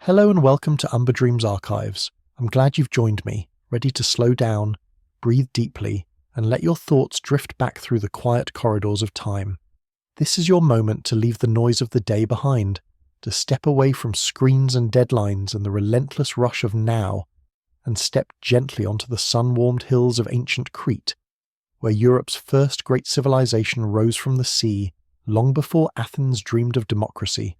Hello and welcome to Umber Dreams Archives. I'm glad you've joined me, ready to slow down, breathe deeply, and let your thoughts drift back through the quiet corridors of time. This is your moment to leave the noise of the day behind, to step away from screens and deadlines and the relentless rush of now, and step gently onto the sun-warmed hills of ancient Crete, where Europe's first great civilization rose from the sea long before Athens dreamed of democracy,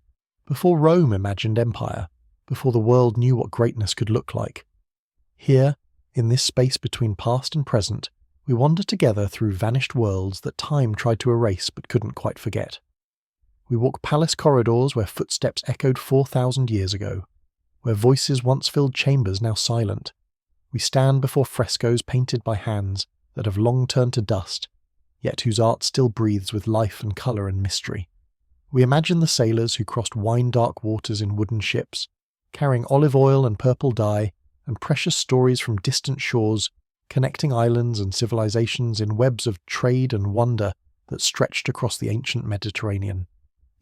before Rome imagined empire, before the world knew what greatness could look like. Here, in this space between past and present, we wander together through vanished worlds that time tried to erase but couldn't quite forget. We walk palace corridors where footsteps echoed 4,000 years ago, where voices once filled chambers now silent. We stand before frescoes painted by hands that have long turned to dust, yet whose art still breathes with life and colour and mystery. We imagine the sailors who crossed wine-dark waters in wooden ships, carrying olive oil and purple dye and precious stories from distant shores, connecting islands and civilizations in webs of trade and wonder that stretched across the ancient Mediterranean.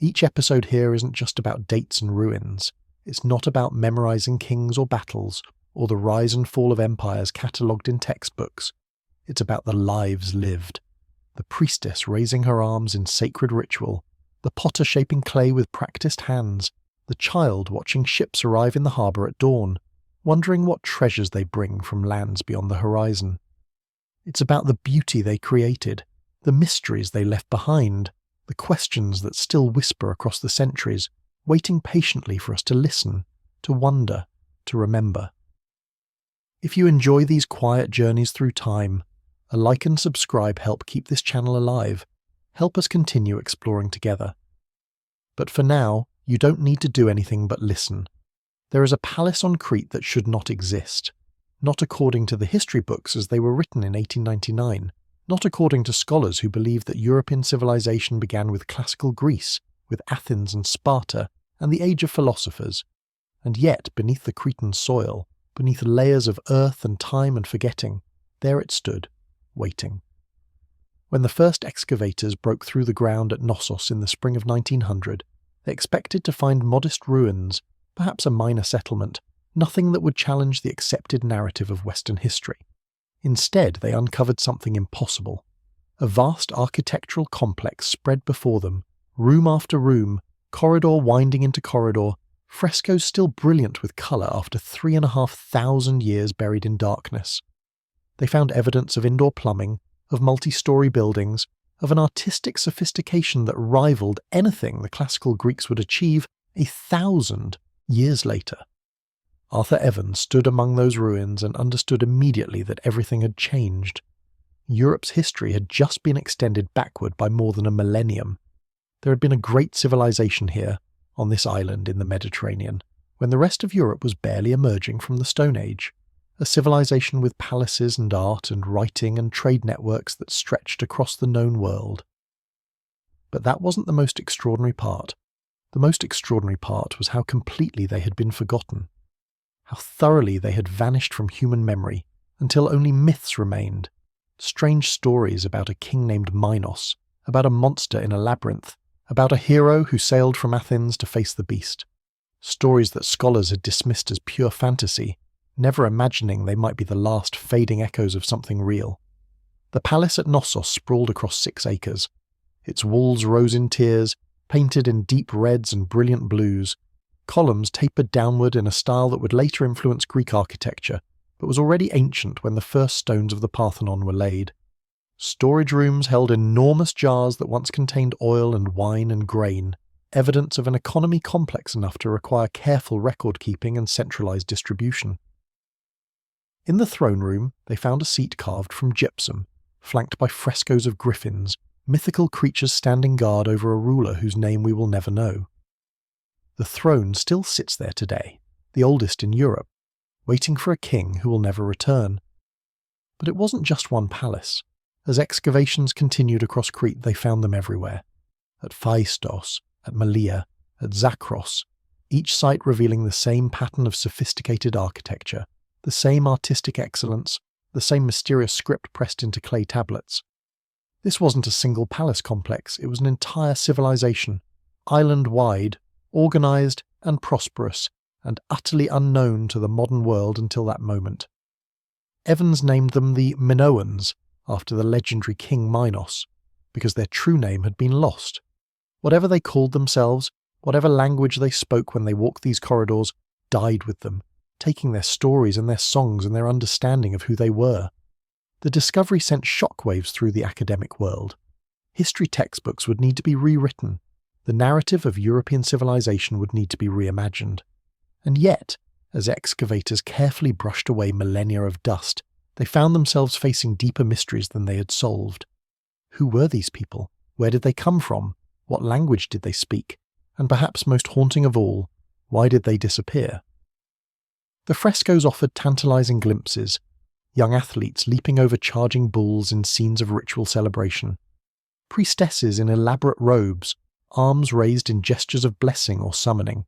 Each episode here isn't just about dates and ruins. It's not about memorizing kings or battles, or the rise and fall of empires catalogued in textbooks. It's about the lives lived. The priestess raising her arms in sacred ritual, the potter shaping clay with practiced hands, the child watching ships arrive in the harbour at dawn, wondering what treasures they bring from lands beyond the horizon. It's about the beauty they created, the mysteries they left behind, the questions that still whisper across the centuries, waiting patiently for us to listen, to wonder, to remember. If you enjoy these quiet journeys through time, a like and subscribe help keep this channel alive, help us continue exploring together. But for now, you don't need to do anything but listen. There is a palace on Crete that should not exist, not according to the history books as they were written in 1899, not according to scholars who believe that European civilization began with classical Greece, with Athens and Sparta, and the age of philosophers. And yet, beneath the Cretan soil, beneath layers of earth and time and forgetting, there it stood, waiting. When the first excavators broke through the ground at Knossos in the spring of 1900, they expected to find modest ruins, perhaps a minor settlement, nothing that would challenge the accepted narrative of Western history. Instead, they uncovered something impossible. A vast architectural complex spread before them, room after room, corridor winding into corridor, frescoes still brilliant with colour after 3,500 years buried in darkness. They found evidence of indoor plumbing, of multi-storey buildings, of an artistic sophistication that rivaled anything the classical Greeks would achieve 1,000 years later. Arthur Evans stood among those ruins and understood immediately that everything had changed. Europe's history had just been extended backward by more than a millennium. There had been a great civilization here, on this island in the Mediterranean, when the rest of Europe was barely emerging from the Stone Age. A civilization with palaces and art and writing and trade networks that stretched across the known world. But that wasn't the most extraordinary part. The most extraordinary part was how completely they had been forgotten. How thoroughly they had vanished from human memory, until only myths remained. Strange stories about a king named Minos, about a monster in a labyrinth, about a hero who sailed from Athens to face the beast. Stories that scholars had dismissed as pure fantasy, never imagining they might be the last fading echoes of something real. The palace at Knossos sprawled across 6 acres. Its walls rose in tiers, painted in deep reds and brilliant blues. Columns tapered downward in a style that would later influence Greek architecture, but was already ancient when the first stones of the Parthenon were laid. Storage rooms held enormous jars that once contained oil and wine and grain, evidence of an economy complex enough to require careful record-keeping and centralized distribution. In the throne room, they found a seat carved from gypsum, flanked by frescoes of griffins, mythical creatures standing guard over a ruler whose name we will never know. The throne still sits there today, the oldest in Europe, waiting for a king who will never return. But it wasn't just one palace. As excavations continued across Crete, they found them everywhere. At Phaistos, at Malea, at Zakros, each site revealing the same pattern of sophisticated architecture, the same artistic excellence, the same mysterious script pressed into clay tablets. This wasn't a single palace complex, it was an entire civilization, island-wide, organized and prosperous, and utterly unknown to the modern world until that moment. Evans named them the Minoans, after the legendary king Minos, because their true name had been lost. Whatever they called themselves, whatever language they spoke when they walked these corridors, died with them, taking their stories and their songs and their understanding of who they were. The discovery sent shockwaves through the academic world. History textbooks would need to be rewritten. The narrative of European civilization would need to be reimagined. And yet, as excavators carefully brushed away millennia of dust, they found themselves facing deeper mysteries than they had solved. Who were these people? Where did they come from? What language did they speak? And perhaps most haunting of all, why did they disappear? The frescoes offered tantalizing glimpses, young athletes leaping over charging bulls in scenes of ritual celebration, priestesses in elaborate robes, arms raised in gestures of blessing or summoning,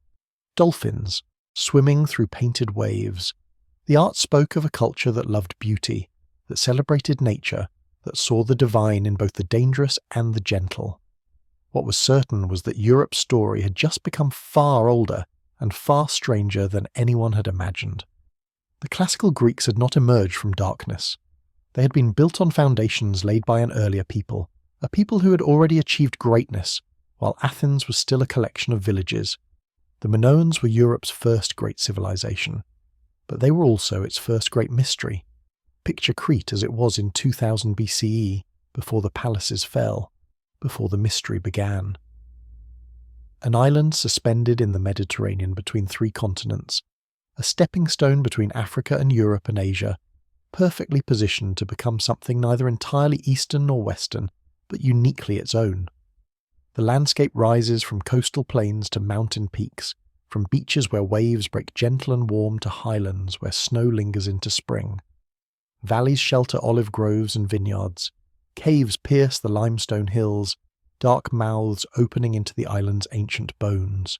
dolphins swimming through painted waves. The art spoke of a culture that loved beauty, that celebrated nature, that saw the divine in both the dangerous and the gentle. What was certain was that Europe's story had just become far older and far stranger than anyone had imagined. The classical Greeks had not emerged from darkness. They had been built on foundations laid by an earlier people, a people who had already achieved greatness, while Athens was still a collection of villages. The Minoans were Europe's first great civilization, but they were also its first great mystery. Picture Crete as it was in 2000 BCE, before the palaces fell, before the mystery began. An island suspended in the Mediterranean between three continents, a stepping stone between Africa and Europe and Asia, perfectly positioned to become something neither entirely Eastern nor Western, but uniquely its own. The landscape rises from coastal plains to mountain peaks, from beaches where waves break gentle and warm to highlands where snow lingers into spring. Valleys shelter olive groves and vineyards, caves pierce the limestone hills, dark mouths opening into the island's ancient bones.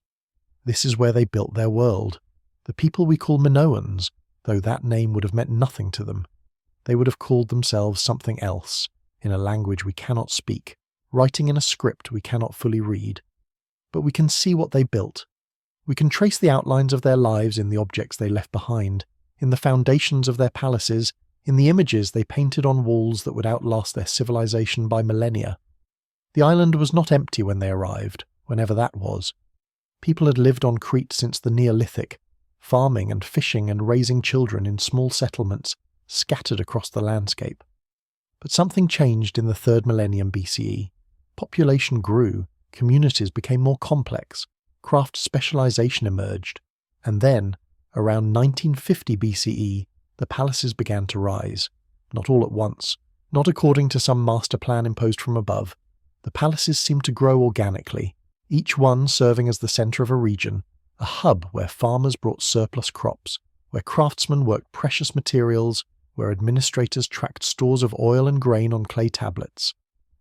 This is where they built their world. The people we call Minoans, though that name would have meant nothing to them. They would have called themselves something else, in a language we cannot speak, writing in a script we cannot fully read. But we can see what they built. We can trace the outlines of their lives in the objects they left behind, in the foundations of their palaces, in the images they painted on walls that would outlast their civilization by millennia. The island was not empty when they arrived, whenever that was. People had lived on Crete since the Neolithic, farming and fishing and raising children in small settlements scattered across the landscape. But something changed in the 3rd millennium BCE. Population grew, communities became more complex, craft specialization emerged, and then, around 1950 BCE, the palaces began to rise, not all at once, not according to some master plan imposed from above. The palaces seemed to grow organically, each one serving as the center of a region, a hub where farmers brought surplus crops, where craftsmen worked precious materials, where administrators tracked stores of oil and grain on clay tablets.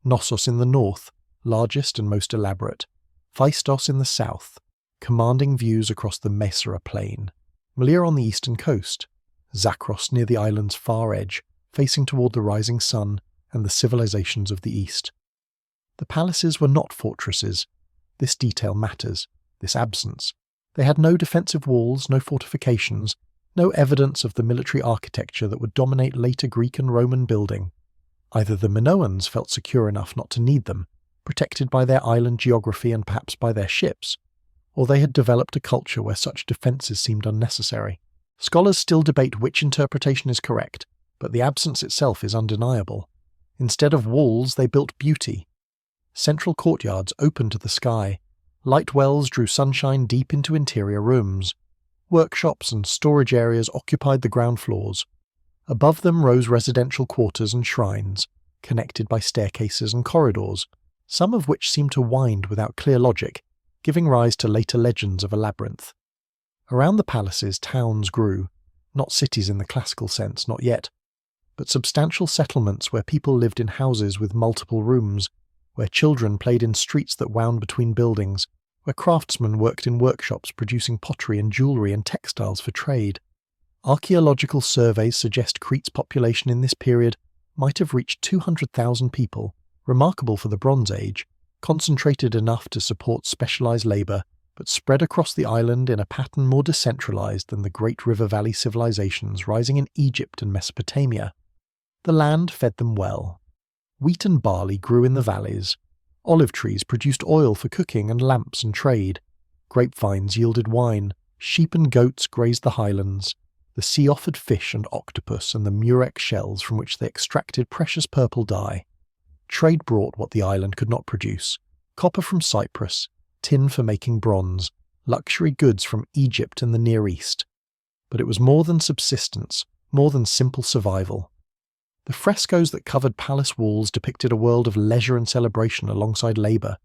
Knossos in the north, largest and most elaborate. Phaistos in the south, commanding views across the Mesera plain. Malea on the eastern coast. Zakros near the island's far edge, facing toward the rising sun and the civilizations of the east. The palaces were not fortresses. This detail matters, this absence. They had no defensive walls, no fortifications, no evidence of the military architecture that would dominate later Greek and Roman building. Either the Minoans felt secure enough not to need them, protected by their island geography and perhaps by their ships, or they had developed a culture where such defences seemed unnecessary. Scholars still debate which interpretation is correct, but the absence itself is undeniable. Instead of walls, they built beauty. Central courtyards opened to the sky. Light wells drew sunshine deep into interior rooms. Workshops and storage areas occupied the ground floors. Above them rose residential quarters and shrines, connected by staircases and corridors, some of which seemed to wind without clear logic, giving rise to later legends of a labyrinth. Around the palaces, towns grew, not cities in the classical sense, not yet, but substantial settlements where people lived in houses with multiple rooms, where children played in streets that wound between buildings, where craftsmen worked in workshops producing pottery and jewellery and textiles for trade. Archaeological surveys suggest Crete's population in this period might have reached 200,000 people, remarkable for the Bronze Age, concentrated enough to support specialised labour but spread across the island in a pattern more decentralized than the great river valley civilizations rising in Egypt and Mesopotamia. The land fed them well. Wheat and barley grew in the valleys. Olive trees produced oil for cooking and lamps and trade. Grapevines yielded wine. Sheep and goats grazed the highlands. The sea offered fish and octopus and the murex shells from which they extracted precious purple dye. Trade brought what the island could not produce: copper from Cyprus, tin for making bronze, luxury goods from Egypt and the Near East. But it was more than subsistence, more than simple survival. The frescoes that covered palace walls depicted a world of leisure and celebration alongside labour.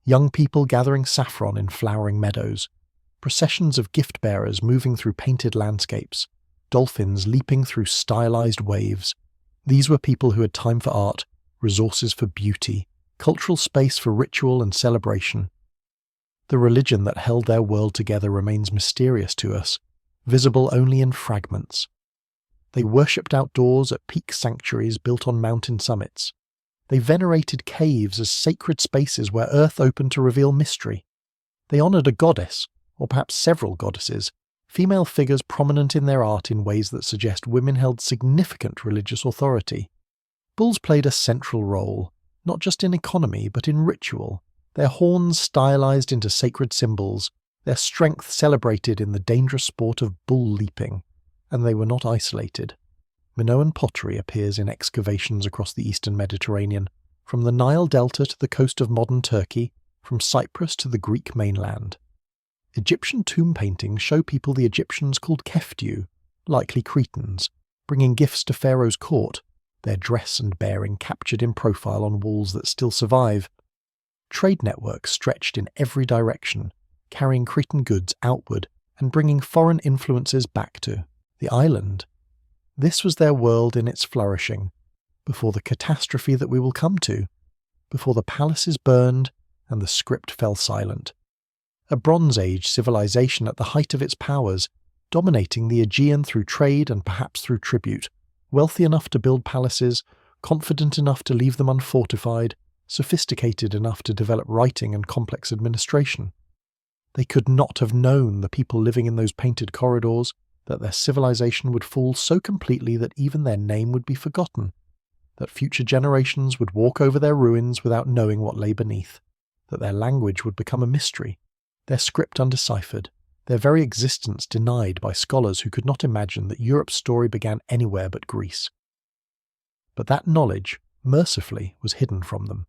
Young people gathering saffron in flowering meadows, processions of gift-bearers moving through painted landscapes, dolphins leaping through stylized waves. These were people who had time for art, resources for beauty, cultural space for ritual and celebration. The religion that held their world together remains mysterious to us, visible only in fragments. They worshipped outdoors at peak sanctuaries built on mountain summits. They venerated caves as sacred spaces where earth opened to reveal mystery. They honoured a goddess, or perhaps several goddesses, female figures prominent in their art in ways that suggest women held significant religious authority. Bulls played a central role, not just in economy but in ritual, their horns stylized into sacred symbols, their strength celebrated in the dangerous sport of bull leaping. And they were not isolated. Minoan pottery appears in excavations across the eastern Mediterranean, from the Nile Delta to the coast of modern Turkey, from Cyprus to the Greek mainland. Egyptian tomb paintings show people the Egyptians called Keftiu, likely Cretans, bringing gifts to Pharaoh's court, their dress and bearing captured in profile on walls that still survive. Trade networks stretched in every direction, carrying Cretan goods outward and bringing foreign influences back to the island. This was their world in its flourishing, before the catastrophe that we will come to, before the palaces burned and the script fell silent. A Bronze Age civilization at the height of its powers, dominating the Aegean through trade and perhaps through tribute, wealthy enough to build palaces, confident enough to leave them unfortified, sophisticated enough to develop writing and complex administration. They could not have known, the people living in those painted corridors, that their civilization would fall so completely that even their name would be forgotten, that future generations would walk over their ruins without knowing what lay beneath, that their language would become a mystery, their script undeciphered, their very existence denied by scholars who could not imagine that Europe's story began anywhere but Greece. But that knowledge, mercifully, was hidden from them.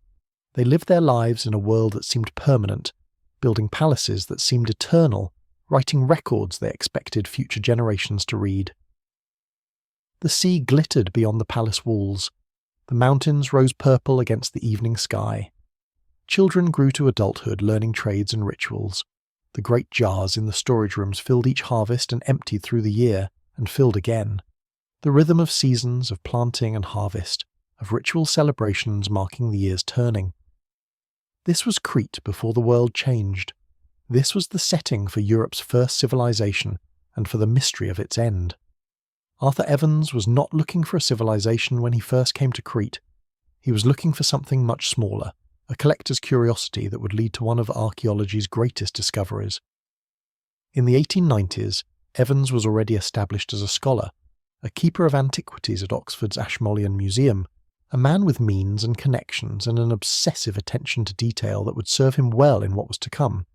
They lived their lives in a world that seemed permanent, building palaces that seemed eternal, writing records they expected future generations to read. The sea glittered beyond the palace walls. The mountains rose purple against the evening sky. Children grew to adulthood learning trades and rituals. The great jars in the storage rooms filled each harvest and emptied through the year, and filled again. The rhythm of seasons, of planting and harvest, of ritual celebrations marking the year's turning. This was Crete before the world changed. This was the setting for Europe's first civilization and for the mystery of its end. Arthur Evans was not looking for a civilization when he first came to Crete. He was looking for something much smaller, a collector's curiosity that would lead to one of archaeology's greatest discoveries. In the 1890s, Evans was already established as a scholar, a keeper of antiquities at Oxford's Ashmolean Museum, a man with means and connections and an obsessive attention to detail that would serve him well in what was to come.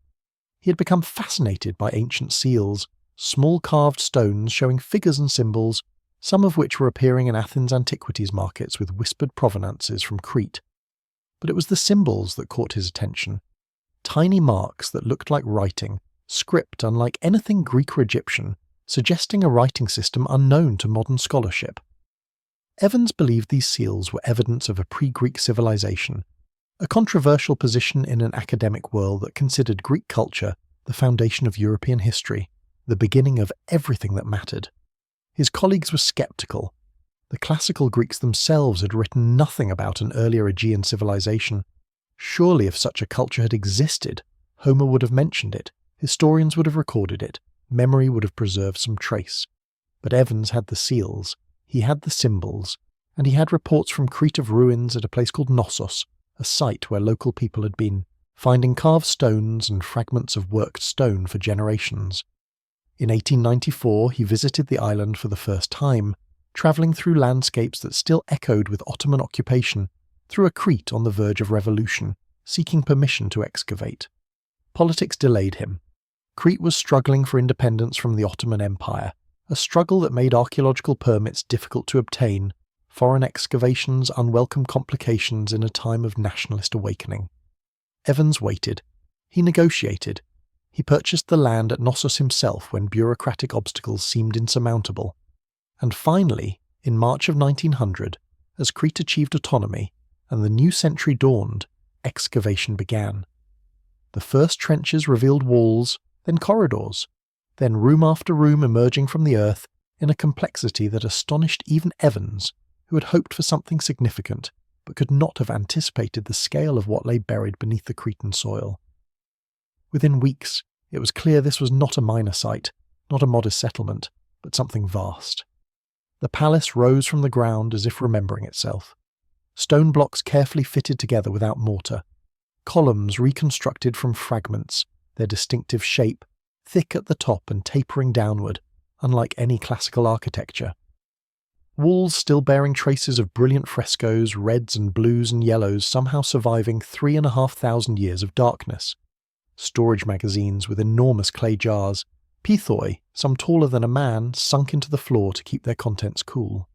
He had become fascinated by ancient seals, small carved stones showing figures and symbols, some of which were appearing in Athens' antiquities markets with whispered provenances from Crete. But it was the symbols that caught his attention. Tiny marks that looked like writing, script unlike anything Greek or Egyptian, suggesting a writing system unknown to modern scholarship. Evans believed these seals were evidence of a pre-Greek civilization, a controversial position in an academic world that considered Greek culture the foundation of European history, the beginning of everything that mattered. His colleagues were skeptical. The classical Greeks themselves had written nothing about an earlier Aegean civilization. Surely if such a culture had existed, Homer would have mentioned it, historians would have recorded it, memory would have preserved some trace. But Evans had the seals, he had the symbols, and he had reports from Crete of ruins at a place called Knossos, a site where local people had been finding carved stones and fragments of worked stone for generations. In 1894, he visited the island for the first time, travelling through landscapes that still echoed with Ottoman occupation, through a Crete on the verge of revolution, seeking permission to excavate. Politics delayed him. Crete was struggling for independence from the Ottoman Empire, a struggle that made archaeological permits difficult to obtain, foreign excavations unwelcome complications in a time of nationalist awakening. Evans waited. He negotiated. He purchased the land at Knossos himself when bureaucratic obstacles seemed insurmountable. And finally, in March of 1900, as Crete achieved autonomy and the new century dawned, excavation began. The first trenches revealed walls, then corridors, then room after room emerging from the earth in a complexity that astonished even Evans, who had hoped for something significant, but could not have anticipated the scale of what lay buried beneath the Cretan soil. Within weeks, it was clear this was not a minor site, not a modest settlement, but something vast. The palace rose from the ground as if remembering itself. Stone blocks carefully fitted together without mortar. Columns reconstructed from fragments, their distinctive shape, thick at the top and tapering downward, unlike any classical architecture. Walls still bearing traces of brilliant frescoes, reds and blues and yellows somehow surviving 3,500 years of darkness. Storage magazines with enormous clay jars, pithoi, some taller than a man, sunk into the floor to keep their contents cool.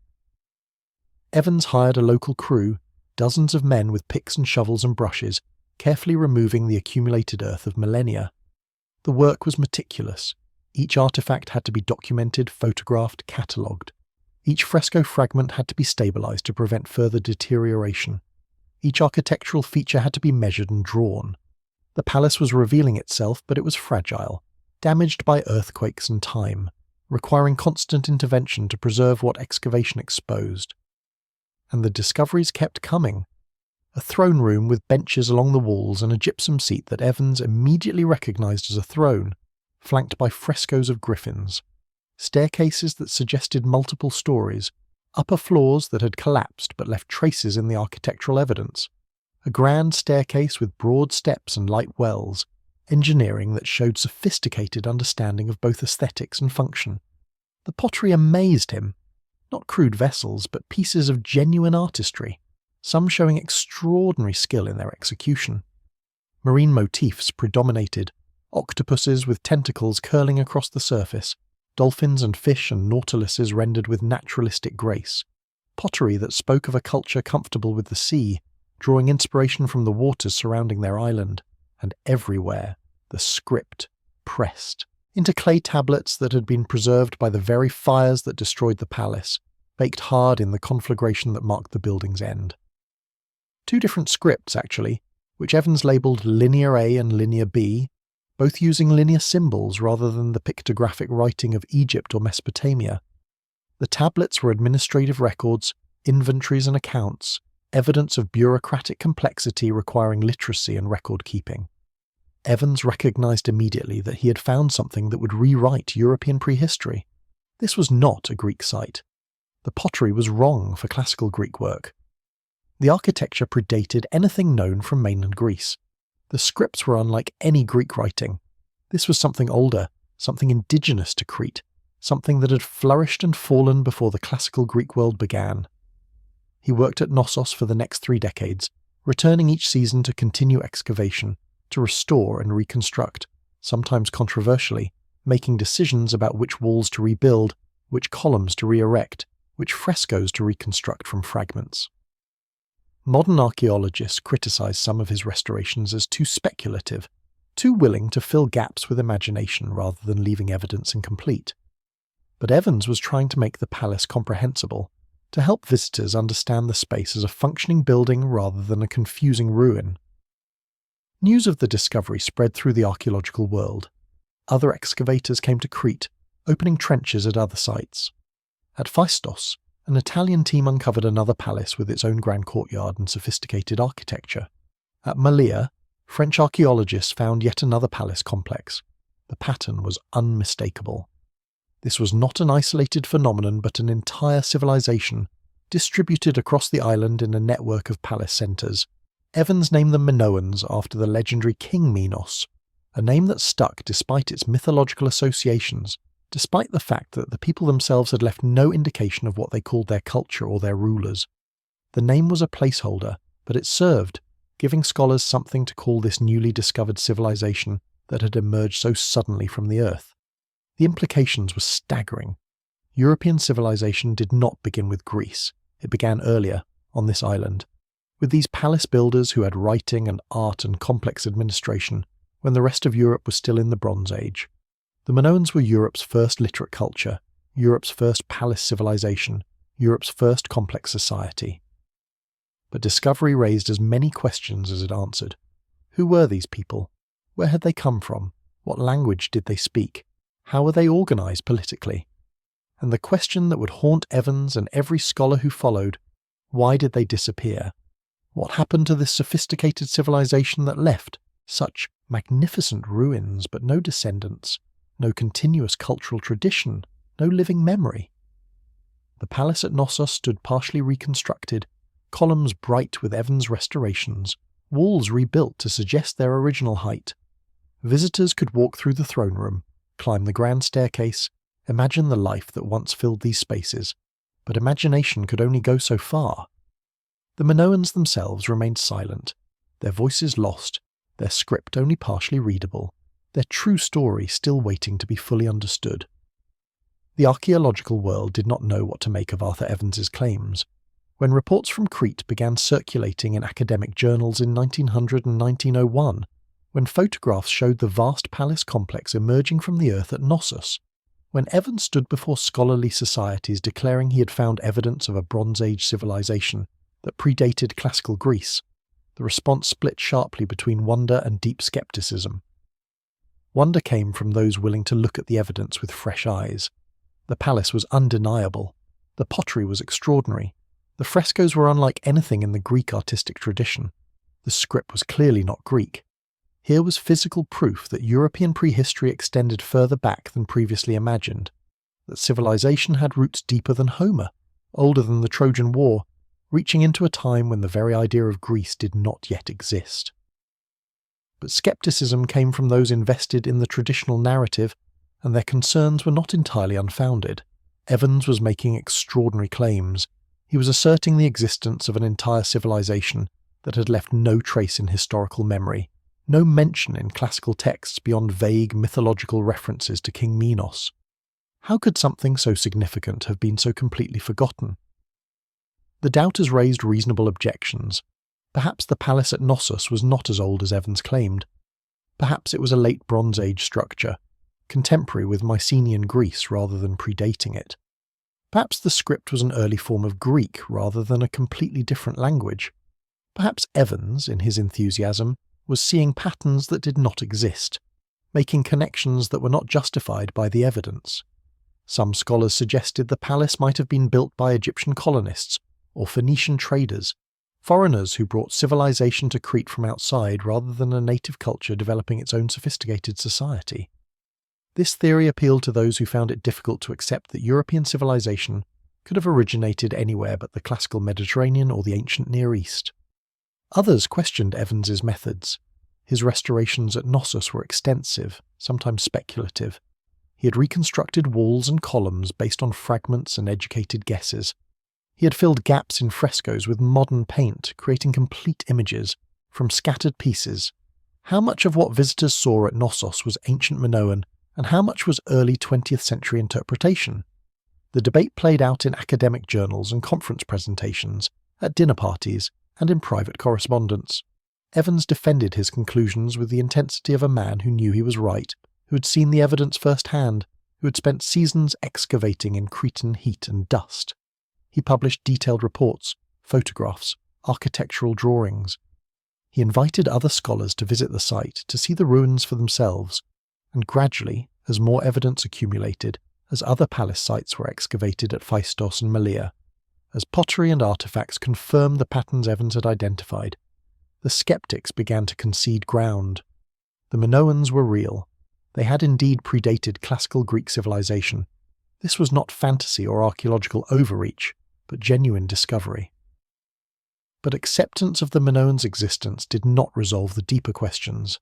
Evans hired a local crew, dozens of men with picks and shovels and brushes, carefully removing the accumulated earth of millennia. The work was meticulous. Each artifact had to be documented, photographed, catalogued. Each fresco fragment had to be stabilized to prevent further deterioration. Each architectural feature had to be measured and drawn. The palace was revealing itself, but it was fragile, damaged by earthquakes and time, requiring constant intervention to preserve what excavation exposed. And the discoveries kept coming. A throne room with benches along the walls and a gypsum seat that Evans immediately recognized as a throne, flanked by frescoes of griffins. Staircases that suggested multiple stories, upper floors that had collapsed but left traces in the architectural evidence, a grand staircase with broad steps and light wells, engineering that showed sophisticated understanding of both aesthetics and function. The pottery amazed him. Not crude vessels, but pieces of genuine artistry, some showing extraordinary skill in their execution. Marine motifs predominated, octopuses with tentacles curling across the surface, dolphins and fish and nautiluses rendered with naturalistic grace, pottery that spoke of a culture comfortable with the sea, drawing inspiration from the waters surrounding their island, and everywhere the script pressed into clay tablets that had been preserved by the very fires that destroyed the palace, baked hard in the conflagration that marked the building's end. Two different scripts, actually, which Evans labelled Linear A and Linear B, both using linear symbols rather than the pictographic writing of Egypt or Mesopotamia. The tablets were administrative records, inventories and accounts, evidence of bureaucratic complexity requiring literacy and record-keeping. Evans recognised immediately that he had found something that would rewrite European prehistory. This was not a Greek site. The pottery was wrong for classical Greek work. The architecture predated anything known from mainland Greece. The scripts were unlike any Greek writing. This was something older, something indigenous to Crete, something that had flourished and fallen before the classical Greek world began. He worked at Knossos for the next 3 decades, returning each season to continue excavation, to restore and reconstruct, sometimes controversially, making decisions about which walls to rebuild, which columns to re-erect, which frescoes to reconstruct from fragments. Modern archaeologists criticize some of his restorations as too speculative, too willing to fill gaps with imagination rather than leaving evidence incomplete. But Evans was trying to make the palace comprehensible, to help visitors understand the space as a functioning building rather than a confusing ruin. News of the discovery spread through the archaeological world. Other excavators came to Crete, opening trenches at other sites. At Phaistos, an Italian team uncovered another palace with its own grand courtyard and sophisticated architecture. At Malea, French archaeologists found yet another palace complex. The pattern was unmistakable. This was not an isolated phenomenon but an entire civilization, distributed across the island in a network of palace centres, Evans named them Minoans after the legendary King Minos, a name that stuck despite its mythological associations, despite the fact that the people themselves had left no indication of what they called their culture or their rulers. The name was a placeholder, but it served, giving scholars something to call this newly discovered civilization that had emerged so suddenly from the earth. The implications were staggering. European civilization did not begin with Greece. It began earlier, on this island, with these palace builders who had writing and art and complex administration, when the rest of Europe was still in the Bronze Age. The Minoans were Europe's first literate culture, Europe's first palace civilization, Europe's first complex society. But discovery raised as many questions as it answered. Who were these people? Where had they come from? What language did they speak? How were they organized politically? And the question that would haunt Evans and every scholar who followed, why did they disappear? What happened to this sophisticated civilization that left such magnificent ruins but no descendants, no continuous cultural tradition, no living memory? The palace at Knossos stood partially reconstructed, columns bright with Evans' restorations, walls rebuilt to suggest their original height. Visitors could walk through the throne room, climb the grand staircase, imagine the life that once filled these spaces, but imagination could only go so far. The Minoans themselves remained silent, their voices lost, their script only partially readable, their true story still waiting to be fully understood. The archaeological world did not know what to make of Arthur Evans's claims. When reports from Crete began circulating in academic journals in 1900 and 1901, when photographs showed the vast palace complex emerging from the earth at Knossos, when Evans stood before scholarly societies declaring he had found evidence of a Bronze Age civilization that predated classical Greece, the response split sharply between wonder and deep skepticism. Wonder came from those willing to look at the evidence with fresh eyes. The palace was undeniable. The pottery was extraordinary. The frescoes were unlike anything in the Greek artistic tradition. The script was clearly not Greek. Here was physical proof that European prehistory extended further back than previously imagined, that civilization had roots deeper than Homer, older than the Trojan War, reaching into a time when the very idea of Greece did not yet exist. But skepticism came from those invested in the traditional narrative, and their concerns were not entirely unfounded. Evans was making extraordinary claims. He was asserting the existence of an entire civilization that had left no trace in historical memory, no mention in classical texts beyond vague mythological references to King Minos. How could something so significant have been so completely forgotten? The doubters raised reasonable objections. Perhaps the palace at Knossos was not as old as Evans claimed. Perhaps it was a late Bronze Age structure, contemporary with Mycenaean Greece rather than predating it. Perhaps the script was an early form of Greek rather than a completely different language. Perhaps Evans, in his enthusiasm, was seeing patterns that did not exist, making connections that were not justified by the evidence. Some scholars suggested the palace might have been built by Egyptian colonists or Phoenician traders, foreigners who brought civilization to Crete from outside rather than a native culture developing its own sophisticated society. This theory appealed to those who found it difficult to accept that European civilization could have originated anywhere but the classical Mediterranean or the ancient Near East. Others questioned Evans's methods. His restorations at Knossos were extensive, sometimes speculative. He had reconstructed walls and columns based on fragments and educated guesses. He had filled gaps in frescoes with modern paint, creating complete images from scattered pieces. How much of what visitors saw at Knossos was ancient Minoan, and how much was early 20th century interpretation? The debate played out in academic journals and conference presentations, at dinner parties, and in private correspondence. Evans defended his conclusions with the intensity of a man who knew he was right, who had seen the evidence firsthand, who had spent seasons excavating in Cretan heat and dust. He published detailed reports, photographs, architectural drawings. He invited other scholars to visit the site to see the ruins for themselves, and gradually, as more evidence accumulated, as other palace sites were excavated at Phaistos and Malea, as pottery and artifacts confirmed the patterns Evans had identified, the skeptics began to concede ground. The Minoans were real. They had indeed predated classical Greek civilization. This was not fantasy or archaeological overreach, but genuine discovery. But acceptance of the Minoans' existence did not resolve the deeper questions.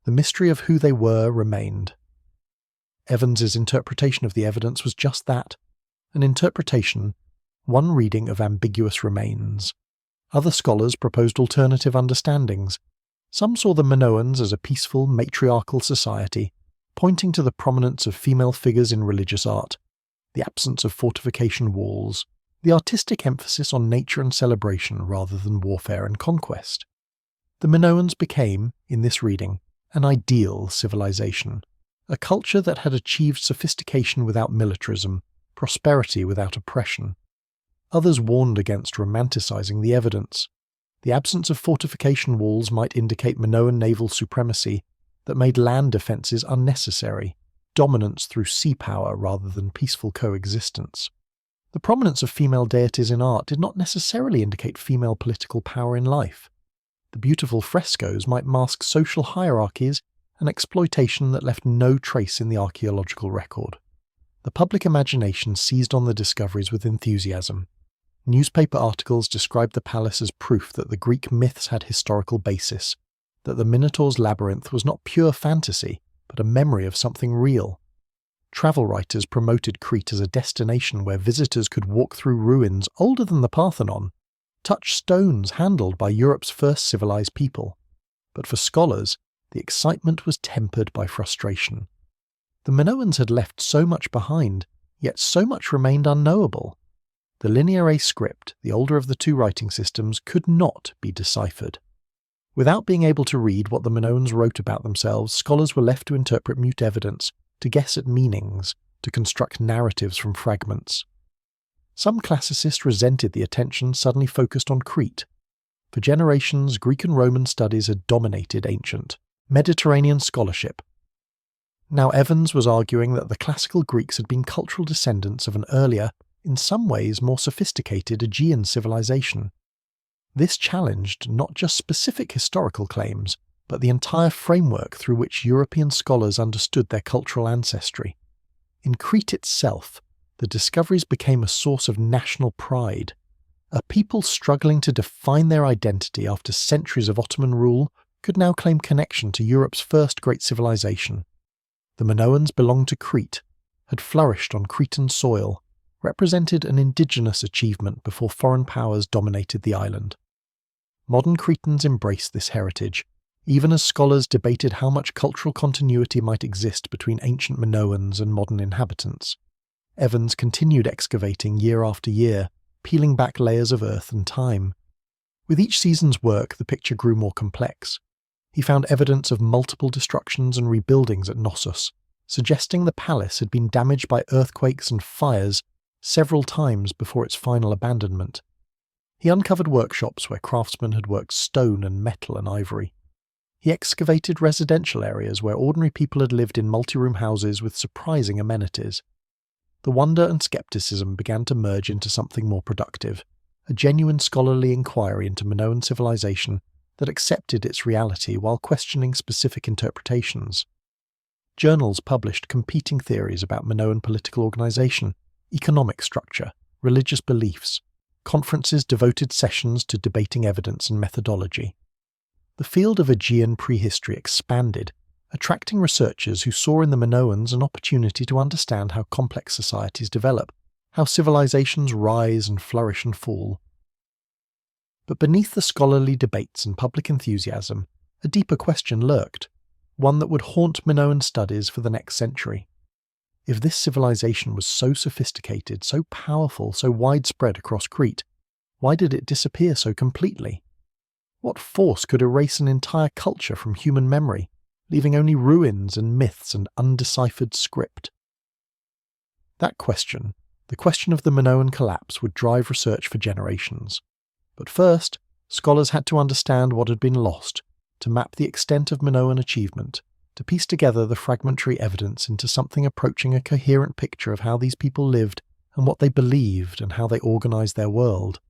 The mystery of who they were remained. Evans's interpretation of the evidence was just that, an interpretation, one reading of ambiguous remains. Other scholars proposed alternative understandings. Some saw the Minoans as a peaceful, matriarchal society, pointing to the prominence of female figures in religious art, the absence of fortification walls, the artistic emphasis on nature and celebration rather than warfare and conquest. The Minoans became, in this reading, an ideal civilization, a culture that had achieved sophistication without militarism, prosperity without oppression. Others warned against romanticizing the evidence. The absence of fortification walls might indicate Minoan naval supremacy that made land defences unnecessary, dominance through sea power rather than peaceful coexistence. The prominence of female deities in art did not necessarily indicate female political power in life. The beautiful frescoes might mask social hierarchies and exploitation that left no trace in the archaeological record. The public imagination seized on the discoveries with enthusiasm. Newspaper articles described the palace as proof that the Greek myths had historical basis, that the Minotaur's labyrinth was not pure fantasy, but a memory of something real. Travel writers promoted Crete as a destination where visitors could walk through ruins older than the Parthenon, touch stones handled by Europe's first civilized people. But for scholars, the excitement was tempered by frustration. The Minoans had left so much behind, yet so much remained unknowable. The Linear A script, the older of the two writing systems, could not be deciphered. Without being able to read what the Minoans wrote about themselves, scholars were left to interpret mute evidence, to guess at meanings, to construct narratives from fragments. Some classicists resented the attention suddenly focused on Crete. For generations, Greek and Roman studies had dominated ancient Mediterranean scholarship. Now Evans was arguing that the classical Greeks had been cultural descendants of an earlier, in some ways more sophisticated Aegean civilization. This challenged not just specific historical claims, but the entire framework through which European scholars understood their cultural ancestry. In Crete itself, the discoveries became a source of national pride. A people struggling to define their identity after centuries of Ottoman rule could now claim connection to Europe's first great civilization. The Minoans belonged to Crete, had flourished on Cretan soil, represented an indigenous achievement before foreign powers dominated the island. Modern Cretans embraced this heritage, even as scholars debated how much cultural continuity might exist between ancient Minoans and modern inhabitants. Evans continued excavating year after year, peeling back layers of earth and time. With each season's work, the picture grew more complex. He found evidence of multiple destructions and rebuildings at Knossos, suggesting the palace had been damaged by earthquakes and fires several times before its final abandonment. He uncovered workshops where craftsmen had worked stone and metal and ivory. He excavated residential areas where ordinary people had lived in multi-room houses with surprising amenities. The wonder and skepticism began to merge into something more productive, a genuine scholarly inquiry into Minoan civilization that accepted its reality while questioning specific interpretations. Journals published competing theories about Minoan political organization, economic structure, religious beliefs. Conferences devoted sessions to debating evidence and methodology. The field of Aegean prehistory expanded, attracting researchers who saw in the Minoans an opportunity to understand how complex societies develop, how civilizations rise and flourish and fall. But beneath the scholarly debates and public enthusiasm, a deeper question lurked, one that would haunt Minoan studies for the next century. If this civilization was so sophisticated, so powerful, so widespread across Crete, why did it disappear so completely? What force could erase an entire culture from human memory, leaving only ruins and myths and undeciphered script? That question, the question of the Minoan collapse, would drive research for generations. But first, scholars had to understand what had been lost, to map the extent of Minoan achievement, to piece together the fragmentary evidence into something approaching a coherent picture of how these people lived and what they believed and how they organized their world.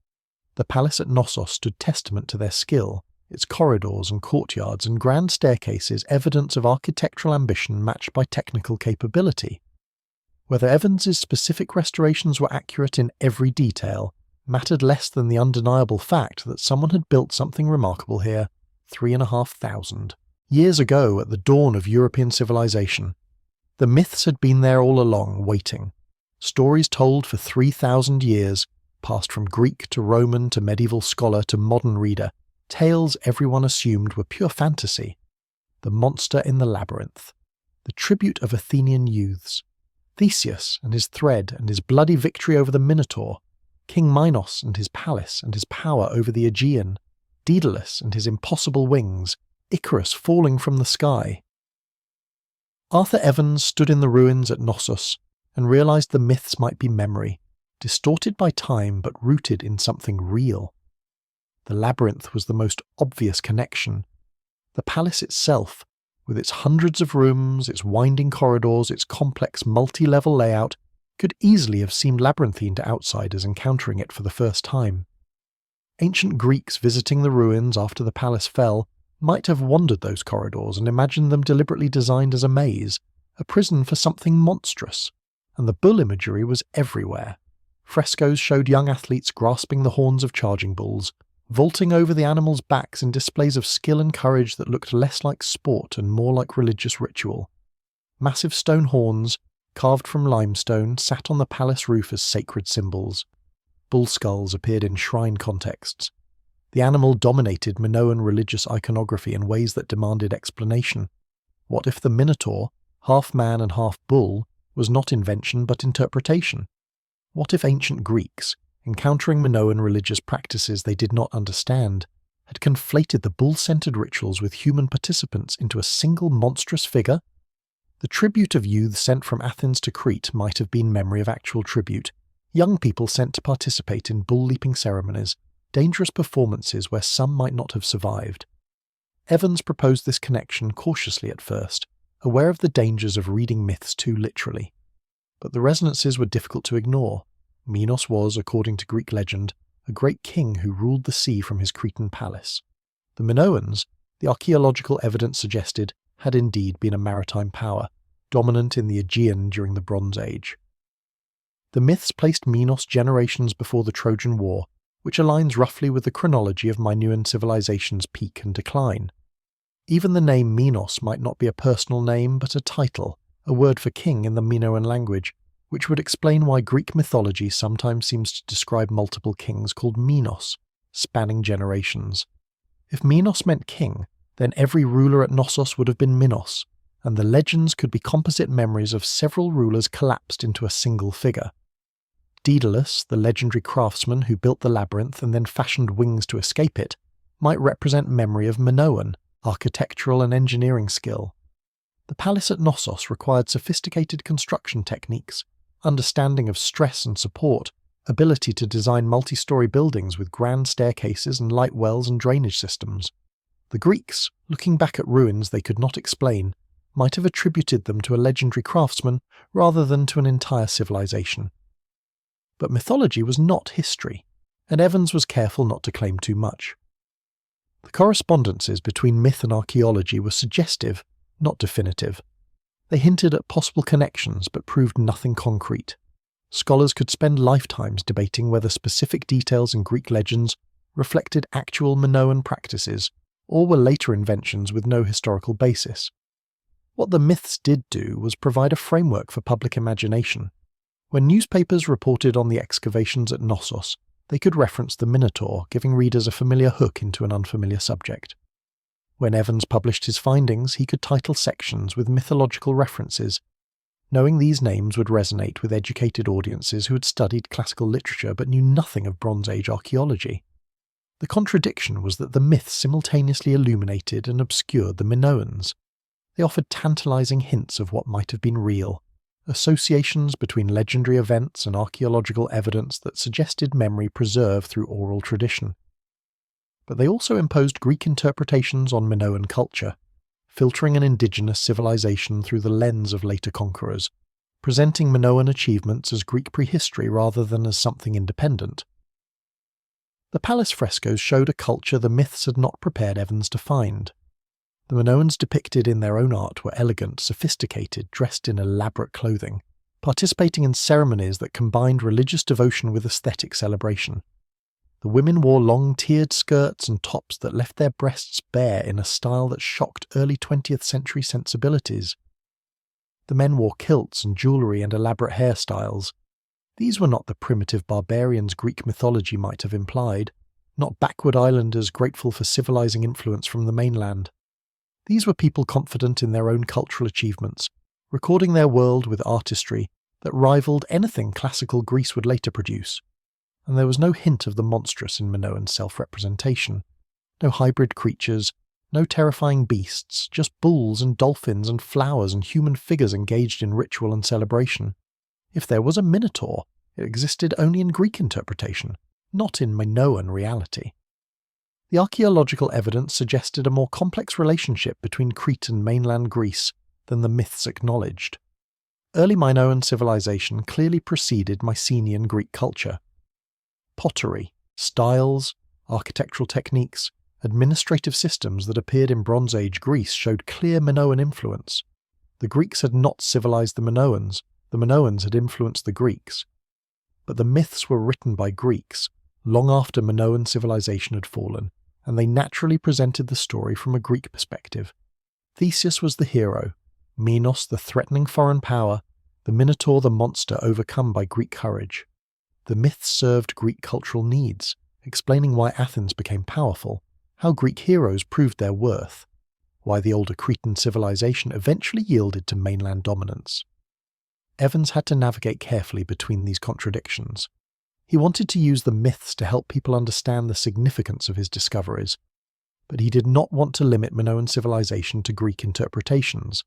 The palace at Knossos stood testament to their skill, its corridors and courtyards and grand staircases evidence of architectural ambition matched by technical capability. Whether Evans's specific restorations were accurate in every detail, mattered less than the undeniable fact that someone had built something remarkable here 3,500 years ago at the dawn of European civilization. The myths had been there all along, waiting. Stories told for 3,000 years, passed from Greek to Roman to medieval scholar to modern reader, tales everyone assumed were pure fantasy. The monster in the labyrinth. The tribute of Athenian youths. Theseus and his thread and his bloody victory over the Minotaur. King Minos and his palace and his power over the Aegean. Daedalus and his impossible wings. Icarus falling from the sky. Arthur Evans stood in the ruins at Knossos and realized the myths might be memory, distorted by time but rooted in something real. The labyrinth was the most obvious connection. The palace itself, with its hundreds of rooms, its winding corridors, its complex multi-level layout, could easily have seemed labyrinthine to outsiders encountering it for the first time. Ancient Greeks visiting the ruins after the palace fell might have wandered those corridors and imagined them deliberately designed as a maze, a prison for something monstrous, and the bull imagery was everywhere. Frescoes showed young athletes grasping the horns of charging bulls, vaulting over the animals' backs in displays of skill and courage that looked less like sport and more like religious ritual. Massive stone horns, carved from limestone, sat on the palace roof as sacred symbols. Bull skulls appeared in shrine contexts. The animal dominated Minoan religious iconography in ways that demanded explanation. What if the Minotaur, half man and half bull, was not invention but interpretation? What if ancient Greeks, encountering Minoan religious practices they did not understand, had conflated the bull-centered rituals with human participants into a single monstrous figure? The tribute of youths sent from Athens to Crete might have been memory of actual tribute, young people sent to participate in bull-leaping ceremonies, dangerous performances where some might not have survived. Evans proposed this connection cautiously at first, aware of the dangers of reading myths too literally. But the resonances were difficult to ignore. Minos was, according to Greek legend, a great king who ruled the sea from his Cretan palace. The Minoans, the archaeological evidence suggested, had indeed been a maritime power, dominant in the Aegean during the Bronze Age. The myths placed Minos generations before the Trojan War, which aligns roughly with the chronology of Minoan civilization's peak and decline. Even the name Minos might not be a personal name but a title, a word for king in the Minoan language, which would explain why Greek mythology sometimes seems to describe multiple kings called Minos, spanning generations. If Minos meant king, then every ruler at Knossos would have been Minos, and the legends could be composite memories of several rulers collapsed into a single figure. Daedalus, the legendary craftsman who built the labyrinth and then fashioned wings to escape it, might represent memory of Minoan, architectural and engineering skill. The palace at Knossos required sophisticated construction techniques, understanding of stress and support, ability to design multi-story buildings with grand staircases and light wells and drainage systems. The Greeks, looking back at ruins they could not explain, might have attributed them to a legendary craftsman rather than to an entire civilization. But mythology was not history, and Evans was careful not to claim too much. The correspondences between myth and archaeology were suggestive, not definitive. They hinted at possible connections but proved nothing concrete. Scholars could spend lifetimes debating whether specific details in Greek legends reflected actual Minoan practices or were later inventions with no historical basis. What the myths did do was provide a framework for public imagination. When newspapers reported on the excavations at Knossos, they could reference the Minotaur, giving readers a familiar hook into an unfamiliar subject. When Evans published his findings, he could title sections with mythological references. Knowing these names would resonate with educated audiences who had studied classical literature but knew nothing of Bronze Age archaeology. The contradiction was that the myths simultaneously illuminated and obscured the Minoans. They offered tantalizing hints of what might have been real, associations between legendary events and archaeological evidence that suggested memory preserved through oral tradition. But they also imposed Greek interpretations on Minoan culture, filtering an indigenous civilization through the lens of later conquerors, presenting Minoan achievements as Greek prehistory rather than as something independent. The palace frescoes showed a culture the myths had not prepared Evans to find. The Minoans depicted in their own art were elegant, sophisticated, dressed in elaborate clothing, participating in ceremonies that combined religious devotion with aesthetic celebration. The women wore long tiered skirts and tops that left their breasts bare in a style that shocked early 20th century sensibilities. The men wore kilts and jewellery and elaborate hairstyles. These were not the primitive barbarians Greek mythology might have implied, not backward islanders grateful for civilizing influence from the mainland. These were people confident in their own cultural achievements, recording their world with artistry that rivaled anything classical Greece would later produce. And there was no hint of the monstrous in Minoan self-representation. No hybrid creatures, no terrifying beasts, just bulls and dolphins and flowers and human figures engaged in ritual and celebration. If there was a Minotaur, it existed only in Greek interpretation, not in Minoan reality. The archaeological evidence suggested a more complex relationship between Crete and mainland Greece than the myths acknowledged. Early Minoan civilization clearly preceded Mycenaean Greek culture. Pottery, styles, architectural techniques, administrative systems that appeared in Bronze Age Greece showed clear Minoan influence. The Greeks had not civilized the Minoans had influenced the Greeks. But the myths were written by Greeks, long after Minoan civilization had fallen, and they naturally presented the story from a Greek perspective. Theseus was the hero, Minos the threatening foreign power, the Minotaur the monster overcome by Greek courage. The myths served Greek cultural needs, explaining why Athens became powerful, how Greek heroes proved their worth, why the older Cretan civilization eventually yielded to mainland dominance. Evans had to navigate carefully between these contradictions. He wanted to use the myths to help people understand the significance of his discoveries, but he did not want to limit Minoan civilization to Greek interpretations.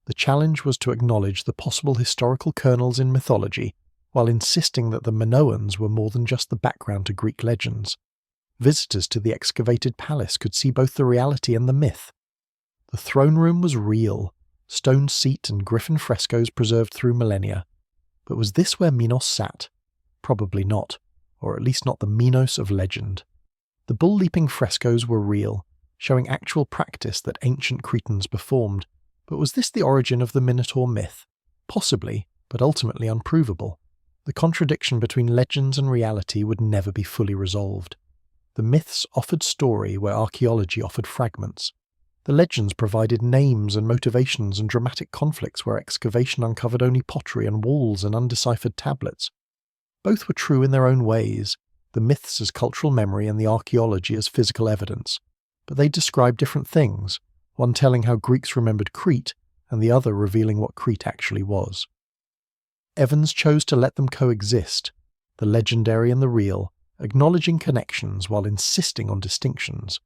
The challenge was to acknowledge the possible historical kernels in mythology, while insisting that the Minoans were more than just the background to Greek legends. Visitors to the excavated palace could see both the reality and the myth. The throne room was real, stone seat and griffin frescoes preserved through millennia. But was this where Minos sat? Probably not, or at least not the Minos of legend. The bull-leaping frescoes were real, showing actual practice that ancient Cretans performed. But was this the origin of the Minotaur myth? Possibly, but ultimately unprovable. The contradiction between legends and reality would never be fully resolved. The myths offered story where archaeology offered fragments. The legends provided names and motivations and dramatic conflicts where excavation uncovered only pottery and walls and undeciphered tablets. Both were true in their own ways, the myths as cultural memory and the archaeology as physical evidence, but they describe different things, one telling how Greeks remembered Crete and the other revealing what Crete actually was. Evans chose to let them coexist, the legendary and the real, acknowledging connections while insisting on distinctions.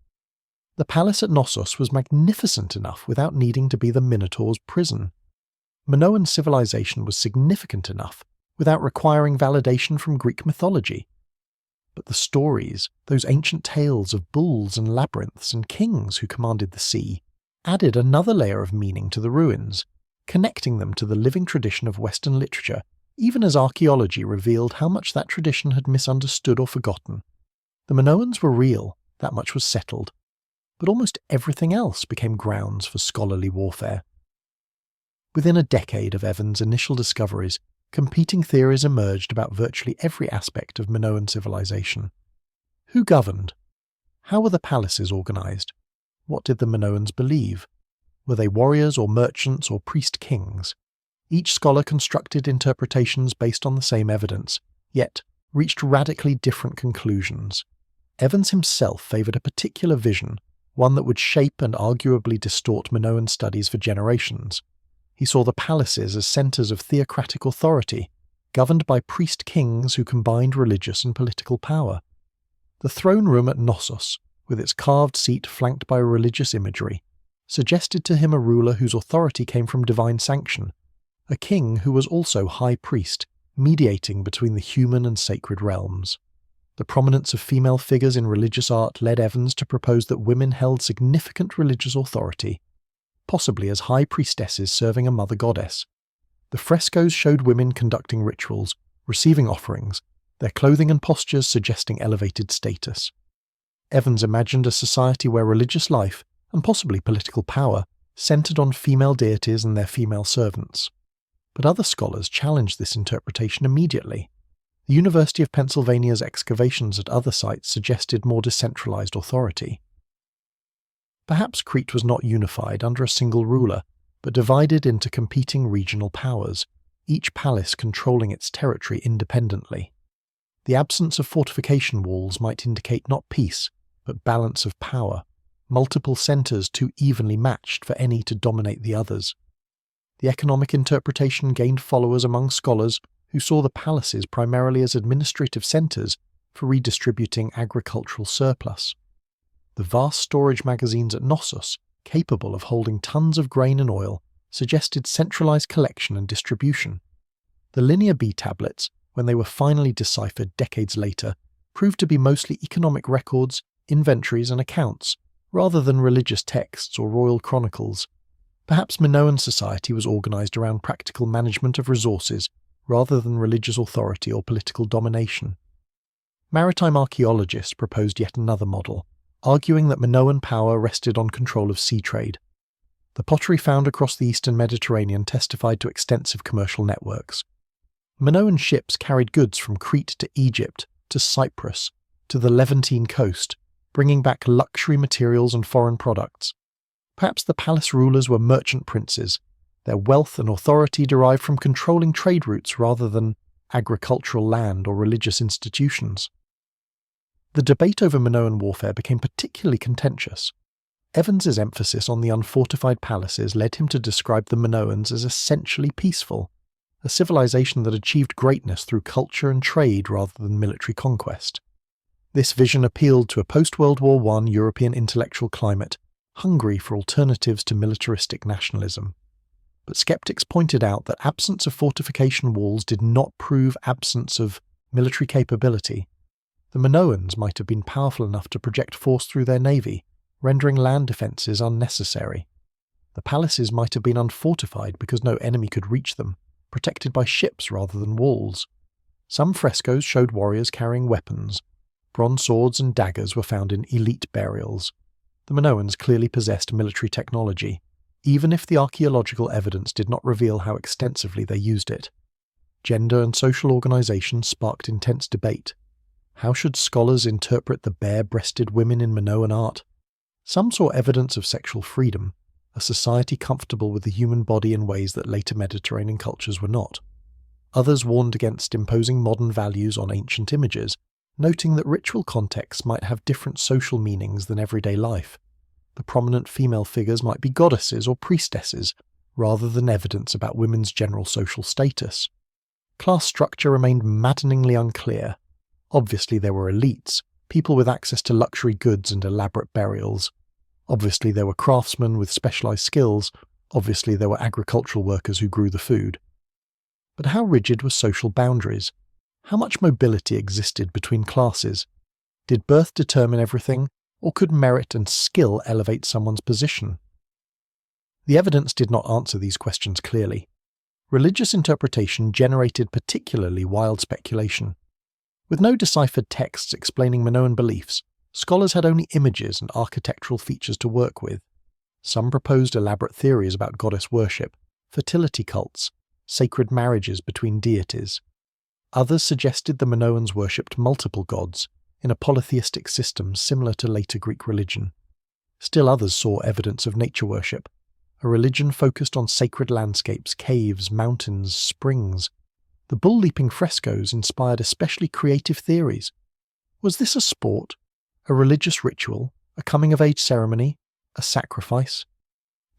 The palace at Knossos was magnificent enough without needing to be the Minotaur's prison. Minoan civilization was significant enough without requiring validation from Greek mythology. But the stories, those ancient tales of bulls and labyrinths and kings who commanded the sea, added another layer of meaning to the ruins, connecting them to the living tradition of Western literature, even as archaeology revealed how much that tradition had misunderstood or forgotten. The Minoans were real, that much was settled, but almost everything else became grounds for scholarly warfare. Within a decade of Evans' initial discoveries, competing theories emerged about virtually every aspect of Minoan civilization. Who governed? How were the palaces organized? What did the Minoans believe? Were they warriors or merchants or priest-kings? Each scholar constructed interpretations based on the same evidence, yet reached radically different conclusions. Evans himself favoured a particular vision, one that would shape and arguably distort Minoan studies for generations. He saw the palaces as centres of theocratic authority, governed by priest-kings who combined religious and political power. The throne room at Knossos, with its carved seat flanked by religious imagery, suggested to him a ruler whose authority came from divine sanction, a king who was also high priest, mediating between the human and sacred realms. The prominence of female figures in religious art led Evans to propose that women held significant religious authority, possibly as high priestesses serving a mother goddess. The frescoes showed women conducting rituals, receiving offerings, their clothing and postures suggesting elevated status. Evans imagined a society where religious life, and possibly political power, centred on female deities and their female servants. But other scholars challenged this interpretation immediately. The University of Pennsylvania's excavations at other sites suggested more decentralized authority. Perhaps Crete was not unified under a single ruler, but divided into competing regional powers, each palace controlling its territory independently. The absence of fortification walls might indicate not peace, but balance of power, multiple centres too evenly matched for any to dominate the others. The economic interpretation gained followers among scholars who saw the palaces primarily as administrative centres for redistributing agricultural surplus. The vast storage magazines at Knossos, capable of holding tons of grain and oil, suggested centralised collection and distribution. The Linear B tablets, when they were finally deciphered decades later, proved to be mostly economic records, inventories and accounts, rather than religious texts or royal chronicles. Perhaps Minoan society was organised around practical management of resources rather than religious authority or political domination. Maritime archaeologists proposed yet another model, arguing that Minoan power rested on control of sea trade. The pottery found across the eastern Mediterranean testified to extensive commercial networks. Minoan ships carried goods from Crete to Egypt, to Cyprus, to the Levantine coast, bringing back luxury materials and foreign products. Perhaps the palace rulers were merchant princes, their wealth and authority derived from controlling trade routes rather than agricultural land or religious institutions. The debate over Minoan warfare became particularly contentious. Evans's emphasis on the unfortified palaces led him to describe the Minoans as essentially peaceful, a civilization that achieved greatness through culture and trade rather than military conquest. This vision appealed to a post-World War I European intellectual climate, hungry for alternatives to militaristic nationalism. But skeptics pointed out that absence of fortification walls did not prove absence of military capability. The Minoans might have been powerful enough to project force through their navy, rendering land defences unnecessary. The palaces might have been unfortified because no enemy could reach them, protected by ships rather than walls. Some frescoes showed warriors carrying weapons. Bronze swords and daggers were found in elite burials. The Minoans clearly possessed military technology, even if the archaeological evidence did not reveal how extensively they used it. Gender and social organisation sparked intense debate. How should scholars interpret the bare-breasted women in Minoan art? Some saw evidence of sexual freedom, a society comfortable with the human body in ways that later Mediterranean cultures were not. Others warned against imposing modern values on ancient images, noting that ritual contexts might have different social meanings than everyday life. The prominent female figures might be goddesses or priestesses, rather than evidence about women's general social status. Class structure remained maddeningly unclear. Obviously there were elites, people with access to luxury goods and elaborate burials. Obviously there were craftsmen with specialised skills. Obviously there were agricultural workers who grew the food. But how rigid were social boundaries? How much mobility existed between classes? Did birth determine everything, or could merit and skill elevate someone's position? The evidence did not answer these questions clearly. Religious interpretation generated particularly wild speculation. With no deciphered texts explaining Minoan beliefs, scholars had only images and architectural features to work with. Some proposed elaborate theories about goddess worship, fertility cults, sacred marriages between deities. Others suggested the Minoans worshipped multiple gods, in a polytheistic system similar to later Greek religion. Still others saw evidence of nature worship, a religion focused on sacred landscapes, caves, mountains, springs. The bull-leaping frescoes inspired especially creative theories. Was this a sport, a religious ritual, a coming-of-age ceremony, a sacrifice?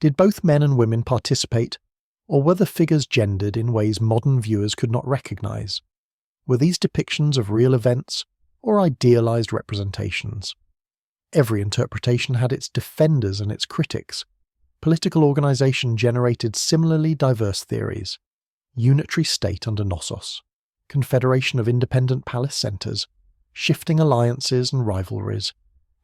Did both men and women participate, or were the figures gendered in ways modern viewers could not recognize? Were these depictions of real events, or idealized representations? Every interpretation had its defenders and its critics. Political organization generated similarly diverse theories. Unitary state under Knossos, confederation of independent palace centers, shifting alliances and rivalries,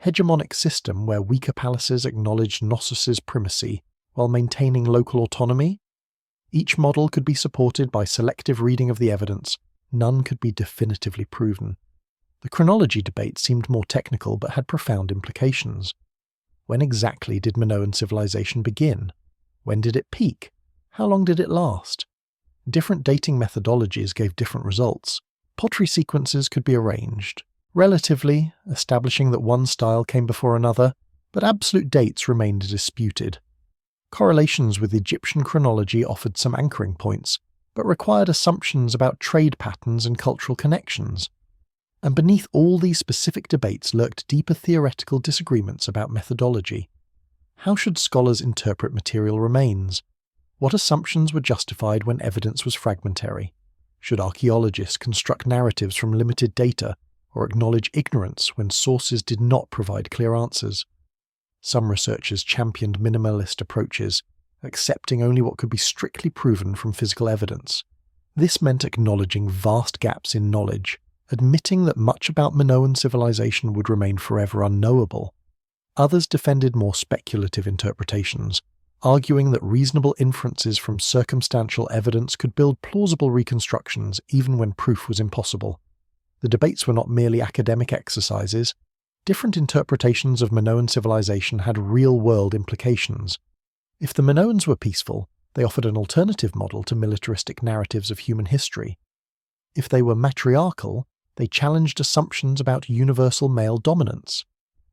hegemonic system where weaker palaces acknowledged Knossos' primacy while maintaining local autonomy. Each model could be supported by selective reading of the evidence. None could be definitively proven. The chronology debate seemed more technical but had profound implications. When exactly did Minoan civilization begin? When did it peak? How long did it last? Different dating methodologies gave different results, Pottery sequences could be arranged, relatively, establishing that one style came before another, but absolute dates remained disputed. Correlations with Egyptian chronology offered some anchoring points, but required assumptions about trade patterns and cultural connections. And beneath all these specific debates lurked deeper theoretical disagreements about methodology. How should scholars interpret material remains? What assumptions were justified when evidence was fragmentary? Should archaeologists construct narratives from limited data, or acknowledge ignorance when sources did not provide clear answers? Some researchers championed minimalist approaches, accepting only what could be strictly proven from physical evidence. This meant acknowledging vast gaps in knowledge, admitting that much about Minoan civilization would remain forever unknowable. Others defended more speculative interpretations, arguing that reasonable inferences from circumstantial evidence could build plausible reconstructions even when proof was impossible. The debates were not merely academic exercises. Different interpretations of Minoan civilization had real-world implications. If the Minoans were peaceful, they offered an alternative model to militaristic narratives of human history. If they were matriarchal, they challenged assumptions about universal male dominance.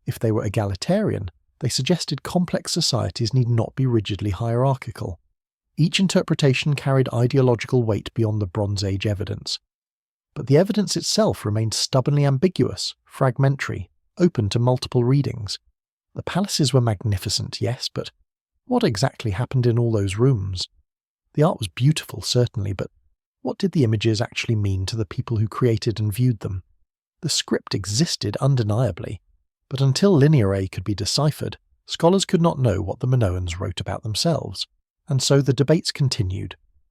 If they were egalitarian, they suggested complex societies need not be rigidly hierarchical. Each interpretation carried ideological weight beyond the Bronze Age evidence. But the evidence itself remained stubbornly ambiguous, fragmentary, open to multiple readings. The palaces were magnificent, yes, but what exactly happened in all those rooms? The art was beautiful, certainly, but what did the images actually mean to the people who created and viewed them? The script existed undeniably, but until lineae could be deciphered, scholars could not know what the Minoans wrote about themselves, and so the debates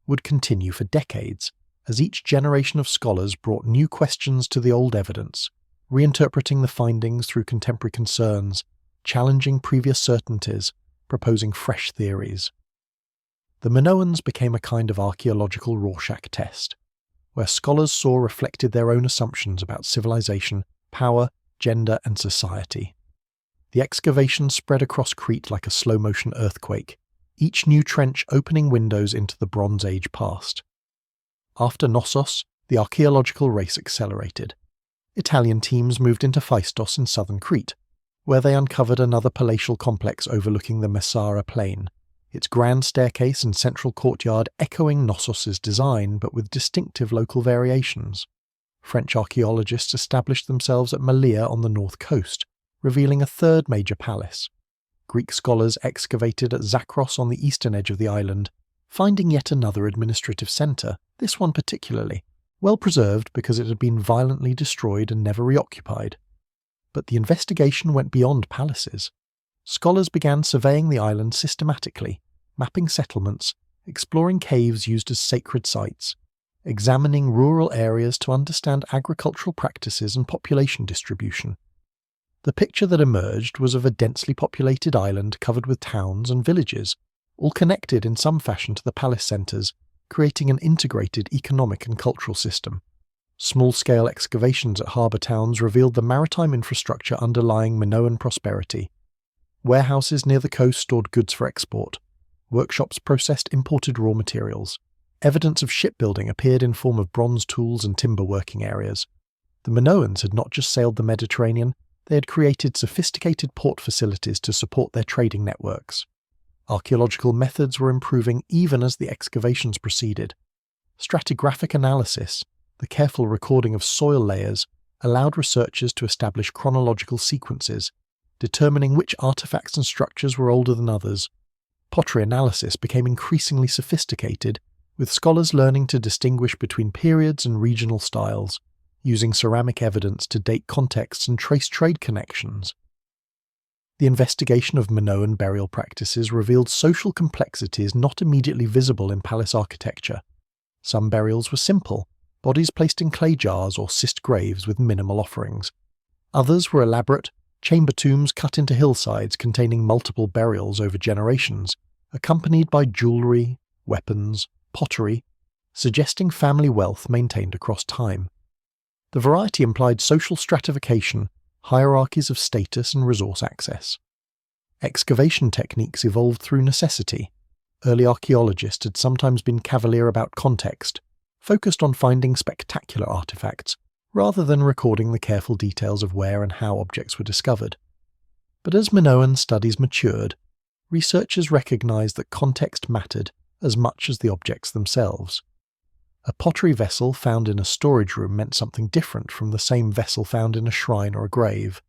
would continue for decades, as each generation of scholars brought new questions to the old evidence, reinterpreting the findings through contemporary concerns, challenging previous certainties, proposing fresh theories. The Minoans became a kind of archaeological Rorschach test, where scholars saw reflected their own assumptions about civilization, power, gender, and society. The excavations spread across Crete like a slow-motion earthquake, each new trench opening windows into the Bronze Age past. After Knossos, the archaeological race accelerated. Italian teams moved into Phaistos in southern Crete, where they uncovered another palatial complex overlooking the Messara plain, its grand staircase and central courtyard echoing Knossos' design but with distinctive local variations. French archaeologists established themselves at Malea on the north coast, revealing a third major palace. Greek scholars excavated at Zakros on the eastern edge of the island, finding yet another administrative centre, this one particularly, well preserved because it had been violently destroyed and never reoccupied. But the investigation went beyond palaces. Scholars began surveying the island systematically, mapping settlements, exploring caves used as sacred sites, examining rural areas to understand agricultural practices and population distribution. The picture that emerged was of a densely populated island covered with towns and villages, all connected in some fashion to the palace centres, creating an integrated economic and cultural system. Small-scale excavations at harbour towns revealed the maritime infrastructure underlying Minoan prosperity. Warehouses near the coast stored goods for export. Workshops processed imported raw materials. Evidence of shipbuilding appeared in form of bronze tools and timber working areas. The Minoans had not just sailed the Mediterranean, they had created sophisticated port facilities to support their trading networks. Archaeological methods were improving even as the excavations proceeded. Stratigraphic analysis, the careful recording of soil layers, allowed researchers to establish chronological sequences, determining which artifacts and structures were older than others. Pottery analysis became increasingly sophisticated, with scholars learning to distinguish between periods and regional styles, using ceramic evidence to date contexts and trace trade connections. The investigation of Minoan burial practices revealed social complexities not immediately visible in palace architecture. Some burials were simple, bodies placed in clay jars or cist graves with minimal offerings. Others were elaborate, chamber tombs cut into hillsides containing multiple burials over generations, accompanied by jewellery, weapons, pottery, suggesting family wealth maintained across time. The variety implied social stratification, hierarchies of status and resource access. Excavation techniques evolved through necessity. Early archaeologists had sometimes been cavalier about context, focused on finding spectacular artifacts rather than recording the careful details of where and how objects were discovered. But as Minoan studies matured, researchers recognized that context mattered as much as the objects themselves. A pottery vessel found in a storage room meant something different from the same vessel found in a shrine or a grave.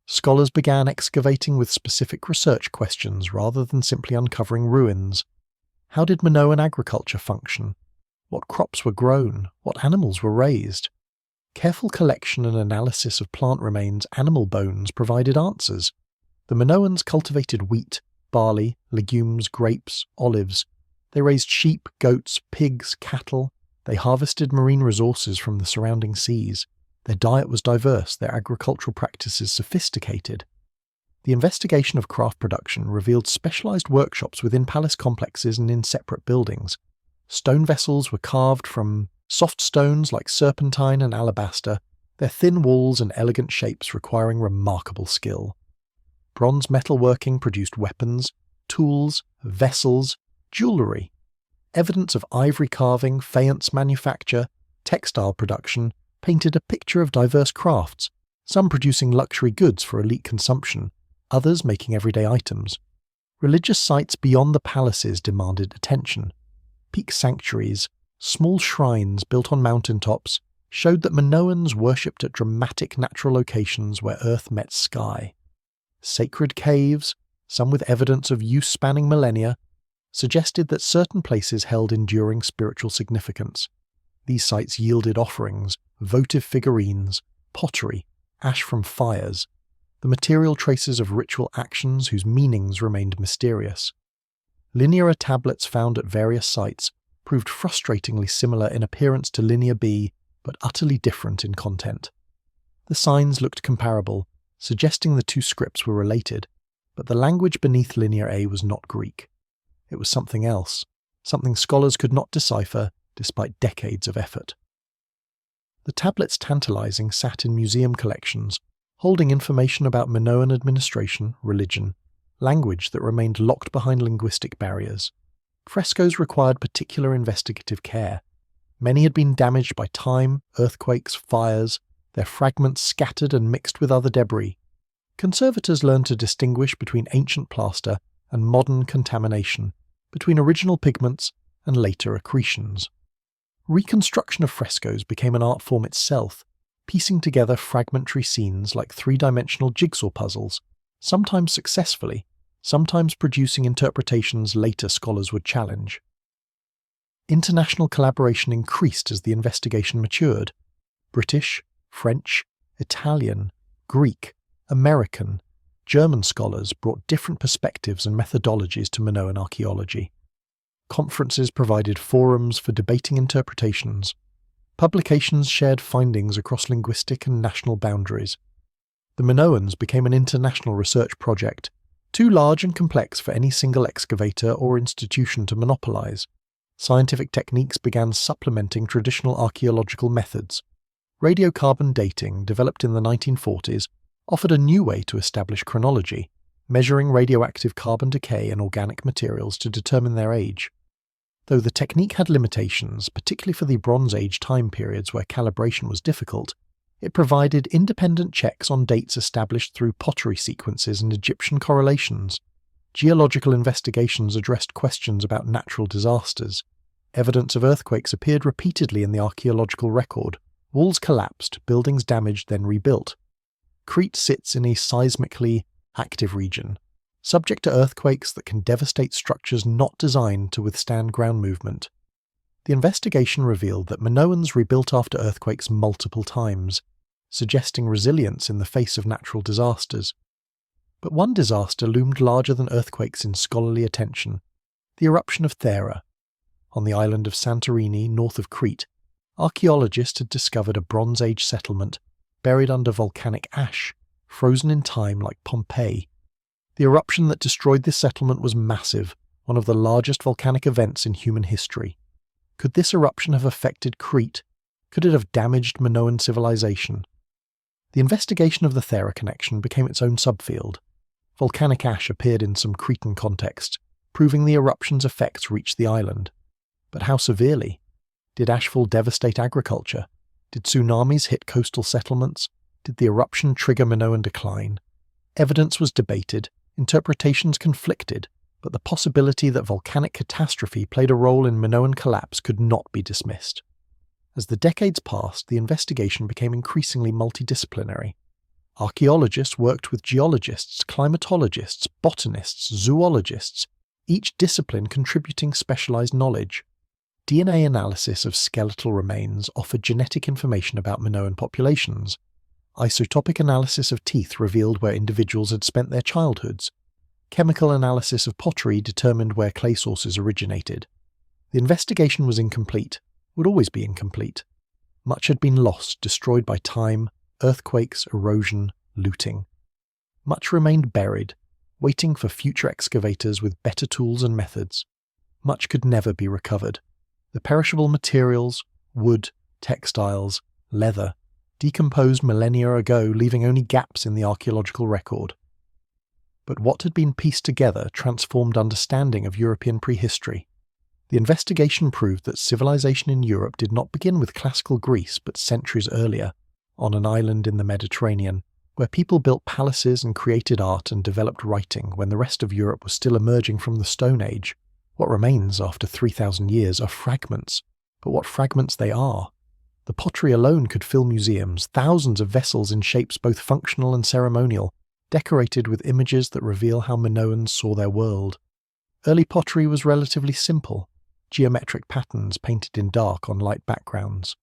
Scholars began excavating with specific research questions rather than simply uncovering ruins. How did Minoan agriculture function? What crops were grown? What animals were raised? Careful collection and analysis of plant remains, animal bones, provided answers. The Minoans cultivated wheat, barley, legumes, grapes, olives. They raised sheep, goats, pigs, cattle. They harvested marine resources from the surrounding seas. Their diet was diverse, their agricultural practices sophisticated. The investigation of craft production revealed specialized workshops within palace complexes and in separate buildings. Stone vessels were carved from soft stones like serpentine and alabaster, their thin walls and elegant shapes requiring remarkable skill. Bronze metalworking produced weapons, tools, vessels, jewellery. Evidence of ivory carving, faience manufacture, textile production painted a picture of diverse crafts, some producing luxury goods for elite consumption, others making everyday items. Religious sites beyond the palaces demanded attention. Peak sanctuaries, small shrines built on mountaintops, showed that Minoans worshipped at dramatic natural locations where earth met sky. Sacred caves, some with evidence of use spanning millennia, suggested that certain places held enduring spiritual significance. These sites yielded offerings, votive figurines, pottery, ash from fires, the material traces of ritual actions whose meanings remained mysterious. Linear tablets found at various sites proved frustratingly similar in appearance to Linear B, but utterly different in content. The signs looked comparable, suggesting the two scripts were related, but the language beneath Linear A was not Greek. It was something else, something scholars could not decipher despite decades of effort. The tablets tantalizing sat in museum collections, holding information about Minoan administration, religion, language that remained locked behind linguistic barriers. Frescoes required particular investigative care. Many had been damaged by time, earthquakes, fires, their fragments scattered and mixed with other debris. Conservators learned to distinguish between ancient plaster and modern contamination, between original pigments and later accretions. Reconstruction of frescoes became an art form itself, piecing together fragmentary scenes like three-dimensional jigsaw puzzles, sometimes successfully, sometimes producing interpretations later scholars would challenge. International collaboration increased as the investigation matured. British, French, Italian, Greek, American, German scholars brought different perspectives and methodologies to Minoan archaeology. Conferences provided forums for debating interpretations. Publications shared findings across linguistic and national boundaries. The Minoans became an international research project, too large and complex for any single excavator or institution to monopolize. Scientific techniques began supplementing traditional archaeological methods. Radiocarbon dating, developed in the 1940s, offered a new way to establish chronology, measuring radioactive carbon decay in organic materials to determine their age. Though the technique had limitations, particularly for the Bronze Age time periods where calibration was difficult, it provided independent checks on dates established through pottery sequences and Egyptian correlations. Geological investigations addressed questions about natural disasters. Evidence of earthquakes appeared repeatedly in the archaeological record. Walls collapsed, buildings damaged, then rebuilt. Crete sits in a seismically active region, subject to earthquakes that can devastate structures not designed to withstand ground movement. The investigation revealed that Minoans rebuilt after earthquakes multiple times, suggesting resilience in the face of natural disasters. But one disaster loomed larger than earthquakes in scholarly attention: the eruption of Thera. On the island of Santorini, north of Crete, archaeologists had discovered a Bronze Age settlement buried under volcanic ash, frozen in time like Pompeii. The eruption that destroyed this settlement was massive, one of the largest volcanic events in human history. Could this eruption have affected Crete? Could it have damaged Minoan civilization? The investigation of the Thera connection became its own subfield. Volcanic ash appeared in some Cretan contexts, proving the eruption's effects reached the island. But how severely? Did ashfall devastate agriculture? Did tsunamis hit coastal settlements? Did the eruption trigger Minoan decline? Evidence was debated, interpretations conflicted, but the possibility that volcanic catastrophe played a role in Minoan collapse could not be dismissed. As the decades passed, the investigation became increasingly multidisciplinary. Archaeologists worked with geologists, climatologists, botanists, zoologists, each discipline contributing specialized knowledge. DNA analysis of skeletal remains offered genetic information about Minoan populations. Isotopic analysis of teeth revealed where individuals had spent their childhoods. Chemical analysis of pottery determined where clay sources originated. The investigation was incomplete, would always be incomplete. Much had been lost, destroyed by time, earthquakes, erosion, looting. Much remained buried, waiting for future excavators with better tools and methods. Much could never be recovered. The perishable materials, wood, textiles, leather, decomposed millennia ago, leaving only gaps in the archaeological record. But what had been pieced together transformed understanding of European prehistory. The investigation proved that civilization in Europe did not begin with classical Greece but centuries earlier, on an island in the Mediterranean, where people built palaces and created art and developed writing when the rest of Europe was still emerging from the Stone Age. What remains after 3,000 years are fragments, but what fragments they are. The pottery alone could fill museums, thousands of vessels in shapes both functional and ceremonial, decorated with images that reveal how Minoans saw their world. Early pottery was relatively simple, geometric patterns painted in dark on light backgrounds.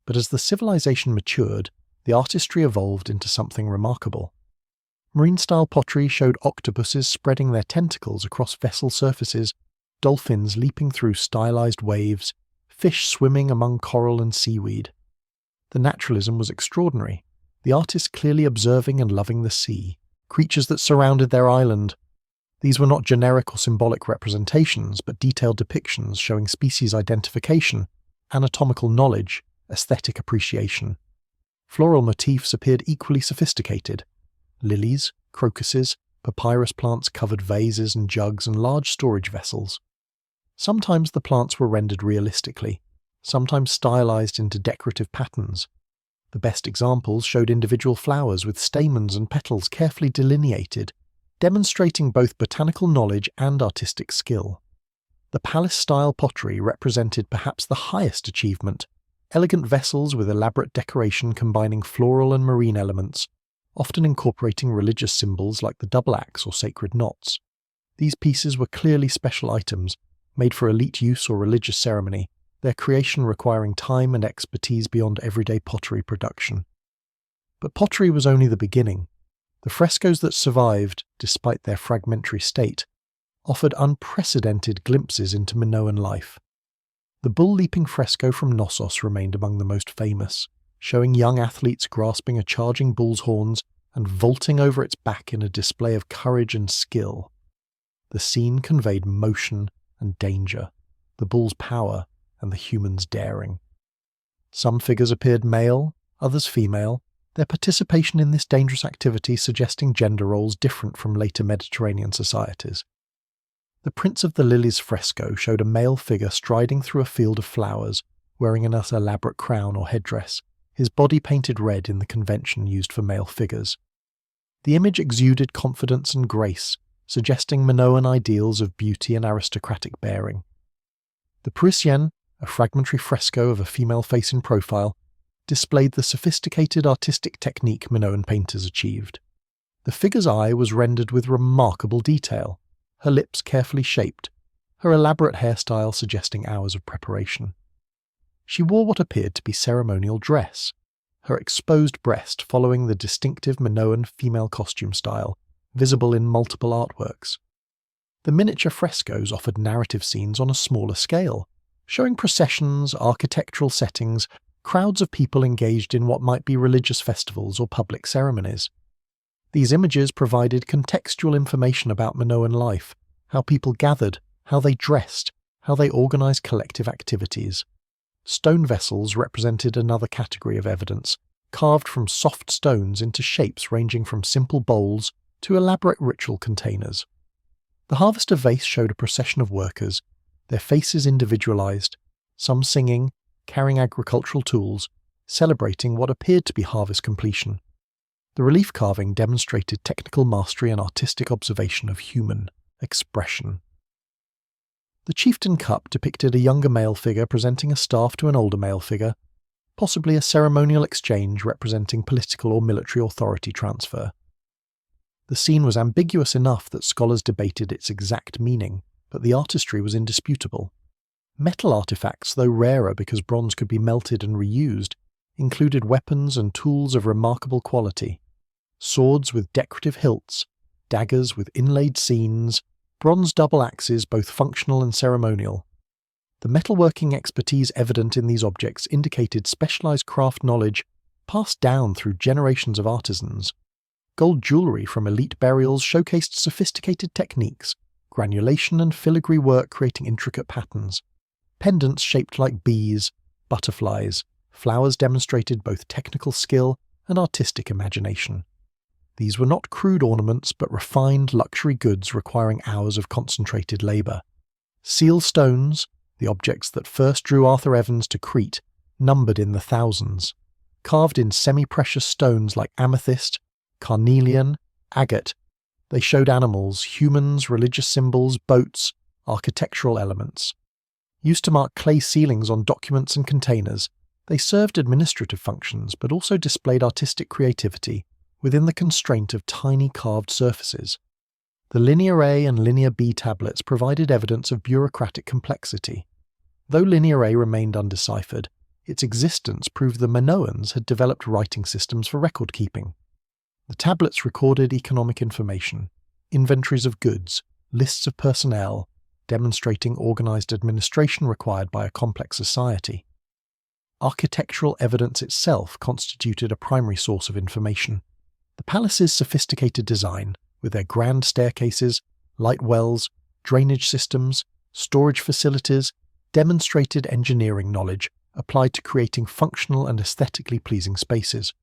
But as the civilization matured, the artistry evolved into something remarkable. Marine-style pottery showed octopuses spreading their tentacles across vessel surfaces, dolphins leaping through stylized waves, fish swimming among coral and seaweed. The naturalism was extraordinary, the artists clearly observing and loving the sea, creatures that surrounded their island. These were not generic or symbolic representations, but detailed depictions showing species identification, anatomical knowledge, aesthetic appreciation. Floral motifs appeared equally sophisticated. Lilies, crocuses, papyrus plants covered vases and jugs and large storage vessels. Sometimes the plants were rendered realistically, sometimes stylized into decorative patterns. The best examples showed individual flowers with stamens and petals carefully delineated, demonstrating both botanical knowledge and artistic skill. The palace-style pottery represented perhaps the highest achievement, elegant vessels with elaborate decoration combining floral and marine elements, often incorporating religious symbols like the double axe or sacred knots. These pieces were clearly special items, made for elite use or religious ceremony, their creation requiring time and expertise beyond everyday pottery production. But pottery was only the beginning. The frescoes that survived, despite their fragmentary state, offered unprecedented glimpses into Minoan life. The bull-leaping fresco from Knossos remained among the most famous, showing young athletes grasping a charging bull's horns and vaulting over its back in a display of courage and skill. The scene conveyed motion and danger, the bull's power and the human's daring. Some figures appeared male, others female, their participation in this dangerous activity suggesting gender roles different from later Mediterranean societies. The Prince of the Lilies fresco showed a male figure striding through a field of flowers, wearing an elaborate crown or headdress, his body painted red in the convention used for male figures. The image exuded confidence and grace, suggesting Minoan ideals of beauty and aristocratic bearing. The Parisienne, a fragmentary fresco of a female face in profile, displayed the sophisticated artistic technique Minoan painters achieved. The figure's eye was rendered with remarkable detail, her lips carefully shaped, her elaborate hairstyle suggesting hours of preparation. She wore what appeared to be ceremonial dress, her exposed breast following the distinctive Minoan female costume style, visible in multiple artworks. The miniature frescoes offered narrative scenes on a smaller scale, showing processions, architectural settings, crowds of people engaged in what might be religious festivals or public ceremonies. These images provided contextual information about Minoan life, how people gathered, how they dressed, how they organized collective activities. Stone vessels represented another category of evidence, carved from soft stones into shapes ranging from simple bowls to elaborate ritual containers. The harvester vase showed a procession of workers, their faces individualized, some singing, carrying agricultural tools, celebrating what appeared to be harvest completion. The relief carving demonstrated technical mastery and artistic observation of human expression. The chieftain cup depicted a younger male figure presenting a staff to an older male figure, possibly a ceremonial exchange representing political or military authority transfer. The scene was ambiguous enough that scholars debated its exact meaning, but the artistry was indisputable. Metal artifacts, though rarer because bronze could be melted and reused, included weapons and tools of remarkable quality. Swords with decorative hilts, daggers with inlaid scenes, bronze double axes both functional and ceremonial. The metalworking expertise evident in these objects indicated specialized craft knowledge passed down through generations of artisans. Gold jewelry from elite burials showcased sophisticated techniques, granulation and filigree work creating intricate patterns. Pendants shaped like bees, butterflies, flowers demonstrated both technical skill and artistic imagination. These were not crude ornaments but refined luxury goods requiring hours of concentrated labour. Seal stones, the objects that first drew Arthur Evans to Crete, numbered in the thousands. Carved in semi-precious stones like amethyst, carnelian, agate, they showed animals, humans, religious symbols, boats, architectural elements. Used to mark clay ceilings on documents and containers, they served administrative functions but also displayed artistic creativity within the constraint of tiny carved surfaces. The Linear A and Linear B tablets provided evidence of bureaucratic complexity. Though Linear A remained undeciphered, its existence proved the Minoans had developed writing systems for record-keeping. The tablets recorded economic information, inventories of goods, lists of personnel, demonstrating organized administration required by a complex society. Architectural evidence itself constituted a primary source of information. The palace's sophisticated design, with their grand staircases, light wells, drainage systems, storage facilities, demonstrated engineering knowledge applied to creating functional and aesthetically pleasing spaces.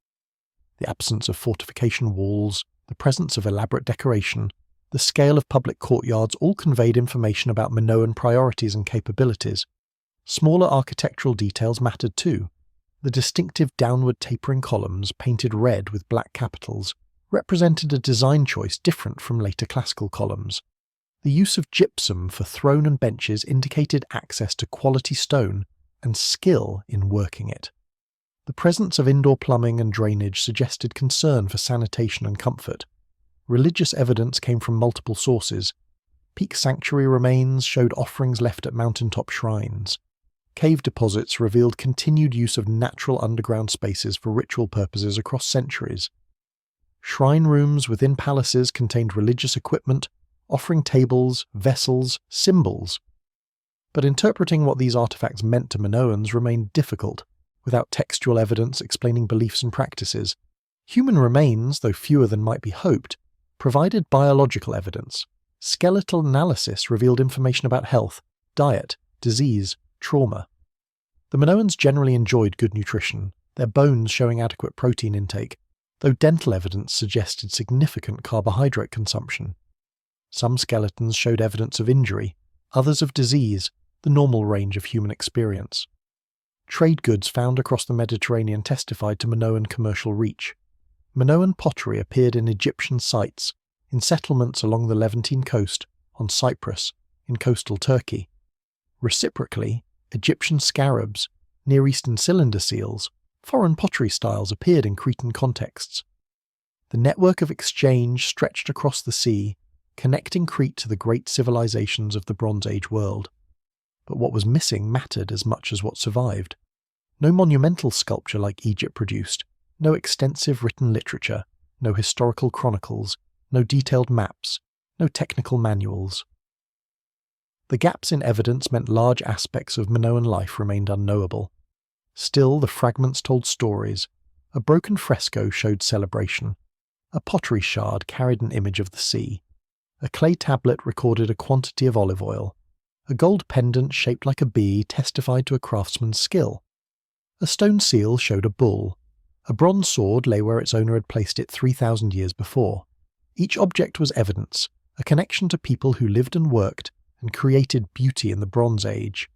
The absence of fortification walls, the presence of elaborate decoration, the scale of public courtyards all conveyed information about Minoan priorities and capabilities. Smaller architectural details mattered too. The distinctive downward tapering columns, painted red with black capitals, represented a design choice different from later classical columns. The use of gypsum for throne and benches indicated access to quality stone and skill in working it. The presence of indoor plumbing and drainage suggested concern for sanitation and comfort. Religious evidence came from multiple sources. Peak sanctuary remains showed offerings left at mountaintop shrines. Cave deposits revealed continued use of natural underground spaces for ritual purposes across centuries. Shrine rooms within palaces contained religious equipment, offering tables, vessels, symbols. But interpreting what these artifacts meant to Minoans remained difficult, without textual evidence explaining beliefs and practices. Human remains, though fewer than might be hoped, provided biological evidence. Skeletal analysis revealed information about health, diet, disease, trauma. The Minoans generally enjoyed good nutrition, their bones showing adequate protein intake, though dental evidence suggested significant carbohydrate consumption. Some skeletons showed evidence of injury, others of disease, the normal range of human experience. Trade goods found across the Mediterranean testified to Minoan commercial reach. Minoan pottery appeared in Egyptian sites, in settlements along the Levantine coast, on Cyprus, in coastal Turkey. Reciprocally, Egyptian scarabs, Near Eastern cylinder seals, foreign pottery styles appeared in Cretan contexts. The network of exchange stretched across the sea, connecting Crete to the great civilizations of the Bronze Age world. But what was missing mattered as much as what survived. No monumental sculpture like Egypt produced, no extensive written literature, no historical chronicles, no detailed maps, no technical manuals. The gaps in evidence meant large aspects of Minoan life remained unknowable. Still, the fragments told stories. A broken fresco showed celebration. A pottery shard carried an image of the sea. A clay tablet recorded a quantity of olive oil. A gold pendant shaped like a bee testified to a craftsman's skill. A stone seal showed a bull. A bronze sword lay where its owner had placed it 3,000 years before. Each object was evidence, a connection to people who lived and worked and created beauty in the Bronze Age.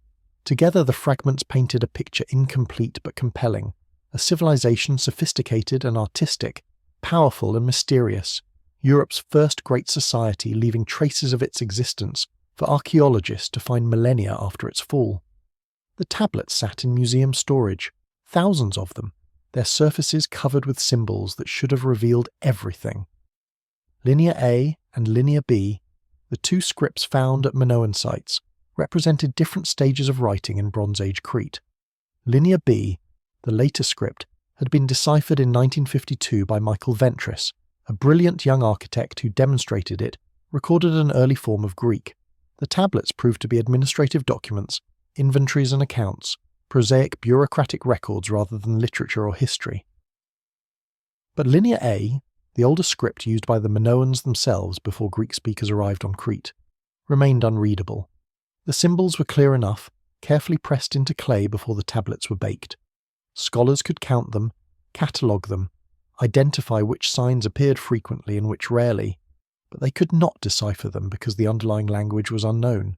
Together, the fragments painted a picture incomplete but compelling, a civilization sophisticated and artistic, powerful and mysterious, Europe's first great society leaving traces of its existence for archaeologists to find millennia after its fall. The tablets sat in museum storage, thousands of them, their surfaces covered with symbols that should have revealed everything. Linear A and Linear B, the two scripts found at Minoan sites, represented different stages of writing in Bronze Age Crete. Linear B, the later script, had been deciphered in 1952 by Michael Ventris, a brilliant young architect who demonstrated it, recorded an early form of Greek. The tablets proved to be administrative documents, inventories and accounts, prosaic bureaucratic records rather than literature or history. But Linear A, the older script used by the Minoans themselves before Greek speakers arrived on Crete, remained unreadable. The symbols were clear enough, carefully pressed into clay before the tablets were baked. Scholars could count them, catalogue them, identify which signs appeared frequently and which rarely, but they could not decipher them because the underlying language was unknown.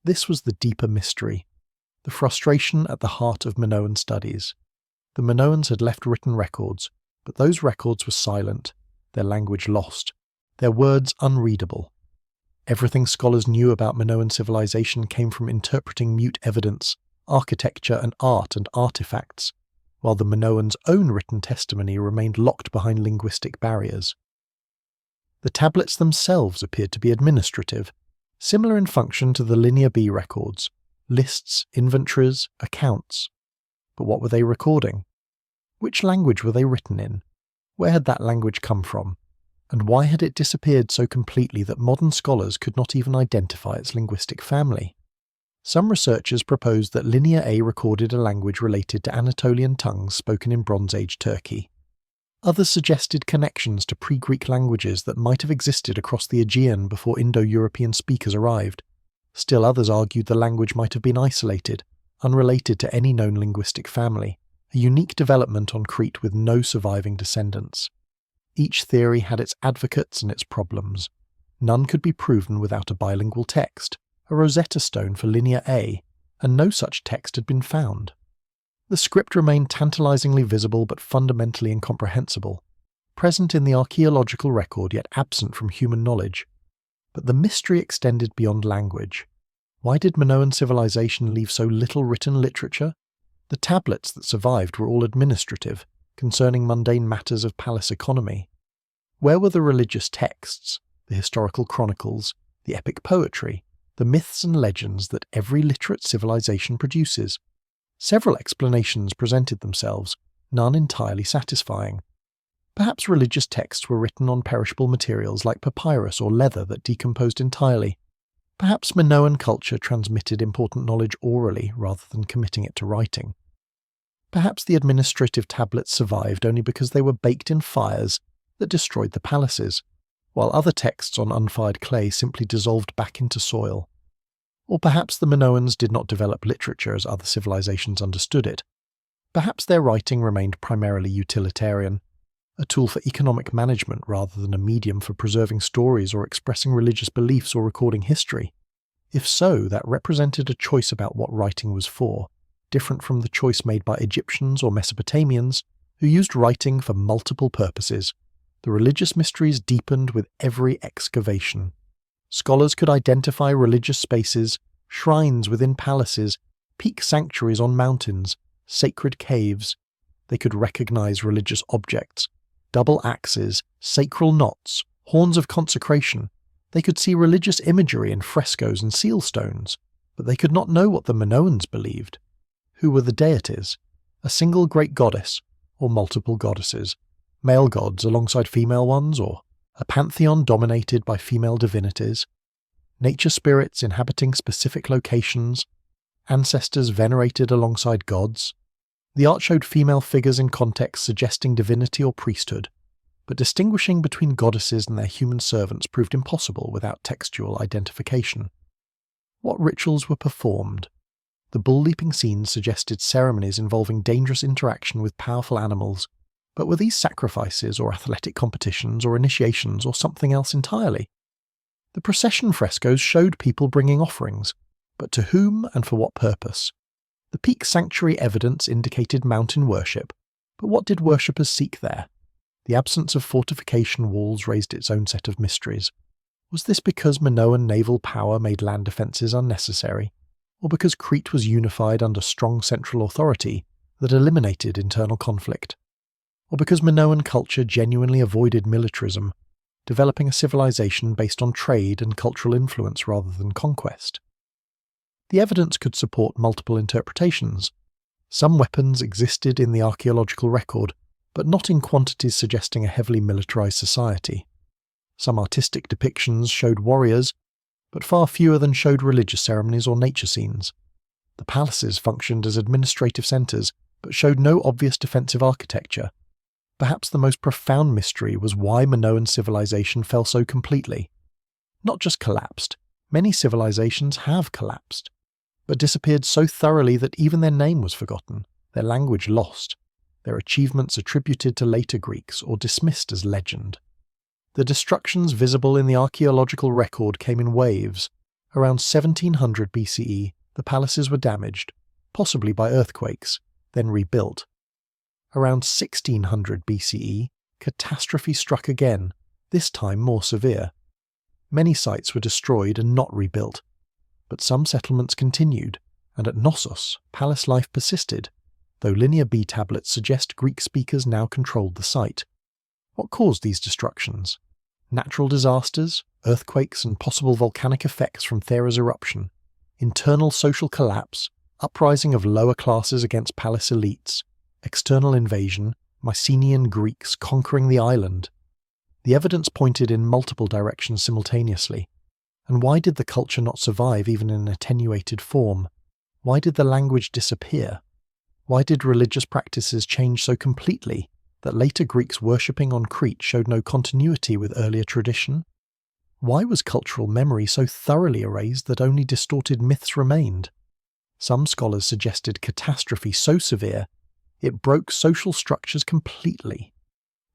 This was the deeper mystery, the frustration at the heart of Minoan studies. The Minoans had left written records, but those records were silent, their language lost, their words unreadable. Everything scholars knew about Minoan civilization came from interpreting mute evidence, architecture and art and artifacts, while the Minoans' own written testimony remained locked behind linguistic barriers. The tablets themselves appeared to be administrative, similar in function to the Linear B records, lists, inventories, accounts. But what were they recording? Which language were they written in? Where had that language come from? And why had it disappeared so completely that modern scholars could not even identify its linguistic family? Some researchers proposed that Linear A recorded a language related to Anatolian tongues spoken in Bronze Age Turkey. Others suggested connections to pre-Greek languages that might have existed across the Aegean before Indo-European speakers arrived. Still others argued the language might have been isolated, unrelated to any known linguistic family, a unique development on Crete with no surviving descendants. Each theory had its advocates and its problems. None could be proven without a bilingual text, a Rosetta Stone for Linear A, and no such text had been found. The script remained tantalizingly visible but fundamentally incomprehensible, present in the archaeological record yet absent from human knowledge. But the mystery extended beyond language. Why did Minoan civilization leave so little written literature? The tablets that survived were all administrative, concerning mundane matters of palace economy. Where were the religious texts, the historical chronicles, the epic poetry, the myths and legends that every literate civilization produces? Several explanations presented themselves, none entirely satisfying. Perhaps religious texts were written on perishable materials like papyrus or leather that decomposed entirely. Perhaps Minoan culture transmitted important knowledge orally rather than committing it to writing. Perhaps the administrative tablets survived only because they were baked in fires that destroyed the palaces, while other texts on unfired clay simply dissolved back into soil. Or perhaps the Minoans did not develop literature as other civilizations understood it. Perhaps their writing remained primarily utilitarian, a tool for economic management rather than a medium for preserving stories or expressing religious beliefs or recording history. If so, that represented a choice about what writing was for, different from the choice made by Egyptians or Mesopotamians, who used writing for multiple purposes. The religious mysteries deepened with every excavation. Scholars could identify religious spaces, shrines within palaces, peak sanctuaries on mountains, sacred caves. They could recognize religious objects, double axes, sacral knots, horns of consecration. They could see religious imagery in frescoes and seal stones, but they could not know what the Minoans believed. Who were the deities? A single great goddess, or multiple goddesses? Male gods alongside female ones, or a pantheon dominated by female divinities? Nature spirits inhabiting specific locations? Ancestors venerated alongside gods? The art showed female figures in context suggesting divinity or priesthood, but distinguishing between goddesses and their human servants proved impossible without textual identification. What rituals were performed? The bull-leaping scenes suggested ceremonies involving dangerous interaction with powerful animals, but were these sacrifices or athletic competitions or initiations or something else entirely? The procession frescoes showed people bringing offerings, But to whom and for what purpose? The peak sanctuary evidence indicated mountain worship, but what did worshippers seek there? The absence of fortification walls raised its own set of mysteries. Was this because Minoan naval power made land defences unnecessary, or because Crete was unified under strong central authority that eliminated internal conflict? Or because Minoan culture genuinely avoided militarism, developing a civilization based on trade and cultural influence rather than conquest? The evidence could support multiple interpretations. Some weapons existed in the archaeological record, but not in quantities suggesting a heavily militarized society. Some artistic depictions showed warriors, but far fewer than showed religious ceremonies or nature scenes. The palaces functioned as administrative centres, but showed no obvious defensive architecture. Perhaps the most profound mystery was why Minoan civilization fell so completely. Not just collapsed, many civilizations have collapsed, but disappeared so thoroughly that even their name was forgotten, their language lost, their achievements attributed to later Greeks or dismissed as legend. The destructions visible in the archaeological record came in waves. Around 1700 BCE, the palaces were damaged, possibly by earthquakes, then rebuilt. Around 1600 BCE, catastrophe struck again, this time more severe. Many sites were destroyed and not rebuilt, but some settlements continued, and at Knossos, palace life persisted, though Linear B tablets suggest Greek speakers now controlled the site. What caused these destructions? Natural disasters, earthquakes and possible volcanic effects from Thera's eruption, internal social collapse, uprising of lower classes against palace elites, external invasion, Mycenaean Greeks conquering the island. The evidence pointed in multiple directions simultaneously. And why did the culture not survive even in an attenuated form? Why did the language disappear? Why did religious practices change so completely that later Greeks worshipping on Crete showed no continuity with earlier tradition? Why was cultural memory so thoroughly erased that only distorted myths remained? Some scholars suggested catastrophe so severe it broke social structures completely.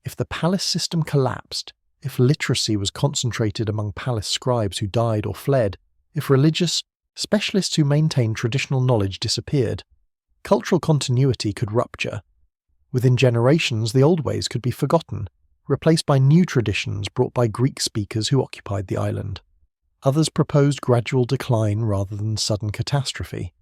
If the palace system collapsed, if literacy was concentrated among palace scribes who died or fled, if religious specialists who maintained traditional knowledge disappeared, cultural continuity could rupture. Within generations, the old ways could be forgotten, replaced by new traditions brought by Greek speakers who occupied the island. Others proposed gradual decline rather than sudden catastrophe.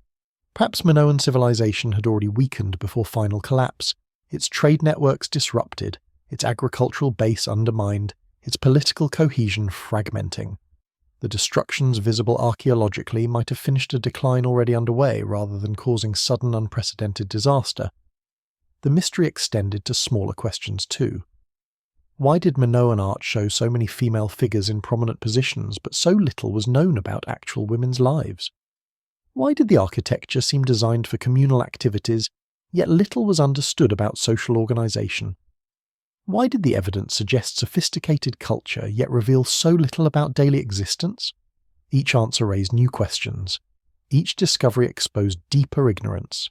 Perhaps Minoan civilization had already weakened before final collapse, its trade networks disrupted, its agricultural base undermined, its political cohesion fragmenting. The destructions visible archaeologically might have finished a decline already underway rather than causing sudden unprecedented disaster. The mystery extended to smaller questions too. Why did Minoan art show so many female figures in prominent positions but so little was known about actual women's lives? Why did the architecture seem designed for communal activities, yet little was understood about social organization? Why did the evidence suggest sophisticated culture yet reveal so little about daily existence? Each answer raised new questions. Each discovery exposed deeper ignorance.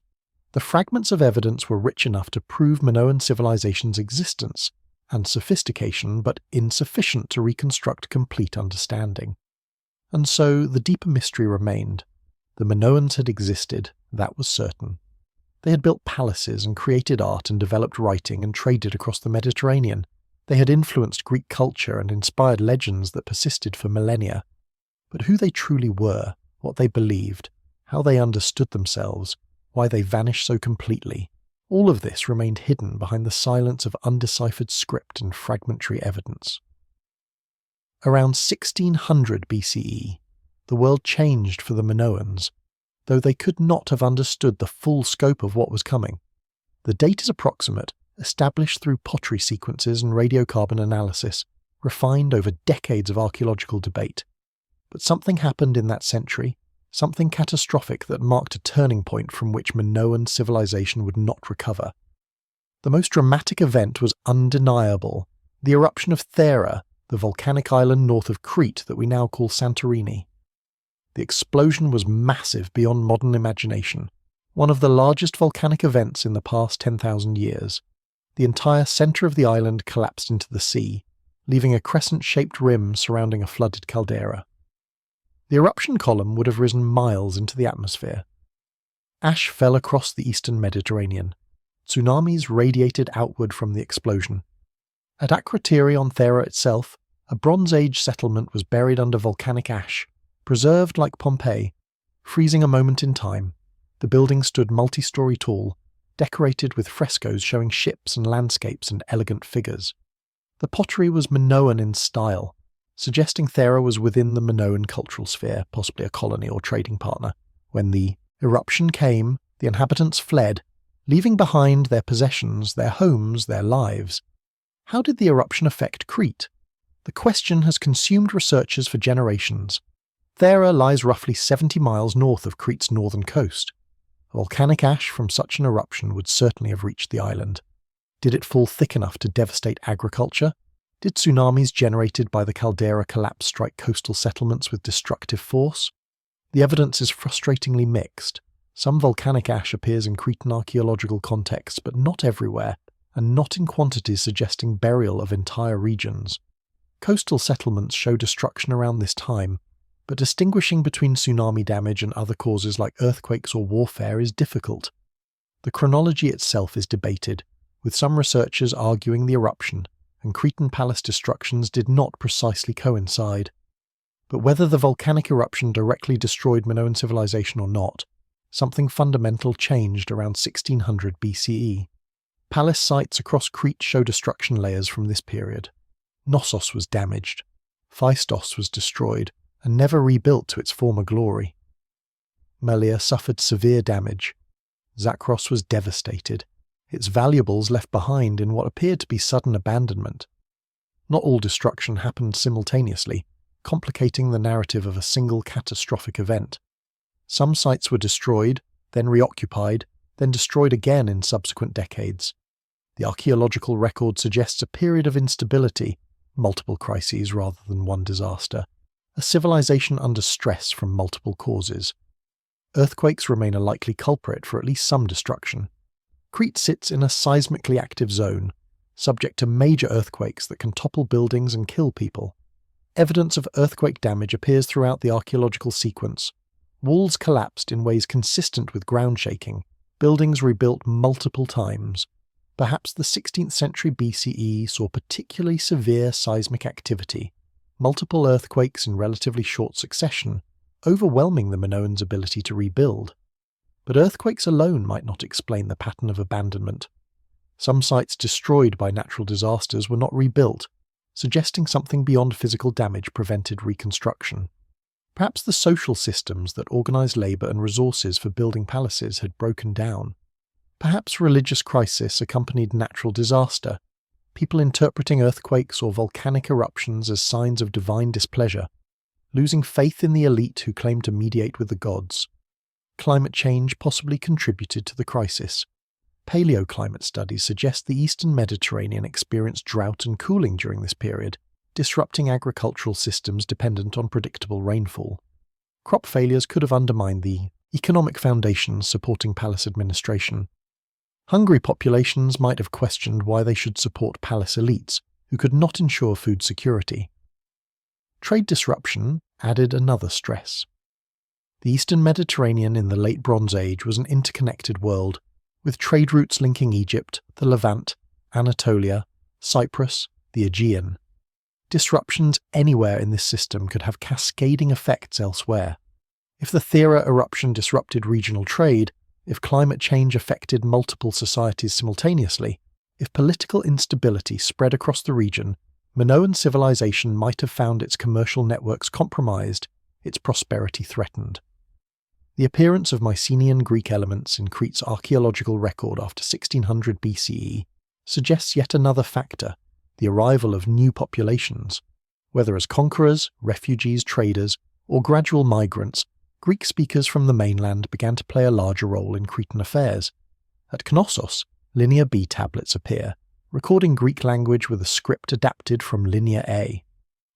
The fragments of evidence were rich enough to prove Minoan civilization's existence and sophistication, but insufficient to reconstruct complete understanding. And so the deeper mystery remained. The Minoans had existed, that was certain. They had built palaces and created art and developed writing and traded across the Mediterranean. They had influenced Greek culture and inspired legends that persisted for millennia. But who they truly were, what they believed, how they understood themselves, why they vanished so completely, all of this remained hidden behind the silence of undeciphered script and fragmentary evidence. Around 1600 BCE, the world changed for the Minoans, though they could not have understood the full scope of what was coming. The date is approximate, established through pottery sequences and radiocarbon analysis, refined over decades of archaeological debate. But something happened in that century, something catastrophic that marked a turning point from which Minoan civilization would not recover. The most dramatic event was undeniable, the eruption of Thera, the volcanic island north of Crete that we now call Santorini. The explosion was massive beyond modern imagination, one of the largest volcanic events in the past 10,000 years. The entire centre of the island collapsed into the sea, leaving a crescent-shaped rim surrounding a flooded caldera. The eruption column would have risen miles into the atmosphere. Ash fell across the eastern Mediterranean. Tsunamis radiated outward from the explosion. At Crete on Thera itself, a Bronze Age settlement was buried under volcanic ash, preserved like Pompeii. Freezing a moment in time, the building stood multi-story tall, decorated with frescoes showing ships and landscapes and elegant figures. The pottery was Minoan in style, suggesting Thera was within the Minoan cultural sphere, possibly a colony or trading partner. When the eruption came, the inhabitants fled, leaving behind their possessions, their homes, their lives. How did the eruption affect Crete? The question has consumed researchers for generations. Thera lies roughly 70 miles north of Crete's northern coast. Volcanic ash from such an eruption would certainly have reached the island. Did it fall thick enough to devastate agriculture? Did tsunamis generated by the caldera collapse strike coastal settlements with destructive force? The evidence is frustratingly mixed. Some volcanic ash appears in Cretan archaeological contexts, but not everywhere, and not in quantities suggesting burial of entire regions. Coastal settlements show destruction around this time, but distinguishing between tsunami damage and other causes like earthquakes or warfare is difficult. The chronology itself is debated, with some researchers arguing the eruption and Cretan palace destructions did not precisely coincide. But whether the volcanic eruption directly destroyed Minoan civilization or not, something fundamental changed around 1600 BCE. Palace sites across Crete show destruction layers from this period. Knossos was damaged, Phaistos was destroyed, and never rebuilt to its former glory. Melia suffered severe damage. Zakros was devastated, its valuables left behind in what appeared to be sudden abandonment. Not all destruction happened simultaneously, complicating the narrative of a single catastrophic event. Some sites were destroyed, then reoccupied, then destroyed again in subsequent decades. The archaeological record suggests a period of instability, multiple crises rather than one disaster, a civilization under stress from multiple causes. Earthquakes remain a likely culprit for at least some destruction. Crete sits in a seismically active zone, subject to major earthquakes that can topple buildings and kill people. Evidence of earthquake damage appears throughout the archaeological sequence. Walls collapsed in ways consistent with ground shaking, buildings rebuilt multiple times. Perhaps the 16th century BCE saw particularly severe seismic activity, multiple earthquakes in relatively short succession, overwhelming the Minoans' ability to rebuild. But earthquakes alone might not explain the pattern of abandonment. Some sites destroyed by natural disasters were not rebuilt, suggesting something beyond physical damage prevented reconstruction. Perhaps the social systems that organized labor and resources for building palaces had broken down. Perhaps religious crisis accompanied natural disaster, people interpreting earthquakes or volcanic eruptions as signs of divine displeasure, losing faith in the elite who claimed to mediate with the gods. Climate change possibly contributed to the crisis. Paleoclimate studies suggest the eastern Mediterranean experienced drought and cooling during this period, disrupting agricultural systems dependent on predictable rainfall. Crop failures could have undermined the economic foundations supporting palace administration. Hungry populations might have questioned why they should support palace elites, who could not ensure food security. Trade disruption added another stress. The eastern Mediterranean in the late Bronze Age was an interconnected world, with trade routes linking Egypt, the Levant, Anatolia, Cyprus, the Aegean. Disruptions anywhere in this system could have cascading effects elsewhere. If the Thera eruption disrupted regional trade, if climate change affected multiple societies simultaneously, if political instability spread across the region, Minoan civilization might have found its commercial networks compromised, its prosperity threatened. The appearance of Mycenaean Greek elements in Crete's archaeological record after 1600 BCE suggests yet another factor, the arrival of new populations. Whether as conquerors, refugees, traders, or gradual migrants, Greek speakers from the mainland began to play a larger role in Cretan affairs. At Knossos, Linear B tablets appear, recording Greek language with a script adapted from Linear A.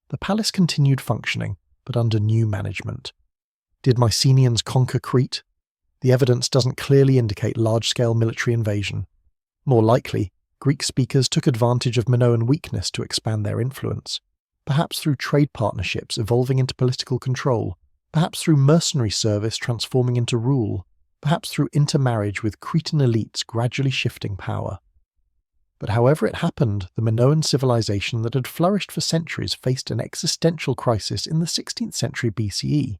The palace continued functioning, but under new management. Did Mycenaeans conquer Crete? The evidence doesn't clearly indicate large-scale military invasion. More likely, Greek speakers took advantage of Minoan weakness to expand their influence, perhaps through trade partnerships evolving into political control, perhaps through mercenary service transforming into rule, perhaps through intermarriage with Cretan elites gradually shifting power. But however it happened, the Minoan civilization that had flourished for centuries faced an existential crisis in the 16th century BCE.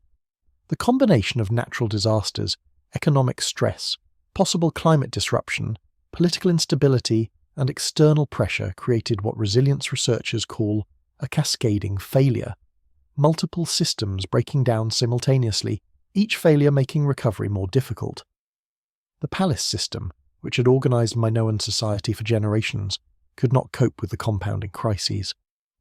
The combination of natural disasters, economic stress, possible climate disruption, political instability, and external pressure created what resilience researchers call a cascading failure. Multiple systems breaking down simultaneously, each failure making recovery more difficult. The palace system, which had organised Minoan society for generations, could not cope with the compounding crises.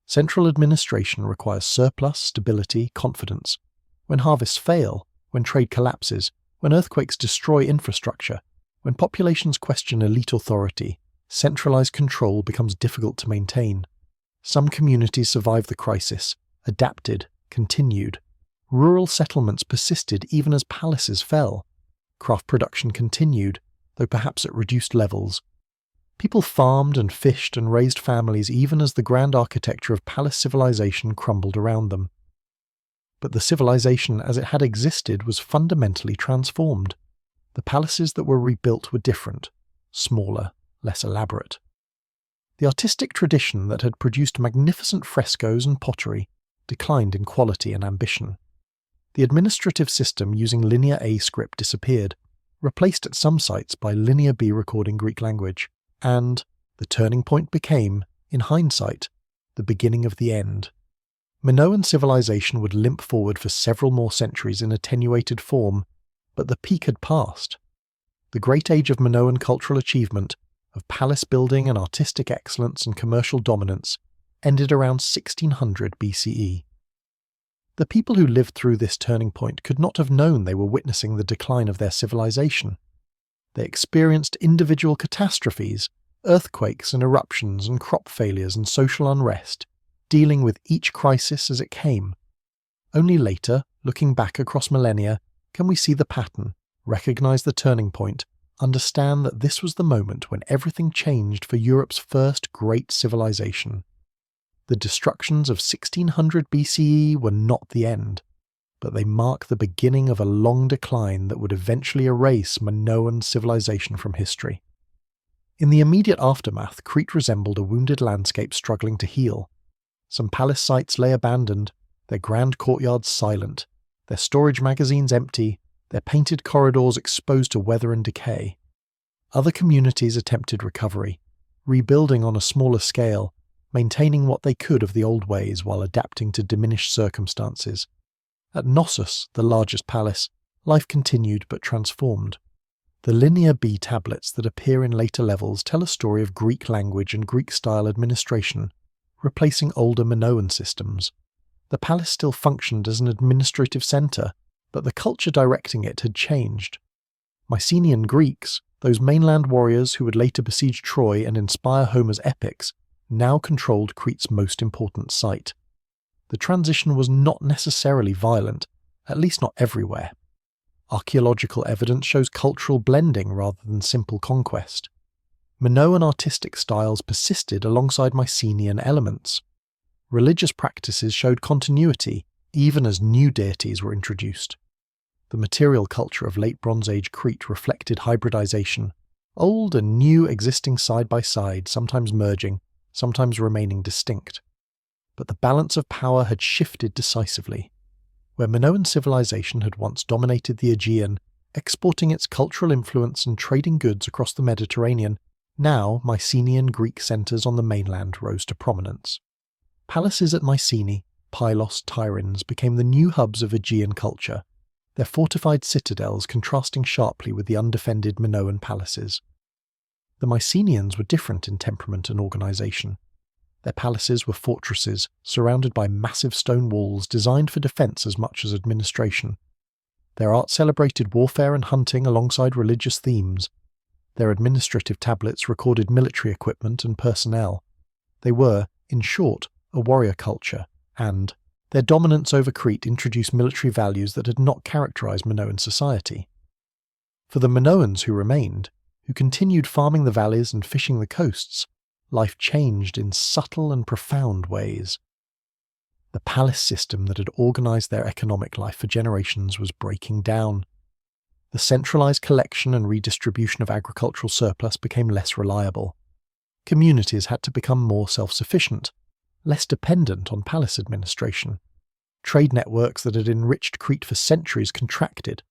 Central administration requires surplus, stability, confidence. When harvests fail, when trade collapses, when earthquakes destroy infrastructure, when populations question elite authority, centralised control becomes difficult to maintain. Some communities survived the crisis, adapted, continued. Rural settlements persisted even as palaces fell. Craft production continued, though perhaps at reduced levels. People farmed and fished and raised families even as the grand architecture of palace civilization crumbled around them. But the civilization as it had existed was fundamentally transformed. The palaces that were rebuilt were different, smaller, less elaborate. The artistic tradition that had produced magnificent frescoes and pottery declined in quality and ambition. The administrative system using Linear A script disappeared, replaced at some sites by Linear B recording Greek language, and the turning point became, in hindsight, the beginning of the end. Minoan civilization would limp forward for several more centuries in attenuated form, but the peak had passed. The great age of Minoan cultural achievement, of palace building and artistic excellence and commercial dominance, ended around 1600 BCE. The people who lived through this turning point could not have known they were witnessing the decline of their civilization. They experienced individual catastrophes, earthquakes and eruptions and crop failures and social unrest, dealing with each crisis as it came. Only later, looking back across millennia, can we see the pattern, recognize the turning point, understand that this was the moment when everything changed for Europe's first great civilization. The destructions of 1600 BCE were not the end, but they mark the beginning of a long decline that would eventually erase Minoan civilization from history. In the immediate aftermath, Crete resembled a wounded landscape struggling to heal. Some palace sites lay abandoned, their grand courtyards silent, their storage magazines empty, their painted corridors exposed to weather and decay. Other communities attempted recovery, rebuilding on a smaller scale, maintaining what they could of the old ways while adapting to diminished circumstances. At Knossos, the largest palace, life continued but transformed. The Linear B tablets that appear in later levels tell a story of Greek language and Greek-style administration, replacing older Minoan systems. The palace still functioned as an administrative centre, but the culture directing it had changed. Mycenaean Greeks, those mainland warriors who would later besiege Troy and inspire Homer's epics, now controlled Crete's most important site. The transition was not necessarily violent, at least not everywhere. Archaeological evidence shows cultural blending rather than simple conquest. Minoan artistic styles persisted alongside Mycenaean elements. Religious practices showed continuity, even as new deities were introduced. The material culture of late Bronze Age Crete reflected hybridization, old and new existing side by side, sometimes merging, sometimes remaining distinct. But the balance of power had shifted decisively. Where Minoan civilization had once dominated the Aegean, exporting its cultural influence and trading goods across the Mediterranean, now Mycenaean Greek centres on the mainland rose to prominence. Palaces at Mycenae, Pylos, Tiryns became the new hubs of Aegean culture, their fortified citadels contrasting sharply with the undefended Minoan palaces. The Mycenaeans were different in temperament and organisation. Their palaces were fortresses surrounded by massive stone walls designed for defence as much as administration. Their art celebrated warfare and hunting alongside religious themes. Their administrative tablets recorded military equipment and personnel. They were, in short, a warrior culture, and their dominance over Crete introduced military values that had not characterised Minoan society. For the Minoans who remained, who continued farming the valleys and fishing the coasts, life changed in subtle and profound ways. The palace system that had organised their economic life for generations was breaking down. The centralised collection and redistribution of agricultural surplus became less reliable. Communities had to become more self-sufficient, less dependent on palace administration. Trade networks that had enriched Crete for centuries contracted.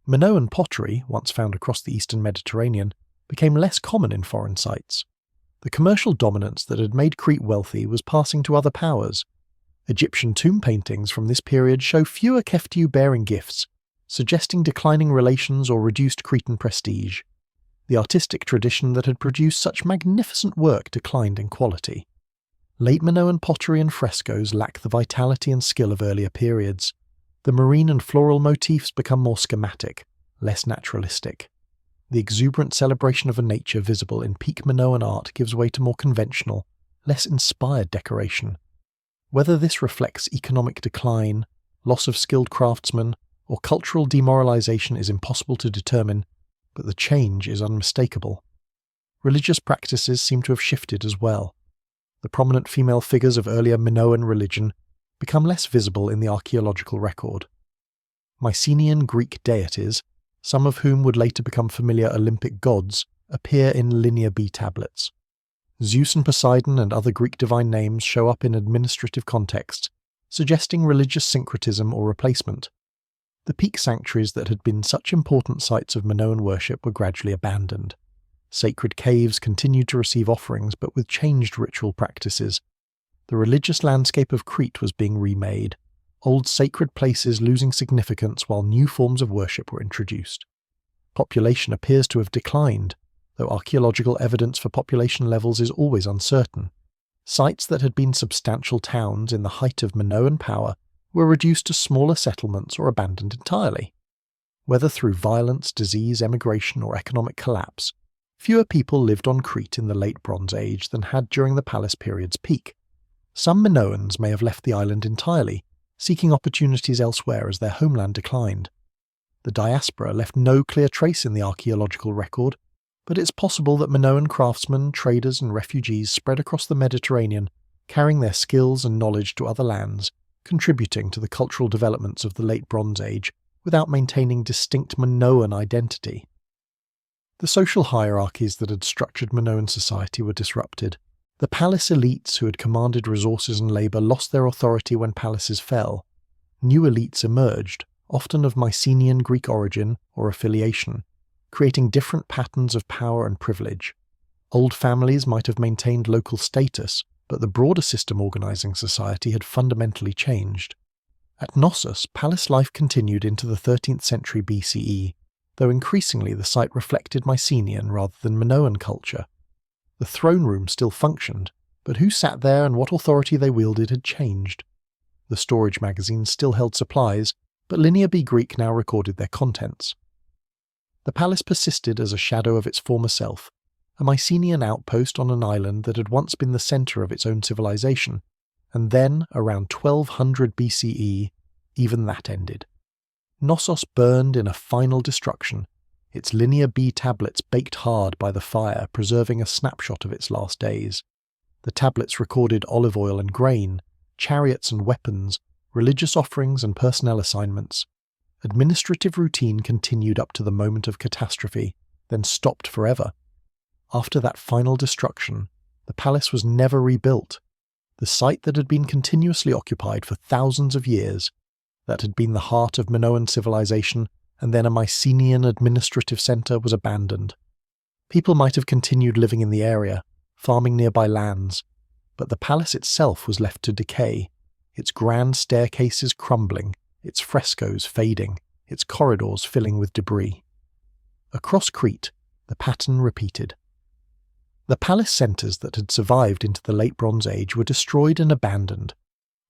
Minoan pottery, once found across the eastern Mediterranean, became less common in foreign sites. The commercial dominance that had made Crete wealthy was passing to other powers. Egyptian tomb paintings from this period show fewer keftiu bearing gifts, suggesting declining relations or reduced Cretan prestige. The artistic tradition that had produced such magnificent work declined in quality. Late Minoan pottery and frescoes lack the vitality and skill of earlier periods. The marine and floral motifs become more schematic, less naturalistic. The exuberant celebration of a nature visible in peak Minoan art gives way to more conventional, less inspired decoration. Whether this reflects economic decline, loss of skilled craftsmen, or cultural demoralization is impossible to determine, but the change is unmistakable. Religious practices seem to have shifted as well. The prominent female figures of earlier Minoan religion become less visible in the archaeological record. Mycenaean Greek deities, some of whom would later become familiar Olympic gods, appear in Linear B tablets. Zeus and Poseidon and other Greek divine names show up in administrative contexts, suggesting religious syncretism or replacement. The peak sanctuaries that had been such important sites of Minoan worship were gradually abandoned. Sacred caves continued to receive offerings, but with changed ritual practices. The religious landscape of Crete was being remade, old sacred places losing significance while new forms of worship were introduced. Population appears to have declined, though archaeological evidence for population levels is always uncertain. Sites that had been substantial towns in the height of Minoan power were reduced to smaller settlements or abandoned entirely. Whether through violence, disease, emigration, or economic collapse, fewer people lived on Crete in the late Bronze Age than had during the palace period's peak. Some Minoans may have left the island entirely, seeking opportunities elsewhere as their homeland declined. The diaspora left no clear trace in the archaeological record, but it's possible that Minoan craftsmen, traders, and refugees spread across the Mediterranean, carrying their skills and knowledge to other lands, contributing to the cultural developments of the late Bronze Age without maintaining distinct Minoan identity. The social hierarchies that had structured Minoan society were disrupted. The palace elites who had commanded resources and labour lost their authority when palaces fell. New elites emerged, often of Mycenaean Greek origin or affiliation, creating different patterns of power and privilege. Old families might have maintained local status, but the broader system organising society had fundamentally changed. At Knossos, palace life continued into the 13th century BCE, though increasingly the site reflected Mycenaean rather than Minoan culture. The throne room still functioned, but who sat there and what authority they wielded had changed. The storage magazines still held supplies, but Linear B Greek now recorded their contents. The palace persisted as a shadow of its former self, a Mycenaean outpost on an island that had once been the centre of its own civilization, and then, around 1200 BCE, even that ended. Knossos burned in a final destruction, its Linear B tablets baked hard by the fire, preserving a snapshot of its last days. The tablets recorded olive oil and grain, chariots and weapons, religious offerings and personnel assignments. Administrative routine continued up to the moment of catastrophe, then stopped forever. After that final destruction, the palace was never rebuilt. The site that had been continuously occupied for thousands of years, that had been the heart of Minoan civilization and then a Mycenaean administrative centre, was abandoned. People might have continued living in the area, farming nearby lands, but the palace itself was left to decay, its grand staircases crumbling, its frescoes fading, its corridors filling with debris. Across Crete, the pattern repeated. The palace centres that had survived into the late Bronze Age were destroyed and abandoned.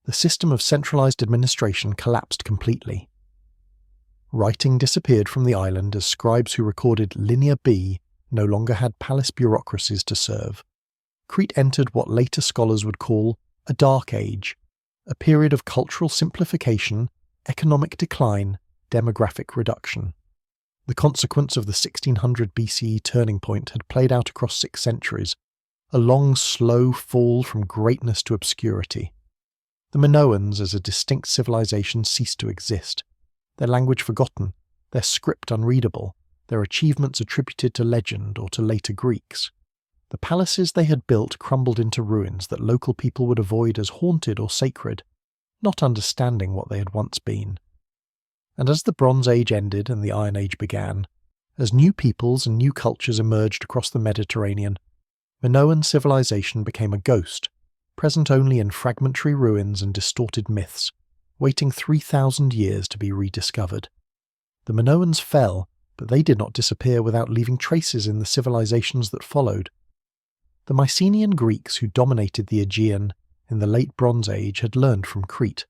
The system of centralised administration collapsed completely. Writing disappeared from the island as scribes who recorded Linear B no longer had palace bureaucracies to serve. Crete entered what later scholars would call a Dark Age, a period of cultural simplification, economic decline, demographic reduction. The consequence of the 1600 BCE turning point had played out across 6 centuries, a long, slow fall from greatness to obscurity. The Minoans as a distinct civilization ceased to exist, their language forgotten, their script unreadable, their achievements attributed to legend or to later Greeks. The palaces they had built crumbled into ruins that local people would avoid as haunted or sacred, not understanding what they had once been. And as the Bronze Age ended and the Iron Age began, as new peoples and new cultures emerged across the Mediterranean, Minoan civilization became a ghost, present only in fragmentary ruins and distorted myths, waiting 3,000 years to be rediscovered. The Minoans fell, but they did not disappear without leaving traces in the civilizations that followed. The Mycenaean Greeks who dominated the Aegean in the late Bronze Age had learned from Crete.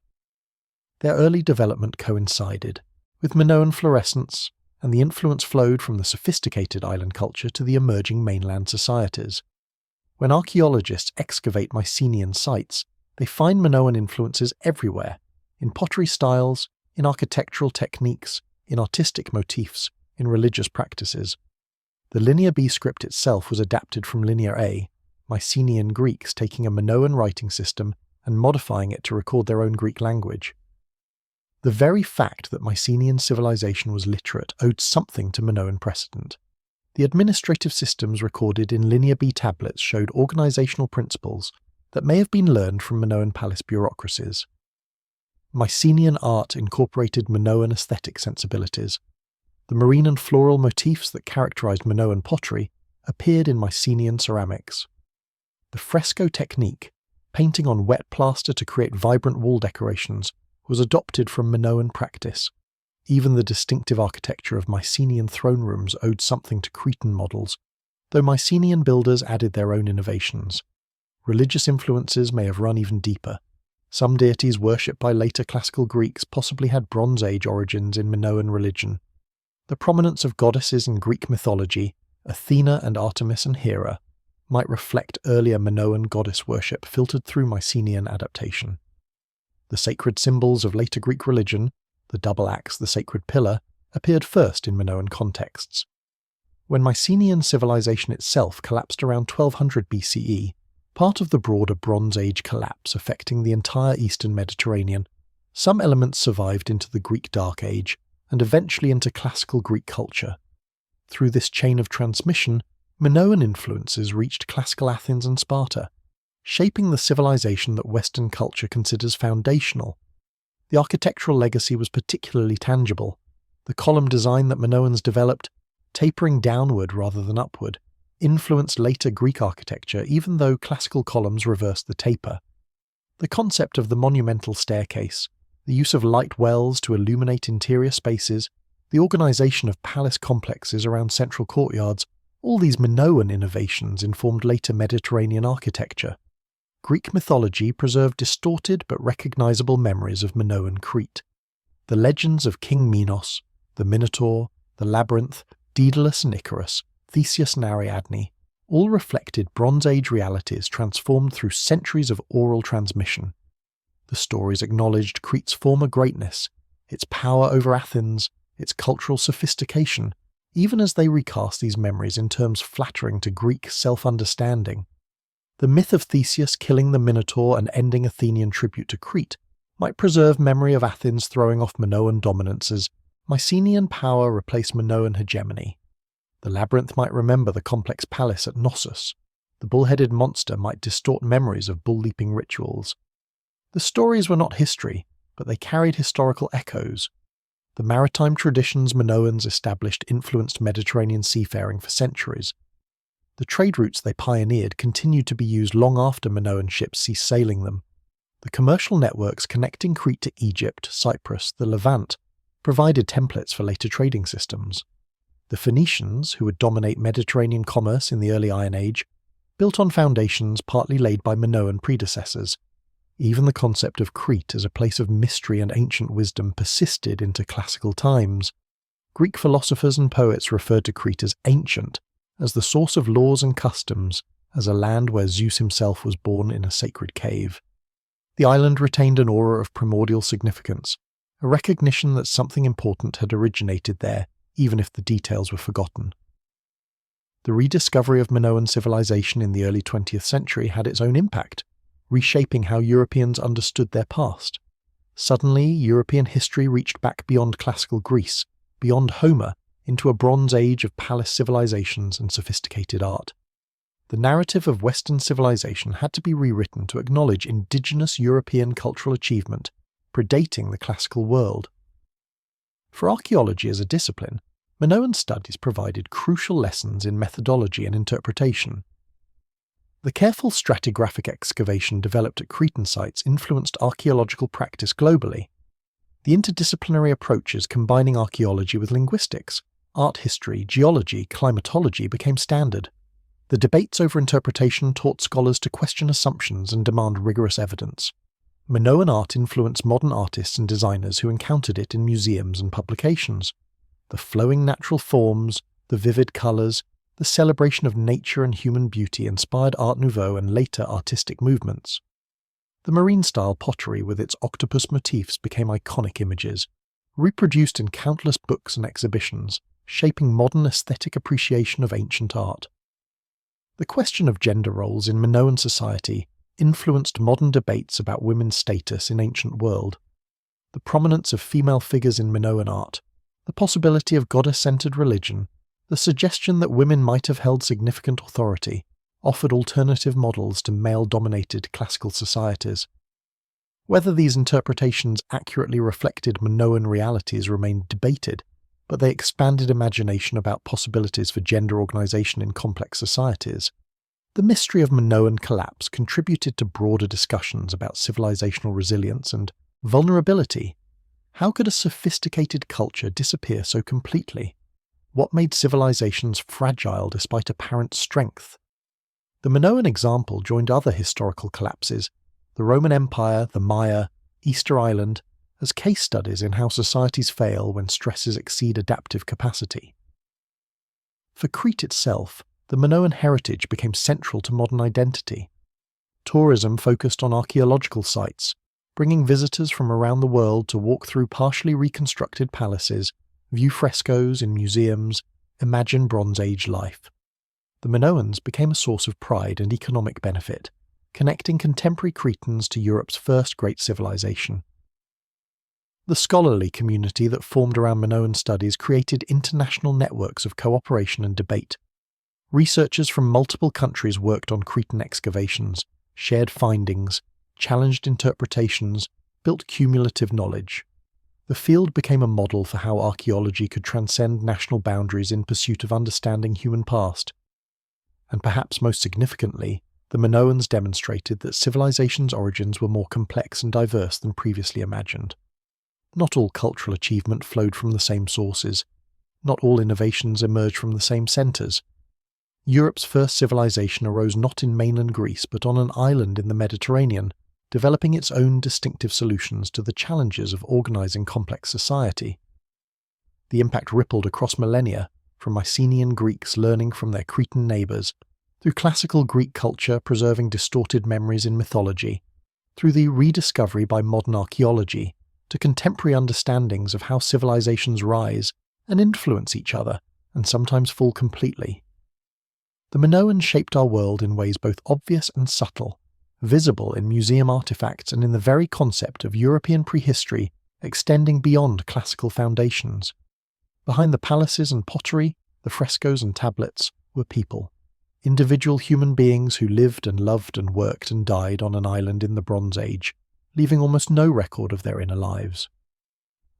Their early development coincided with Minoan fluorescence, and the influence flowed from the sophisticated island culture to the emerging mainland societies. When archaeologists excavate Mycenaean sites, they find Minoan influences everywhere, in pottery styles, in architectural techniques, in artistic motifs, in religious practices. The Linear B script itself was adapted from Linear A, Mycenaean Greeks taking a Minoan writing system and modifying it to record their own Greek language. The very fact that Mycenaean civilization was literate owed something to Minoan precedent. The administrative systems recorded in Linear B tablets showed organizational principles that may have been learned from Minoan palace bureaucracies. Mycenaean art incorporated Minoan aesthetic sensibilities. The marine and floral motifs that characterized Minoan pottery appeared in Mycenaean ceramics. The fresco technique, painting on wet plaster to create vibrant wall decorations, was adopted from Minoan practice. Even the distinctive architecture of Mycenaean throne rooms owed something to Cretan models, though Mycenaean builders added their own innovations. Religious influences may have run even deeper. Some deities worshipped by later classical Greeks possibly had Bronze Age origins in Minoan religion. The prominence of goddesses in Greek mythology, Athena and Artemis and Hera, might reflect earlier Minoan goddess worship filtered through Mycenaean adaptation. The sacred symbols of later Greek religion, the double axe, the sacred pillar, appeared first in Minoan contexts. When Mycenaean civilization itself collapsed around 1200 BCE, part of the broader Bronze Age collapse affecting the entire eastern Mediterranean, some elements survived into the Greek Dark Age and eventually into classical Greek culture. Through this chain of transmission, Minoan influences reached classical Athens and Sparta, shaping the civilization that Western culture considers foundational. The architectural legacy was particularly tangible. The column design that Minoans developed, tapering downward rather than upward, influenced later Greek architecture even though classical columns reversed the taper. The concept of the monumental staircase, the use of light wells to illuminate interior spaces, the organization of palace complexes around central courtyards, all these Minoan innovations informed later Mediterranean architecture. Greek mythology preserved distorted but recognizable memories of Minoan Crete. The legends of King Minos, the Minotaur, the labyrinth, Daedalus and Icarus, Theseus and Ariadne, all reflected Bronze Age realities transformed through centuries of oral transmission. The stories acknowledged Crete's former greatness, its power over Athens, its cultural sophistication, even as they recast these memories in terms flattering to Greek self-understanding. The myth of Theseus killing the Minotaur and ending Athenian tribute to Crete might preserve memory of Athens throwing off Minoan dominance as Mycenaean power replaced Minoan hegemony. The labyrinth might remember the complex palace at Knossos. The bull-headed monster might distort memories of bull-leaping rituals. The stories were not history, but they carried historical echoes. The maritime traditions Minoans established influenced Mediterranean seafaring for centuries. The trade routes they pioneered continued to be used long after Minoan ships ceased sailing them. The commercial networks connecting Crete to Egypt, Cyprus, the Levant, provided templates for later trading systems. The Phoenicians, who would dominate Mediterranean commerce in the early Iron Age, built on foundations partly laid by Minoan predecessors. Even the concept of Crete as a place of mystery and ancient wisdom persisted into classical times. Greek philosophers and poets referred to Crete as ancient, as the source of laws and customs, as a land where Zeus himself was born in a sacred cave. The island retained an aura of primordial significance, a recognition that something important had originated there, even if the details were forgotten. The rediscovery of Minoan civilization in the early 20th century had its own impact. reshaping how Europeans understood their past. Suddenly, European history reached back beyond classical Greece, beyond Homer, into a Bronze Age of palace civilizations and sophisticated art. The narrative of Western civilization had to be rewritten to acknowledge indigenous European cultural achievement, predating the classical world. For archaeology as a discipline, Minoan studies provided crucial lessons in methodology and interpretation. The careful stratigraphic excavation developed at Cretan sites influenced archaeological practice globally. The interdisciplinary approaches combining archaeology with linguistics, art history, geology, climatology became standard. The debates over interpretation taught scholars to question assumptions and demand rigorous evidence. Minoan art influenced modern artists and designers who encountered it in museums and publications. The flowing natural forms, the vivid colours, the celebration of nature and human beauty inspired Art Nouveau and later artistic movements. The marine-style pottery with its octopus motifs became iconic images, reproduced in countless books and exhibitions, shaping modern aesthetic appreciation of ancient art. The question of gender roles in Minoan society influenced modern debates about women's status in ancient world. The prominence of female figures in Minoan art, the possibility of goddess-centered religion, the suggestion that women might have held significant authority, offered alternative models to male-dominated classical societies. Whether these interpretations accurately reflected Minoan realities remained debated, but they expanded imagination about possibilities for gender organization in complex societies. The mystery of Minoan collapse contributed to broader discussions about civilizational resilience and vulnerability. How could a sophisticated culture disappear so completely? What made civilizations fragile despite apparent strength? The Minoan example joined other historical collapses, the Roman Empire, the Maya, Easter Island, as case studies in how societies fail when stresses exceed adaptive capacity. For Crete itself, the Minoan heritage became central to modern identity. Tourism focused on archaeological sites, bringing visitors from around the world to walk through partially reconstructed palaces, view frescoes in museums, imagine Bronze Age life. The Minoans became a source of pride and economic benefit, connecting contemporary Cretans to Europe's first great civilization. The scholarly community that formed around Minoan studies created international networks of cooperation and debate. Researchers from multiple countries worked on Cretan excavations, shared findings, challenged interpretations, built cumulative knowledge. The field became a model for how archaeology could transcend national boundaries in pursuit of understanding human past. And perhaps most significantly, the Minoans demonstrated that civilization's origins were more complex and diverse than previously imagined. Not all cultural achievement flowed from the same sources. Not all innovations emerged from the same centres. Europe's first civilization arose not in mainland Greece but on an island in the Mediterranean, developing its own distinctive solutions to the challenges of organizing complex society. The impact rippled across millennia, from Mycenaean Greeks learning from their Cretan neighbours, through classical Greek culture preserving distorted memories in mythology, through the rediscovery by modern archaeology, to contemporary understandings of how civilizations rise and influence each other, and sometimes fall completely. The Minoans shaped our world in ways both obvious and subtle, visible in museum artifacts and in the very concept of European prehistory extending beyond classical foundations. Behind the palaces and pottery, the frescoes and tablets, were people. Individual human beings who lived and loved and worked and died on an island in the Bronze Age, leaving almost no record of their inner lives.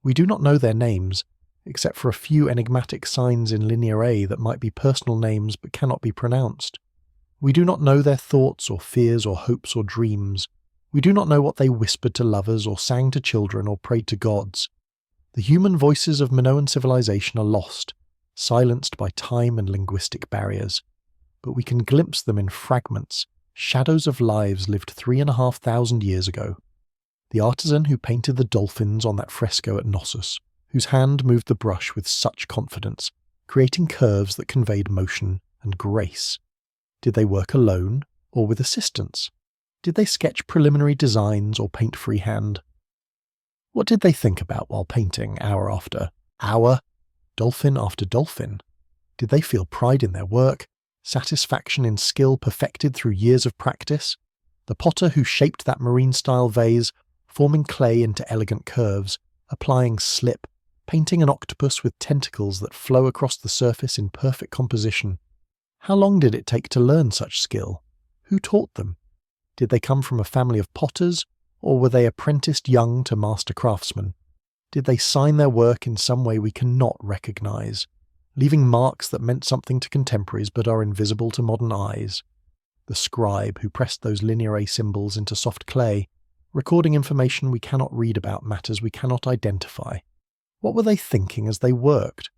We do not know their names, except for a few enigmatic signs in Linear A that might be personal names but cannot be pronounced. We do not know their thoughts or fears or hopes or dreams. We do not know what they whispered to lovers or sang to children or prayed to gods. The human voices of Minoan civilization are lost, silenced by time and linguistic barriers. But we can glimpse them in fragments, shadows of lives lived 3,500 years ago. The artisan who painted the dolphins on that fresco at Knossos, whose hand moved the brush with such confidence, creating curves that conveyed motion and grace. Did they work alone or with assistance? Did they sketch preliminary designs or paint freehand? What did they think about while painting hour after hour, dolphin after dolphin? Did they feel pride in their work, satisfaction in skill perfected through years of practice? The potter who shaped that marine-style vase, forming clay into elegant curves, applying slip, painting an octopus with tentacles that flow across the surface in perfect composition. How long did it take to learn such skill? Who taught them? Did they come from a family of potters, or were they apprenticed young to master craftsmen? Did they sign their work in some way we cannot recognize, leaving marks that meant something to contemporaries but are invisible to modern eyes? The scribe who pressed those linear A symbols into soft clay, recording information we cannot read about matters we cannot identify. What were they thinking as they worked?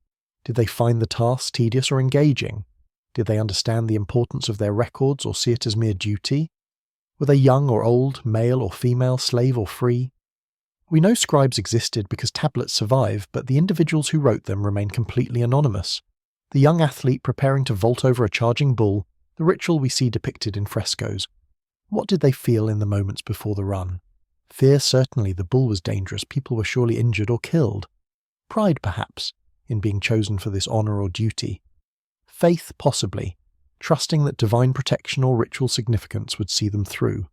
Did they find the task tedious or engaging? Did they understand the importance of their records or see it as mere duty? Were they young or old, male or female, slave or free? We know scribes existed because tablets survive, but the individuals who wrote them remain completely anonymous. The young athlete preparing to vault over a charging bull, the ritual we see depicted in frescoes. What did they feel in the moments before the run? Fear, certainly. The bull was dangerous. People were surely injured or killed. Pride, perhaps, in being chosen for this honour or duty. Faith, possibly, trusting that divine protection or ritual significance would see them through.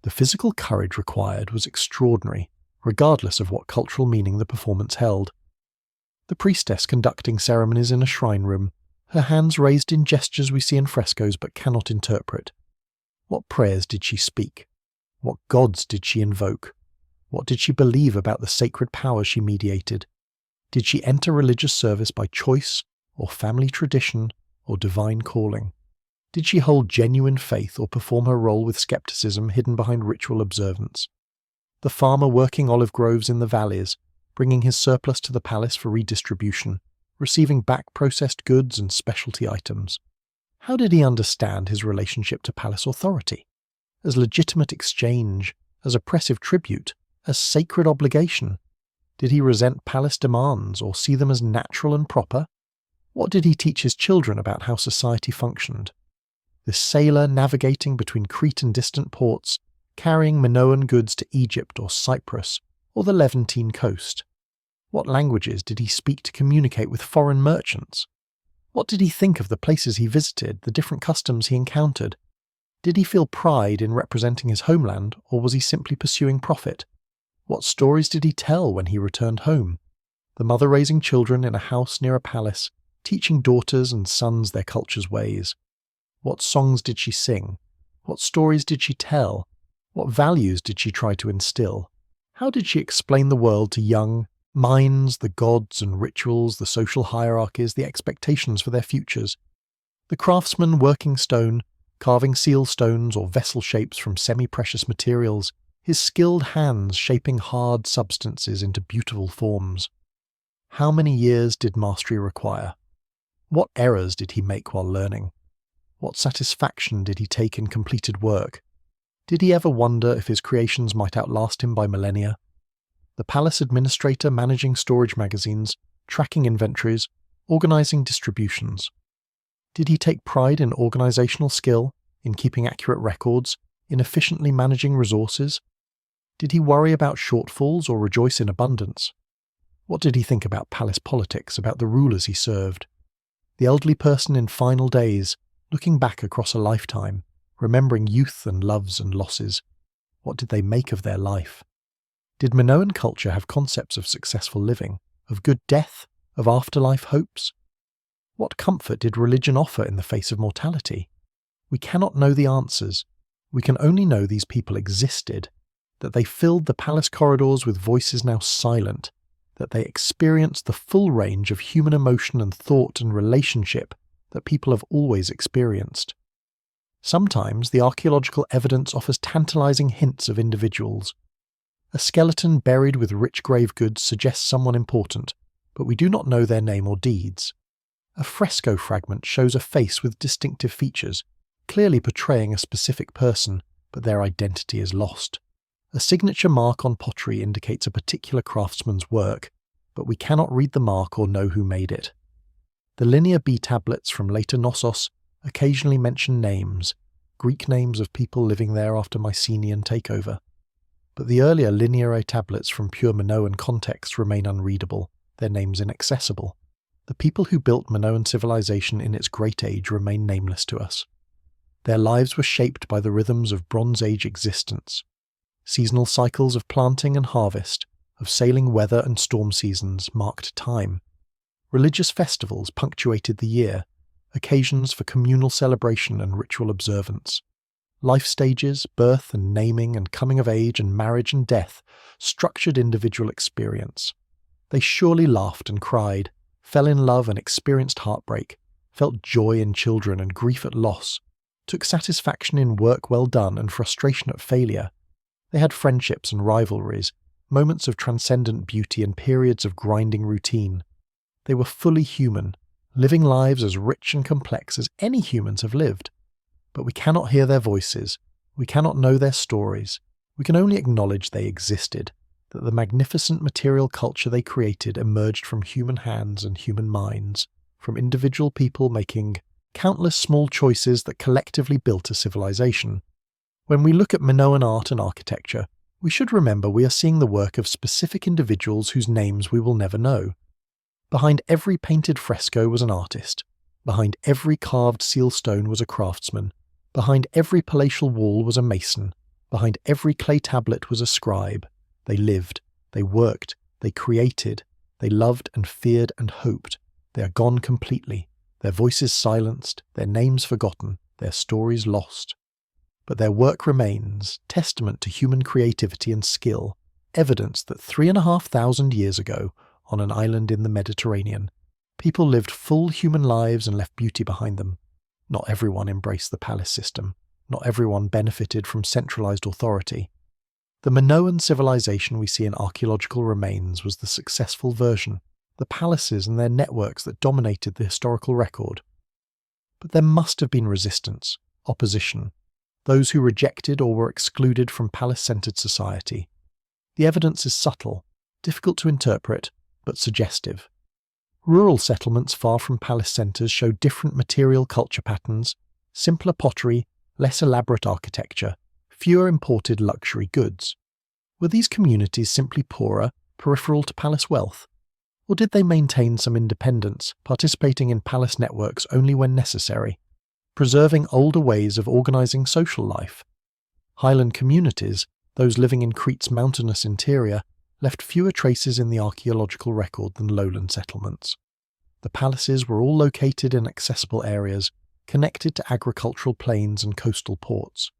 The physical courage required was extraordinary, regardless of what cultural meaning the performance held. The priestess conducting ceremonies in a shrine room, her hands raised in gestures we see in frescoes but cannot interpret. What prayers did she speak? What gods did she invoke? What did she believe about the sacred powers she mediated? Did she enter religious service by choice, or family tradition, or divine calling? Did she hold genuine faith or perform her role with skepticism hidden behind ritual observance? The farmer working olive groves in the valleys, bringing his surplus to the palace for redistribution, receiving back processed goods and specialty items. How did he understand his relationship to palace authority? As legitimate exchange, as oppressive tribute, as sacred obligation? Did he resent palace demands or see them as natural and proper? What did he teach his children about how society functioned? The sailor navigating between Crete and distant ports, carrying Minoan goods to Egypt or Cyprus or the Levantine coast. What languages did he speak to communicate with foreign merchants? What did he think of the places he visited, the different customs he encountered? Did he feel pride in representing his homeland, or was he simply pursuing profit? What stories did he tell when he returned home? The mother raising children in a house near a palace, teaching daughters and sons their culture's ways. What songs did she sing? What stories did she tell? What values did she try to instill? How did she explain the world to young minds, the gods and rituals, the social hierarchies, the expectations for their futures? The craftsman working stone, carving seal stones or vessel shapes from semi-precious materials, his skilled hands shaping hard substances into beautiful forms. How many years did mastery require? What errors did he make while learning? What satisfaction did he take in completed work? Did he ever wonder if his creations might outlast him by millennia? The palace administrator managing storage magazines, tracking inventories, organizing distributions. Did he take pride in organizational skill, in keeping accurate records, in efficiently managing resources? Did he worry about shortfalls or rejoice in abundance? What did he think about palace politics, about the rulers he served? The elderly person in final days, looking back across a lifetime, remembering youth and loves and losses. What did they make of their life? Did Minoan culture have concepts of successful living, of good death, of afterlife hopes? What comfort did religion offer in the face of mortality? We cannot know the answers. We can only know these people existed, that they filled the palace corridors with voices now silent, that they experienced the full range of human emotion and thought and relationship that people have always experienced. Sometimes the archaeological evidence offers tantalizing hints of individuals. A skeleton buried with rich grave goods suggests someone important, but we do not know their name or deeds. A fresco fragment shows a face with distinctive features, clearly portraying a specific person, but their identity is lost. A signature mark on pottery indicates a particular craftsman's work, but we cannot read the mark or know who made it. The linear B tablets from later Knossos occasionally mention names, Greek names of people living there after Mycenaean takeover. But the earlier linear A tablets from pure Minoan contexts remain unreadable, their names inaccessible. The people who built Minoan civilization in its great age remain nameless to us. Their lives were shaped by the rhythms of Bronze Age existence. Seasonal cycles of planting and harvest, of sailing weather and storm seasons marked time. Religious festivals punctuated the year, occasions for communal celebration and ritual observance. Life stages, birth and naming and coming of age and marriage and death structured individual experience. They surely laughed and cried, fell in love and experienced heartbreak, felt joy in children and grief at loss, took satisfaction in work well done and frustration at failure. They had friendships and rivalries, moments of transcendent beauty and periods of grinding routine. They were fully human, living lives as rich and complex as any humans have lived. But we cannot hear their voices, we cannot know their stories, we can only acknowledge they existed, that the magnificent material culture they created emerged from human hands and human minds, from individual people making countless small choices that collectively built a civilization. When we look at Minoan art and architecture, we should remember we are seeing the work of specific individuals whose names we will never know. Behind every painted fresco was an artist. Behind every carved seal stone was a craftsman. Behind every palatial wall was a mason. Behind every clay tablet was a scribe. They lived, they worked, they created, they loved and feared and hoped. They are gone completely, their voices silenced, their names forgotten, their stories lost. But their work remains, testament to human creativity and skill, evidence that 3,500 years ago, on an island in the Mediterranean, people lived full human lives and left beauty behind them. Not everyone embraced the palace system. Not everyone benefited from centralized authority. The Minoan civilization we see in archaeological remains was the successful version, the palaces and their networks that dominated the historical record. But there must have been resistance, opposition, those who rejected or were excluded from palace-centered society. The evidence is subtle, difficult to interpret, but suggestive. Rural settlements far from palace centres show different material culture patterns, simpler pottery, less elaborate architecture, fewer imported luxury goods. Were these communities simply poorer, peripheral to palace wealth? Or did they maintain some independence, participating in palace networks only when necessary, preserving older ways of organising social life? Highland communities, those living in Crete's mountainous interior, left fewer traces in the archaeological record than lowland settlements. The palaces were all located in accessible areas, connected to agricultural plains and coastal ports.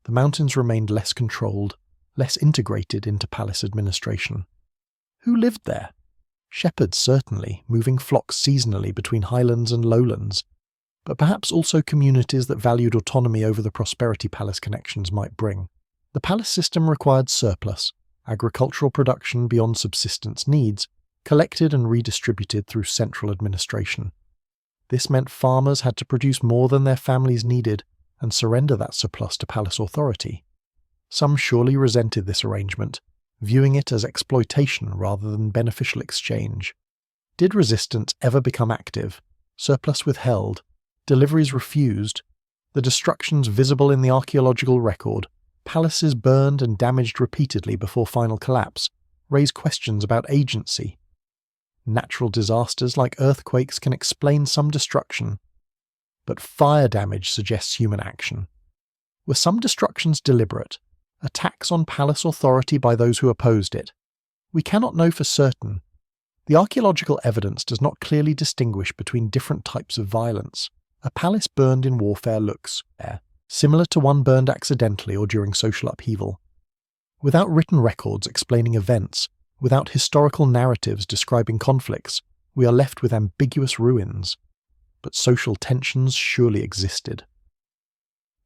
The mountains remained less controlled, less integrated into palace administration. Who lived there? Shepherds certainly, moving flocks seasonally between highlands and lowlands, but perhaps also communities that valued autonomy over the prosperity palace connections might bring. The palace system required surplus, agricultural production beyond subsistence needs, collected and redistributed through central administration. This meant farmers had to produce more than their families needed and surrender that surplus to palace authority. Some surely resented this arrangement, viewing it as exploitation rather than beneficial exchange. Did resistance ever become active? Surplus withheld? Deliveries refused? The destructions visible in the archaeological record, palaces burned and damaged repeatedly before final collapse, raise questions about agency. Natural disasters like earthquakes can explain some destruction, but fire damage suggests human action. Were some destructions deliberate, attacks on palace authority by those who opposed it? We cannot know for certain. The archaeological evidence does not clearly distinguish between different types of violence. A palace burned in warfare looks similar to one burned accidentally or during social upheaval. Without written records explaining events, without historical narratives describing conflicts, we are left with ambiguous ruins. But social tensions surely existed.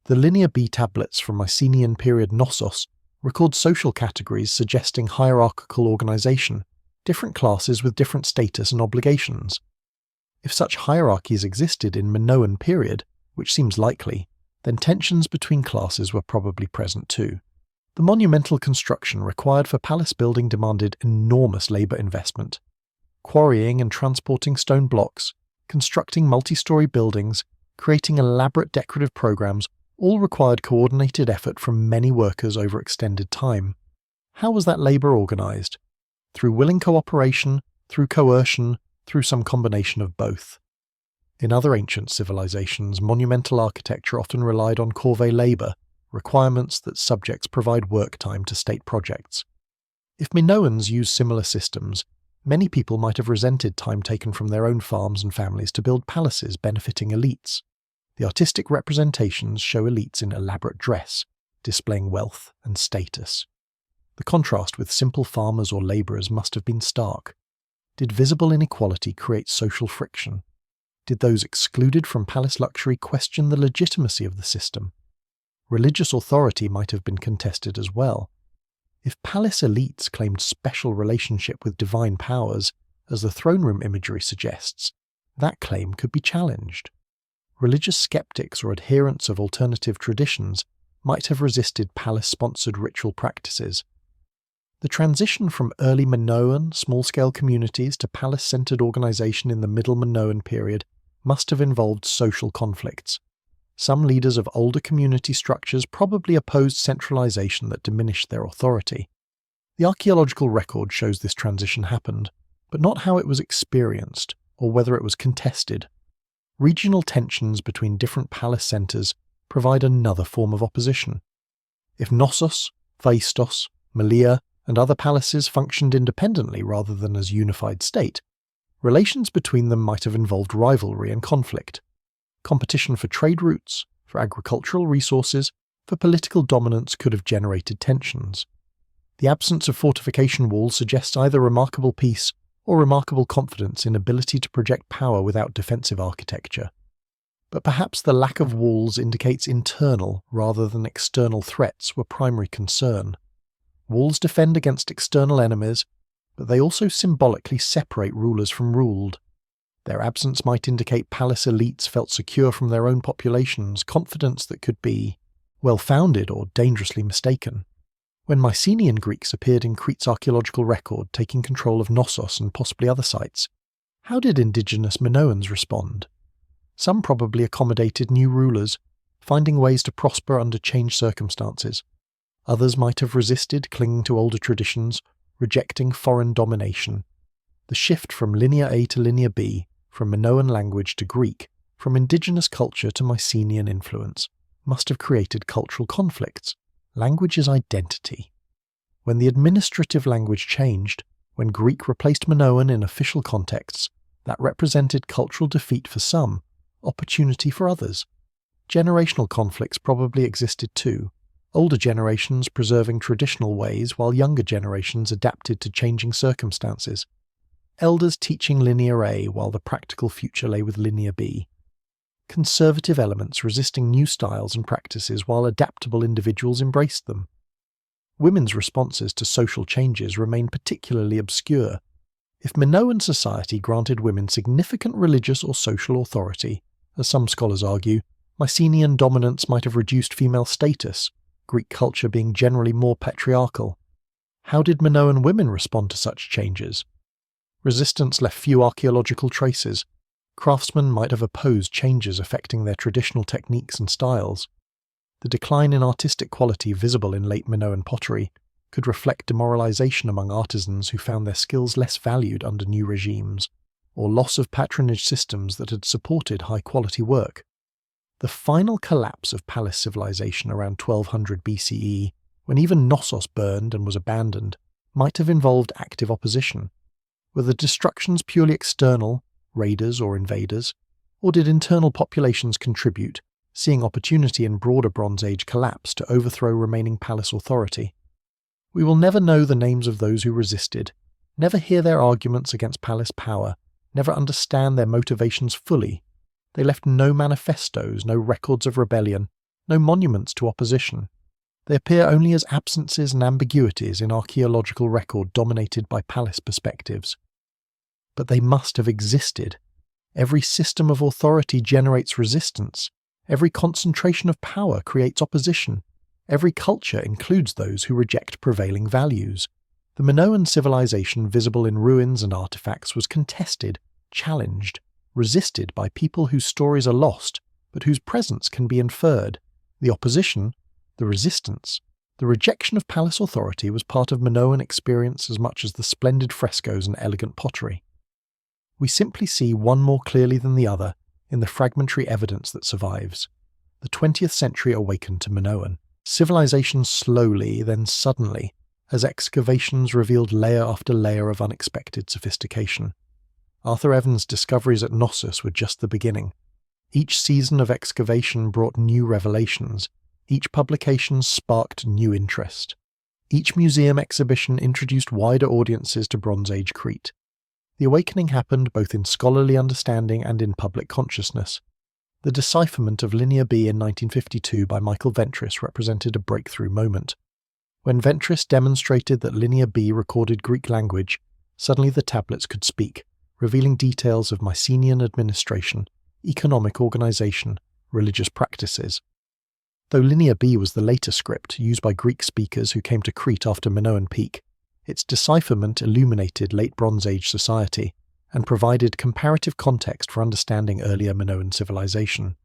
The Linear B tablets from Mycenaean period Knossos record social categories suggesting hierarchical organisation, different classes with different status and obligations. If such hierarchies existed in Minoan period, which seems likely, then tensions between classes were probably present too. The monumental construction required for palace building demanded enormous labour investment. Quarrying and transporting stone blocks, constructing multi-storey buildings, creating elaborate decorative programs all required coordinated effort from many workers over extended time. How was that labour organised? Through willing cooperation, through coercion, through some combination of both. In other ancient civilizations, monumental architecture often relied on corvée labour, requirements that subjects provide work time to state projects. If Minoans used similar systems, many people might have resented time taken from their own farms and families to build palaces benefiting elites. The artistic representations show elites in elaborate dress, displaying wealth and status. The contrast with simple farmers or labourers must have been stark. Did visible inequality create social friction? Did those excluded from palace luxury question the legitimacy of the system? Religious authority might have been contested as well. If palace elites claimed special relationship with divine powers, as the throne room imagery suggests, that claim could be challenged. Religious skeptics or adherents of alternative traditions might have resisted palace-sponsored ritual practices. The transition from early Minoan, small-scale communities to palace-centered organization in the Middle Minoan period must have involved social conflicts. Some leaders of older community structures probably opposed centralization that diminished their authority. The archaeological record shows this transition happened, but not how it was experienced or whether it was contested. Regional tensions between different palace centers provide another form of opposition. If Knossos, Phaistos, Melia, and other palaces functioned independently rather than as unified state, relations between them might have involved rivalry and conflict. Competition for trade routes, for agricultural resources, for political dominance could have generated tensions. The absence of fortification walls suggests either remarkable peace or remarkable confidence in ability to project power without defensive architecture. But perhaps the lack of walls indicates internal rather than external threats were primary concern. Walls defend against external enemies, but they also symbolically separate rulers from ruled. Their absence might indicate palace elites felt secure from their own populations, confidence that could be well-founded or dangerously mistaken. When Mycenaean Greeks appeared in Crete's archaeological record taking control of Knossos and possibly other sites, how did indigenous Minoans respond? Some probably accommodated new rulers, finding ways to prosper under changed circumstances. Others might have resisted, clinging to older traditions, rejecting foreign domination. The shift from Linear A to Linear B, from Minoan language to Greek, from indigenous culture to Mycenaean influence, must have created cultural conflicts. Language is identity. When the administrative language changed, when Greek replaced Minoan in official contexts, that represented cultural defeat for some, opportunity for others. Generational conflicts probably existed too, older generations preserving traditional ways while younger generations adapted to changing circumstances. Elders teaching Linear A while the practical future lay with Linear B. Conservative elements resisting new styles and practices while adaptable individuals embraced them. Women's responses to social changes remain particularly obscure. If Minoan society granted women significant religious or social authority, as some scholars argue, Mycenaean dominance might have reduced female status, Greek culture being generally more patriarchal. How did Minoan women respond to such changes? Resistance left few archaeological traces. Craftsmen might have opposed changes affecting their traditional techniques and styles. The decline in artistic quality visible in late Minoan pottery could reflect demoralization among artisans who found their skills less valued under new regimes, or loss of patronage systems that had supported high-quality work. The final collapse of palace civilization around 1200 BCE, when even Knossos burned and was abandoned, might have involved active opposition. Were the destructions purely external, raiders or invaders, or did internal populations contribute, seeing opportunity in broader Bronze Age collapse to overthrow remaining palace authority? We will never know the names of those who resisted, never hear their arguments against palace power, never understand their motivations fully. They left no manifestos, no records of rebellion, no monuments to opposition. They appear only as absences and ambiguities in archaeological record dominated by palace perspectives. But they must have existed. Every system of authority generates resistance. Every concentration of power creates opposition. Every culture includes those who reject prevailing values. The Minoan civilization visible in ruins and artifacts was contested, challenged, resisted by people whose stories are lost, but whose presence can be inferred. The opposition, the resistance, the rejection of palace authority was part of Minoan experience as much as the splendid frescoes and elegant pottery. We simply see one more clearly than the other in the fragmentary evidence that survives. The 20th century awakened to Minoan civilization slowly, then suddenly, as excavations revealed layer after layer of unexpected sophistication. Arthur Evans' discoveries at Knossos were just the beginning. Each season of excavation brought new revelations. Each publication sparked new interest. Each museum exhibition introduced wider audiences to Bronze Age Crete. The awakening happened both in scholarly understanding and in public consciousness. The decipherment of Linear B in 1952 by Michael Ventris represented a breakthrough moment. When Ventris demonstrated that Linear B recorded Greek language, suddenly the tablets could speak, revealing details of Mycenaean administration, economic organization, religious practices. Though Linear B was the later script used by Greek speakers who came to Crete after Minoan peak, its decipherment illuminated late Bronze Age society and provided comparative context for understanding earlier Minoan civilization.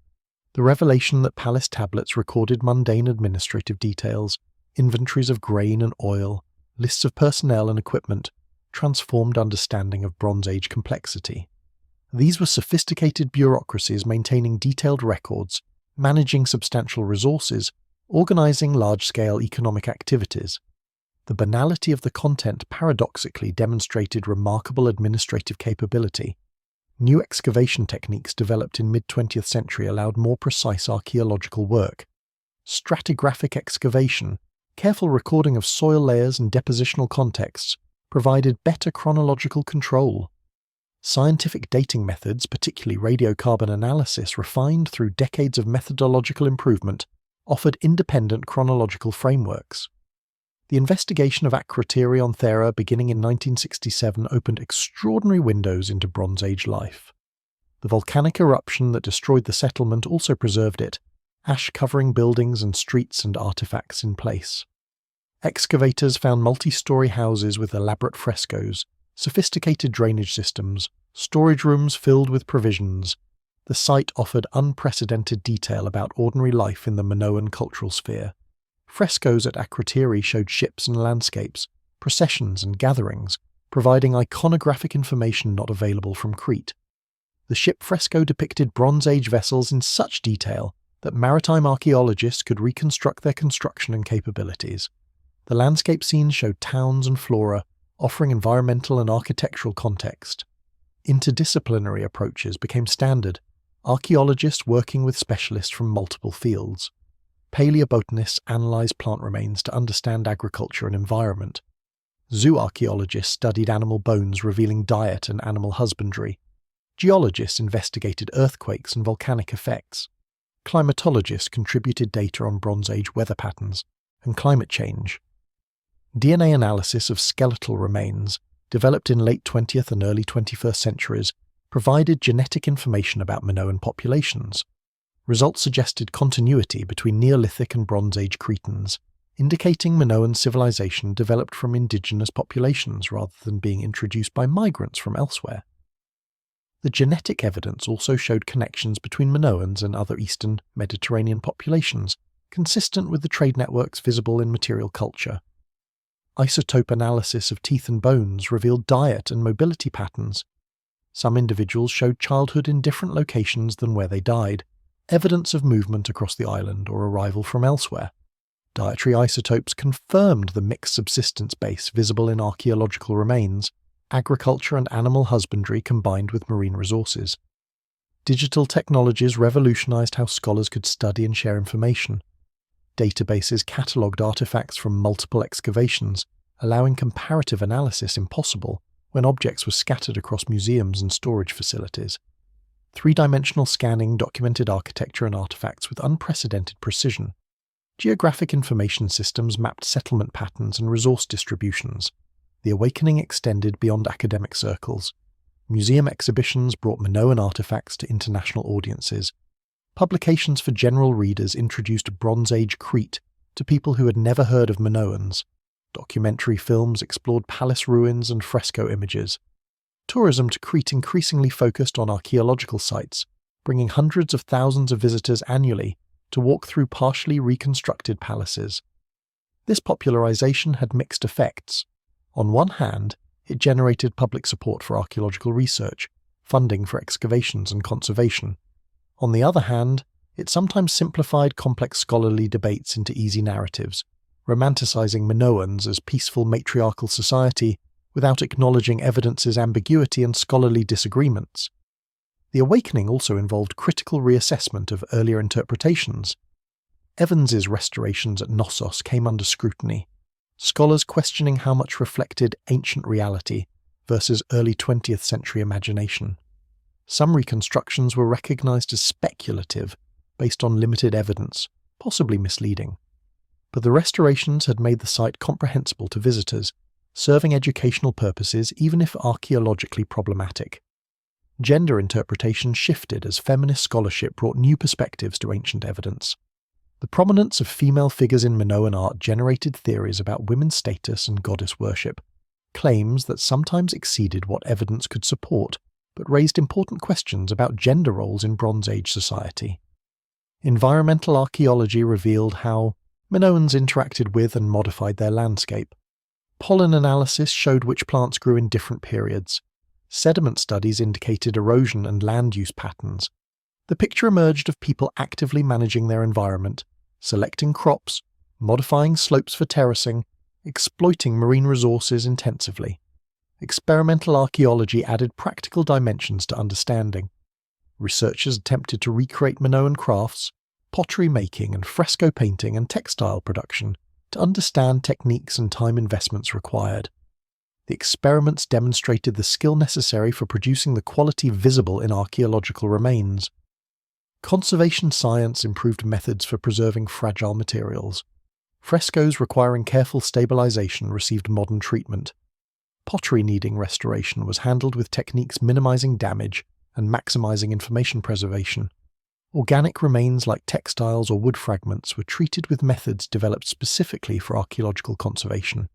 The revelation that palace tablets recorded mundane administrative details, inventories of grain and oil, lists of personnel and equipment, transformed understanding of Bronze Age complexity. These were sophisticated bureaucracies maintaining detailed records, managing substantial resources, organizing large-scale economic activities. The banality of the content paradoxically demonstrated remarkable administrative capability. New excavation techniques developed in mid-20th century allowed more precise archaeological work. Stratigraphic excavation, careful recording of soil layers and depositional contexts, provided better chronological control. Scientific dating methods, particularly radiocarbon analysis refined through decades of methodological improvement, offered independent chronological frameworks. The investigation of Crete on Thera beginning in 1967 opened extraordinary windows into Bronze Age life. The volcanic eruption that destroyed the settlement also preserved it, ash covering buildings and streets and artifacts in place. Excavators found multi-story houses with elaborate frescoes, sophisticated drainage systems, storage rooms filled with provisions. The site offered unprecedented detail about ordinary life in the Minoan cultural sphere. Frescoes at Crete showed ships and landscapes, processions and gatherings, providing iconographic information not available from Crete. The ship fresco depicted Bronze Age vessels in such detail that maritime archaeologists could reconstruct their construction and capabilities. The landscape scenes showed towns and flora, offering environmental and architectural context. Interdisciplinary approaches became standard, archaeologists working with specialists from multiple fields. Paleobotanists analysed plant remains to understand agriculture and environment. Zoo archaeologists studied animal bones revealing diet and animal husbandry. Geologists investigated earthquakes and volcanic effects. Climatologists contributed data on Bronze Age weather patterns and climate change. DNA analysis of skeletal remains, developed in late 20th and early 21st centuries, provided genetic information about Minoan populations. Results suggested continuity between Neolithic and Bronze Age Cretans, indicating Minoan civilization developed from indigenous populations rather than being introduced by migrants from elsewhere. The genetic evidence also showed connections between Minoans and other Eastern Mediterranean populations, consistent with the trade networks visible in material culture. Isotope analysis of teeth and bones revealed diet and mobility patterns. Some individuals showed childhood in different locations than where they died, evidence of movement across the island or arrival from elsewhere. Dietary isotopes confirmed the mixed subsistence base visible in archaeological remains, agriculture and animal husbandry combined with marine resources. Digital technologies revolutionized how scholars could study and share information. Databases catalogued artifacts from multiple excavations, allowing comparative analysis impossible when objects were scattered across museums and storage facilities. Three-dimensional scanning documented architecture and artifacts with unprecedented precision. Geographic information systems mapped settlement patterns and resource distributions. The awakening extended beyond academic circles. Museum exhibitions brought Minoan artifacts to international audiences. Publications for general readers introduced Bronze Age Crete to people who had never heard of Minoans. Documentary films explored palace ruins and fresco images. Tourism to Crete increasingly focused on archaeological sites, bringing hundreds of thousands of visitors annually to walk through partially reconstructed palaces. This popularization had mixed effects. On one hand, it generated public support for archaeological research, funding for excavations and conservation, On the other hand, it sometimes simplified complex scholarly debates into easy narratives, romanticizing Minoans as peaceful matriarchal society without acknowledging evidence's ambiguity and scholarly disagreements. The awakening also involved critical reassessment of earlier interpretations. Evans's restorations at Knossos came under scrutiny, scholars questioning how much reflected ancient reality versus early 20th century imagination. Some reconstructions were recognized as speculative, based on limited evidence, possibly misleading. But the restorations had made the site comprehensible to visitors, serving educational purposes even if archaeologically problematic. Gender interpretation shifted as feminist scholarship brought new perspectives to ancient evidence. The prominence of female figures in Minoan art generated theories about women's status and goddess worship, claims that sometimes exceeded what evidence could support, but raised important questions about gender roles in Bronze Age society. Environmental archaeology revealed how Minoans interacted with and modified their landscape. Pollen analysis showed which plants grew in different periods. Sediment studies indicated erosion and land use patterns. The picture emerged of people actively managing their environment, selecting crops, modifying slopes for terracing, exploiting marine resources intensively. Experimental archaeology added practical dimensions to understanding. Researchers attempted to recreate Minoan crafts, pottery making and fresco painting and textile production to understand techniques and time investments required. The experiments demonstrated the skill necessary for producing the quality visible in archaeological remains. Conservation science improved methods for preserving fragile materials. Frescoes requiring careful stabilization received modern treatment. Pottery needing restoration was handled with techniques minimizing damage and maximizing information preservation. Organic remains like textiles or wood fragments were treated with methods developed specifically for archaeological conservation.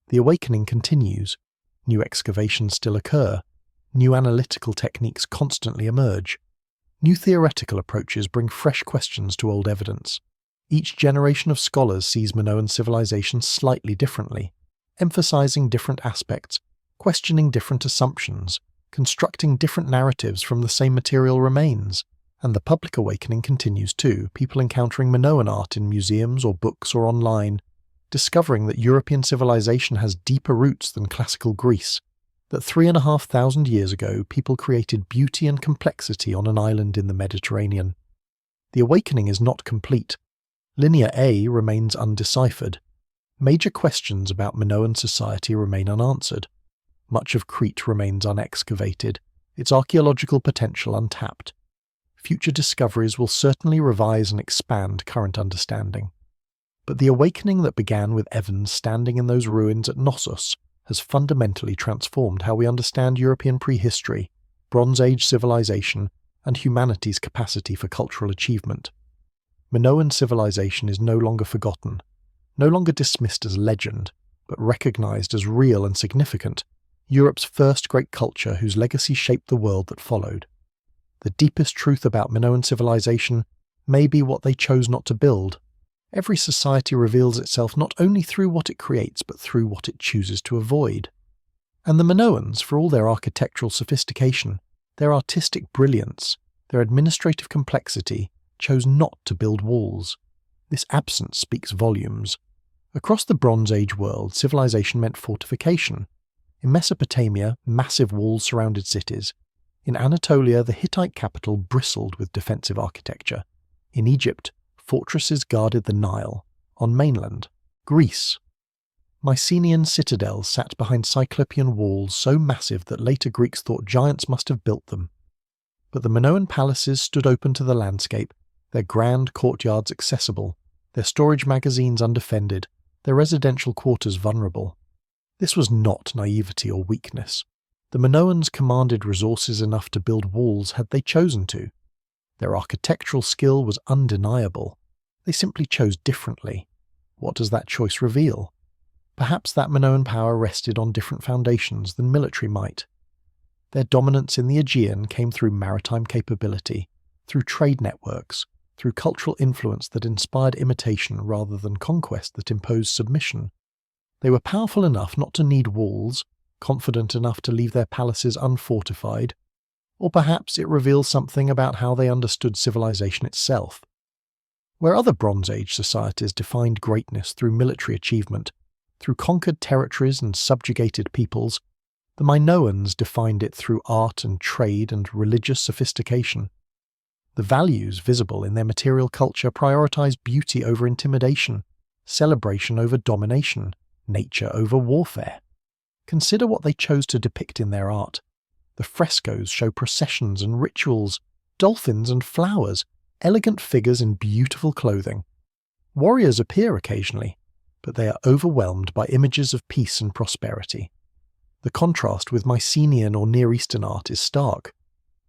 The awakening continues. New excavations still occur. New analytical techniques constantly emerge. New theoretical approaches bring fresh questions to old evidence. Each generation of scholars sees Minoan civilization slightly differently, emphasizing different aspects, questioning different assumptions, constructing different narratives from the same material remains. And the public awakening continues too, people encountering Minoan art in museums or books or online, discovering that European civilization has deeper roots than classical Greece, that 3,500 years ago people created beauty and complexity on an island in the Mediterranean. The awakening is not complete. Linear A remains undeciphered. Major questions about Minoan society remain unanswered. Much of Crete remains unexcavated, its archaeological potential untapped. Future discoveries will certainly revise and expand current understanding. But the awakening that began with Evans standing in those ruins at Knossos has fundamentally transformed how we understand European prehistory, Bronze Age civilization, and humanity's capacity for cultural achievement. Minoan civilization is no longer forgotten, no longer dismissed as legend, but recognized as real and significant, Europe's first great culture whose legacy shaped the world that followed. The deepest truth about Minoan civilization may be what they chose not to build. Every society reveals itself not only through what it creates, but through what it chooses to avoid. And the Minoans, for all their architectural sophistication, their artistic brilliance, their administrative complexity, chose not to build walls. This absence speaks volumes. Across the Bronze Age world, civilization meant fortification. In Mesopotamia, massive walls surrounded cities. In Anatolia, the Hittite capital bristled with defensive architecture. In Egypt, fortresses guarded the Nile. On mainland, Greece, Mycenaean citadels sat behind Cyclopean walls so massive that later Greeks thought giants must have built them. But the Minoan palaces stood open to the landscape, their grand courtyards accessible, their storage magazines undefended, their residential quarters vulnerable. This was not naivety or weakness. The Minoans commanded resources enough to build walls had they chosen to. Their architectural skill was undeniable. They simply chose differently. What does that choice reveal? Perhaps that Minoan power rested on different foundations than military might. Their dominance in the Aegean came through maritime capability, through trade networks, through cultural influence that inspired imitation rather than conquest that imposed submission. They were powerful enough not to need walls, confident enough to leave their palaces unfortified, Or perhaps it reveals something about how they understood civilization itself. Where other Bronze Age societies defined greatness through military achievement, through conquered territories and subjugated peoples, the Minoans defined it through art and trade and religious sophistication. The values visible in their material culture prioritized beauty over intimidation, celebration over domination, nature over warfare. Consider what they chose to depict in their art. The frescoes show processions and rituals, dolphins and flowers, elegant figures in beautiful clothing. Warriors appear occasionally, but they are overwhelmed by images of peace and prosperity. The contrast with Mycenaean or Near Eastern art is stark.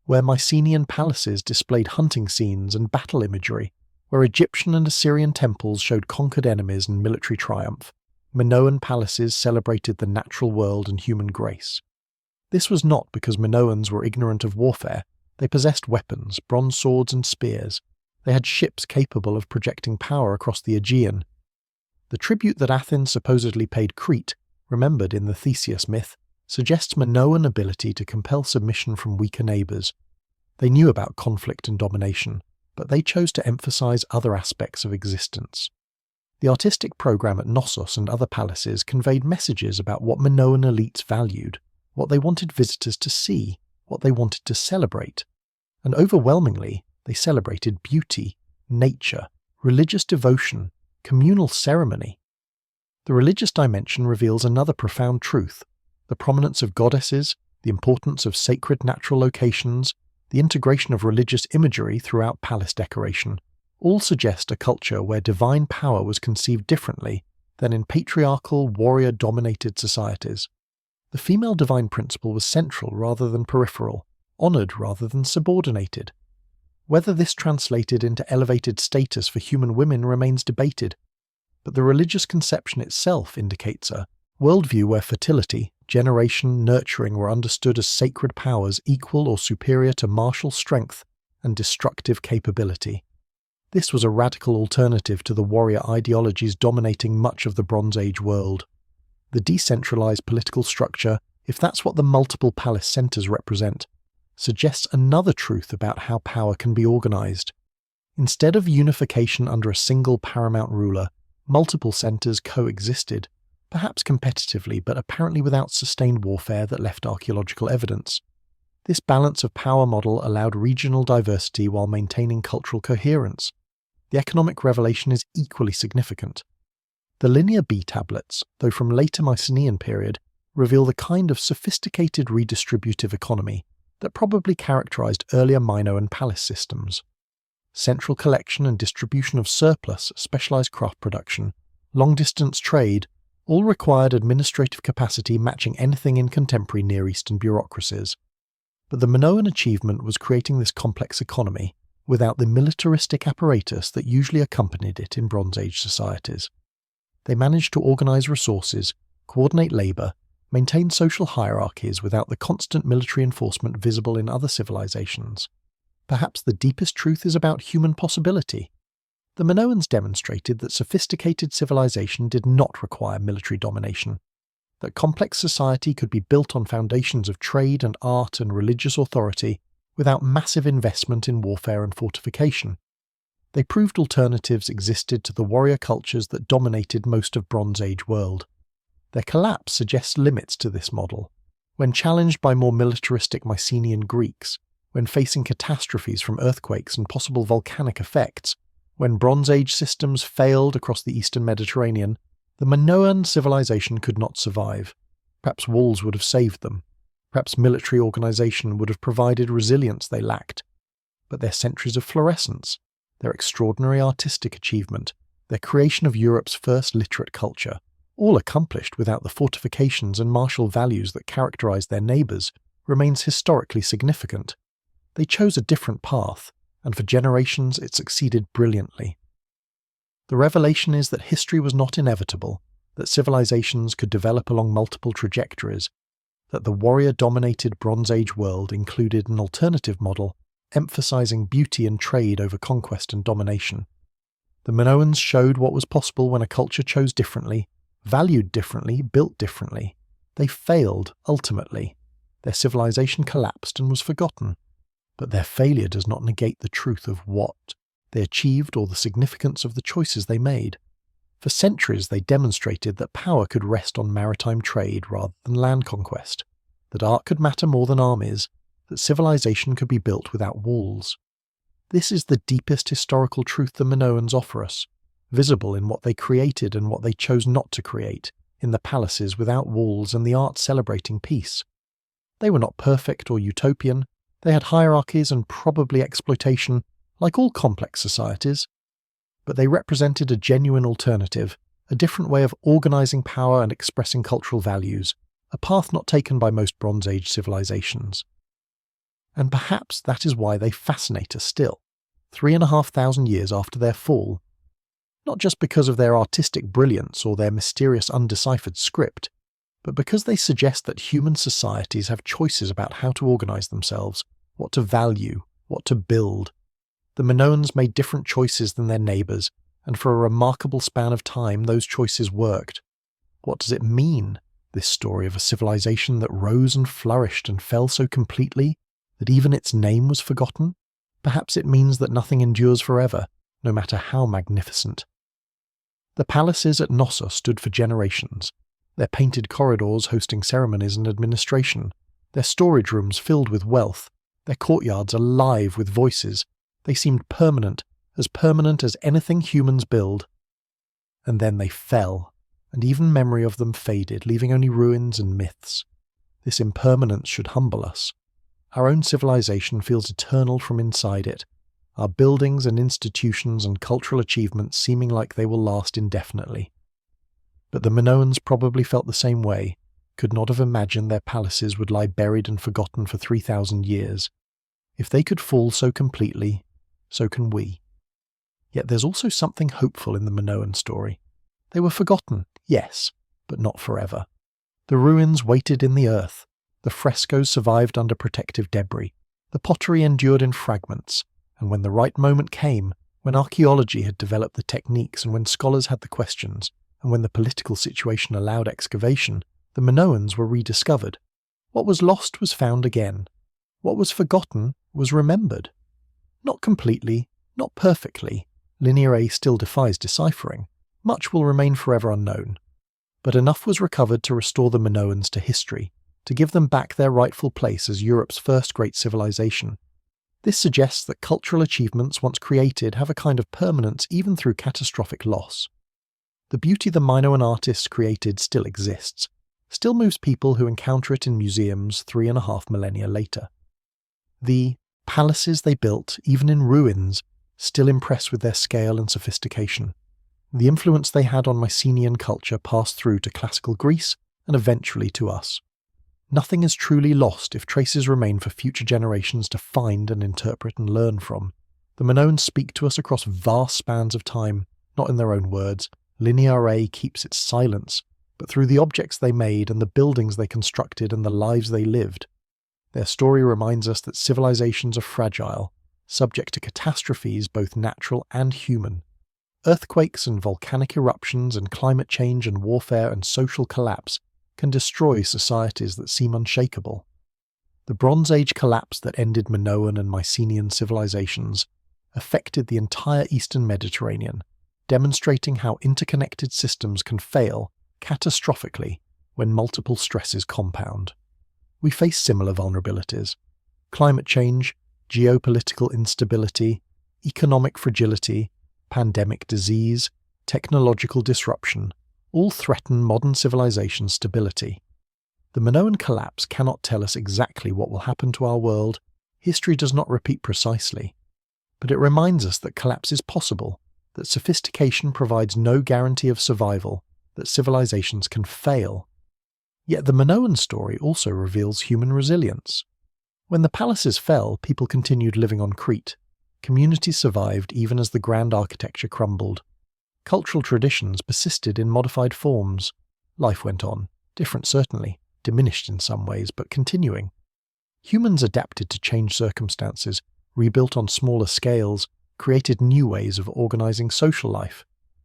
Where Mycenaean palaces displayed hunting scenes and battle imagery, where Egyptian and Assyrian temples showed conquered enemies and military triumph, Minoan palaces celebrated the natural world and human grace. This was not because Minoans were ignorant of warfare. They possessed weapons, bronze swords and spears. They had ships capable of projecting power across the Aegean. The tribute that Athens supposedly paid Crete, remembered in the Theseus myth, suggests Minoan ability to compel submission from weaker neighbours. They knew about conflict and domination, but they chose to emphasize other aspects of existence. The artistic program at Knossos and other palaces conveyed messages about what Minoan elites valued, what they wanted visitors to see, what they wanted to celebrate. And overwhelmingly, they celebrated beauty, nature, religious devotion, communal ceremony. The religious dimension reveals another profound truth: the prominence of goddesses, the importance of sacred natural locations, the integration of religious imagery throughout palace decoration, all suggest a culture where divine power was conceived differently than in patriarchal, warrior-dominated societies. The female divine principle was central rather than peripheral, honoured rather than subordinated. Whether this translated into elevated status for human women remains debated, but the religious conception itself indicates a worldview where fertility, generation, nurturing were understood as sacred powers equal or superior to martial strength and destructive capability. This was a radical alternative to the warrior ideologies dominating much of the Bronze Age world. The decentralized political structure, if that's what the multiple palace centers represent, suggests another truth about how power can be organized. Instead of unification under a single paramount ruler, multiple centers coexisted, perhaps competitively but apparently without sustained warfare that left archaeological evidence. This balance of power model allowed regional diversity while maintaining cultural coherence. The economic revelation is equally significant. The Linear B tablets, though from later Mycenaean period, reveal the kind of sophisticated redistributive economy that probably characterized earlier Minoan palace systems. Central collection and distribution of surplus, specialized craft production, long-distance trade, all required administrative capacity matching anything in contemporary Near Eastern bureaucracies. But the Minoan achievement was creating this complex economy without the militaristic apparatus that usually accompanied it in Bronze Age societies. They managed to organize resources, coordinate labor, maintain social hierarchies without the constant military enforcement visible in other civilizations. Perhaps the deepest truth is about human possibility. The Minoans demonstrated that sophisticated civilization did not require military domination, that complex society could be built on foundations of trade and art and religious authority without massive investment in warfare and fortification. They proved alternatives existed to the warrior cultures that dominated most of Bronze Age world. Their collapse suggests limits to this model. When challenged by more militaristic Mycenaean Greeks, when facing catastrophes from earthquakes and possible volcanic effects, when Bronze Age systems failed across the Eastern Mediterranean, the Minoan civilization could not survive. Perhaps walls would have saved them. Perhaps military organization would have provided resilience they lacked. But their centuries of florescence, their extraordinary artistic achievement, their creation of Europe's first literate culture, all accomplished without the fortifications and martial values that characterized their neighbors, remains historically significant. They chose a different path, and for generations it succeeded brilliantly. The revelation is that history was not inevitable, that civilizations could develop along multiple trajectories, that the warrior-dominated Bronze Age world included an alternative model, emphasizing beauty and trade over conquest and domination. The Minoans showed what was possible when a culture chose differently, valued differently, built differently. They failed, ultimately. Their civilization collapsed and was forgotten, But their failure does not negate the truth of what they achieved or the significance of the choices they made. For centuries they demonstrated that power could rest on maritime trade rather than land conquest, that art could matter more than armies, that civilization could be built without walls. This is the deepest historical truth the Minoans offer us, visible in what they created and what they chose not to create, in the palaces without walls and the art celebrating peace. They were not perfect or utopian. They had hierarchies and probably exploitation, like all complex societies. But they represented a genuine alternative, a different way of organizing power and expressing cultural values, a path not taken by most Bronze Age civilizations. And perhaps that is why they fascinate us still, 3,500 years after their fall. Not just because of their artistic brilliance or their mysterious undeciphered script, but because they suggest that human societies have choices about how to organize themselves, what to value, what to build. The Minoans made different choices than their neighbours, and for a remarkable span of time those choices worked. What does it mean, this story of a civilization that rose and flourished and fell so completely that even its name was forgotten? Perhaps it means that nothing endures forever, no matter how magnificent. The palaces at Knossos stood for generations, their painted corridors hosting ceremonies and administration, their storage rooms filled with wealth, their courtyards alive with voices. They seemed permanent as anything humans build. And then they fell, and even memory of them faded, leaving only ruins and myths. This impermanence should humble us. Our own civilization feels eternal from inside it, our buildings and institutions and cultural achievements seeming like they will last indefinitely. But the Minoans probably felt the same way, could not have imagined their palaces would lie buried and forgotten for 3,000 years. If they could fall so completely, so can we. Yet there's also something hopeful in the Minoan story. They were forgotten, yes, but not forever. The ruins waited in the earth, the frescoes survived under protective debris, the pottery endured in fragments, and when the right moment came, when archaeology had developed the techniques and when scholars had the questions, and when the political situation allowed excavation, the Minoans were rediscovered. What was lost was found again. What was forgotten was remembered. Not completely, not perfectly. Linear A still defies deciphering. Much will remain forever unknown. But enough was recovered to restore the Minoans to history, to give them back their rightful place as Europe's first great civilization. This suggests that cultural achievements once created have a kind of permanence even through catastrophic loss. The beauty the Minoan artists created still exists, still moves people who encounter it in museums 3.5 millennia later. The palaces they built, even in ruins, still impress with their scale and sophistication. The influence they had on Mycenaean culture passed through to classical Greece and eventually to us. Nothing is truly lost if traces remain for future generations to find and interpret and learn from. The Minoans speak to us across vast spans of time, not in their own words. Linear A keeps its silence, but through the objects they made and the buildings they constructed and the lives they lived. Their story reminds us that civilizations are fragile, subject to catastrophes both natural and human. Earthquakes and volcanic eruptions and climate change and warfare and social collapse can destroy societies that seem unshakable. The Bronze Age collapse that ended Minoan and Mycenaean civilizations affected the entire Eastern Mediterranean, demonstrating how interconnected systems can fail catastrophically when multiple stresses compound. We face similar vulnerabilities: climate change, geopolitical instability, economic fragility, pandemic disease, technological disruption, all threaten modern civilization's stability. The Minoan collapse cannot tell us exactly what will happen to our world. History does not repeat precisely. But it reminds us that collapse is possible, that sophistication provides no guarantee of survival, that civilizations can fail. Yet the Minoan story also reveals human resilience. When the palaces fell, people continued living on Crete. Communities survived even as the grand architecture crumbled. Cultural traditions persisted in modified forms. Life went on, different certainly, diminished in some ways, but continuing. Humans adapted to changed circumstances, rebuilt on smaller scales, created new ways of organizing social life.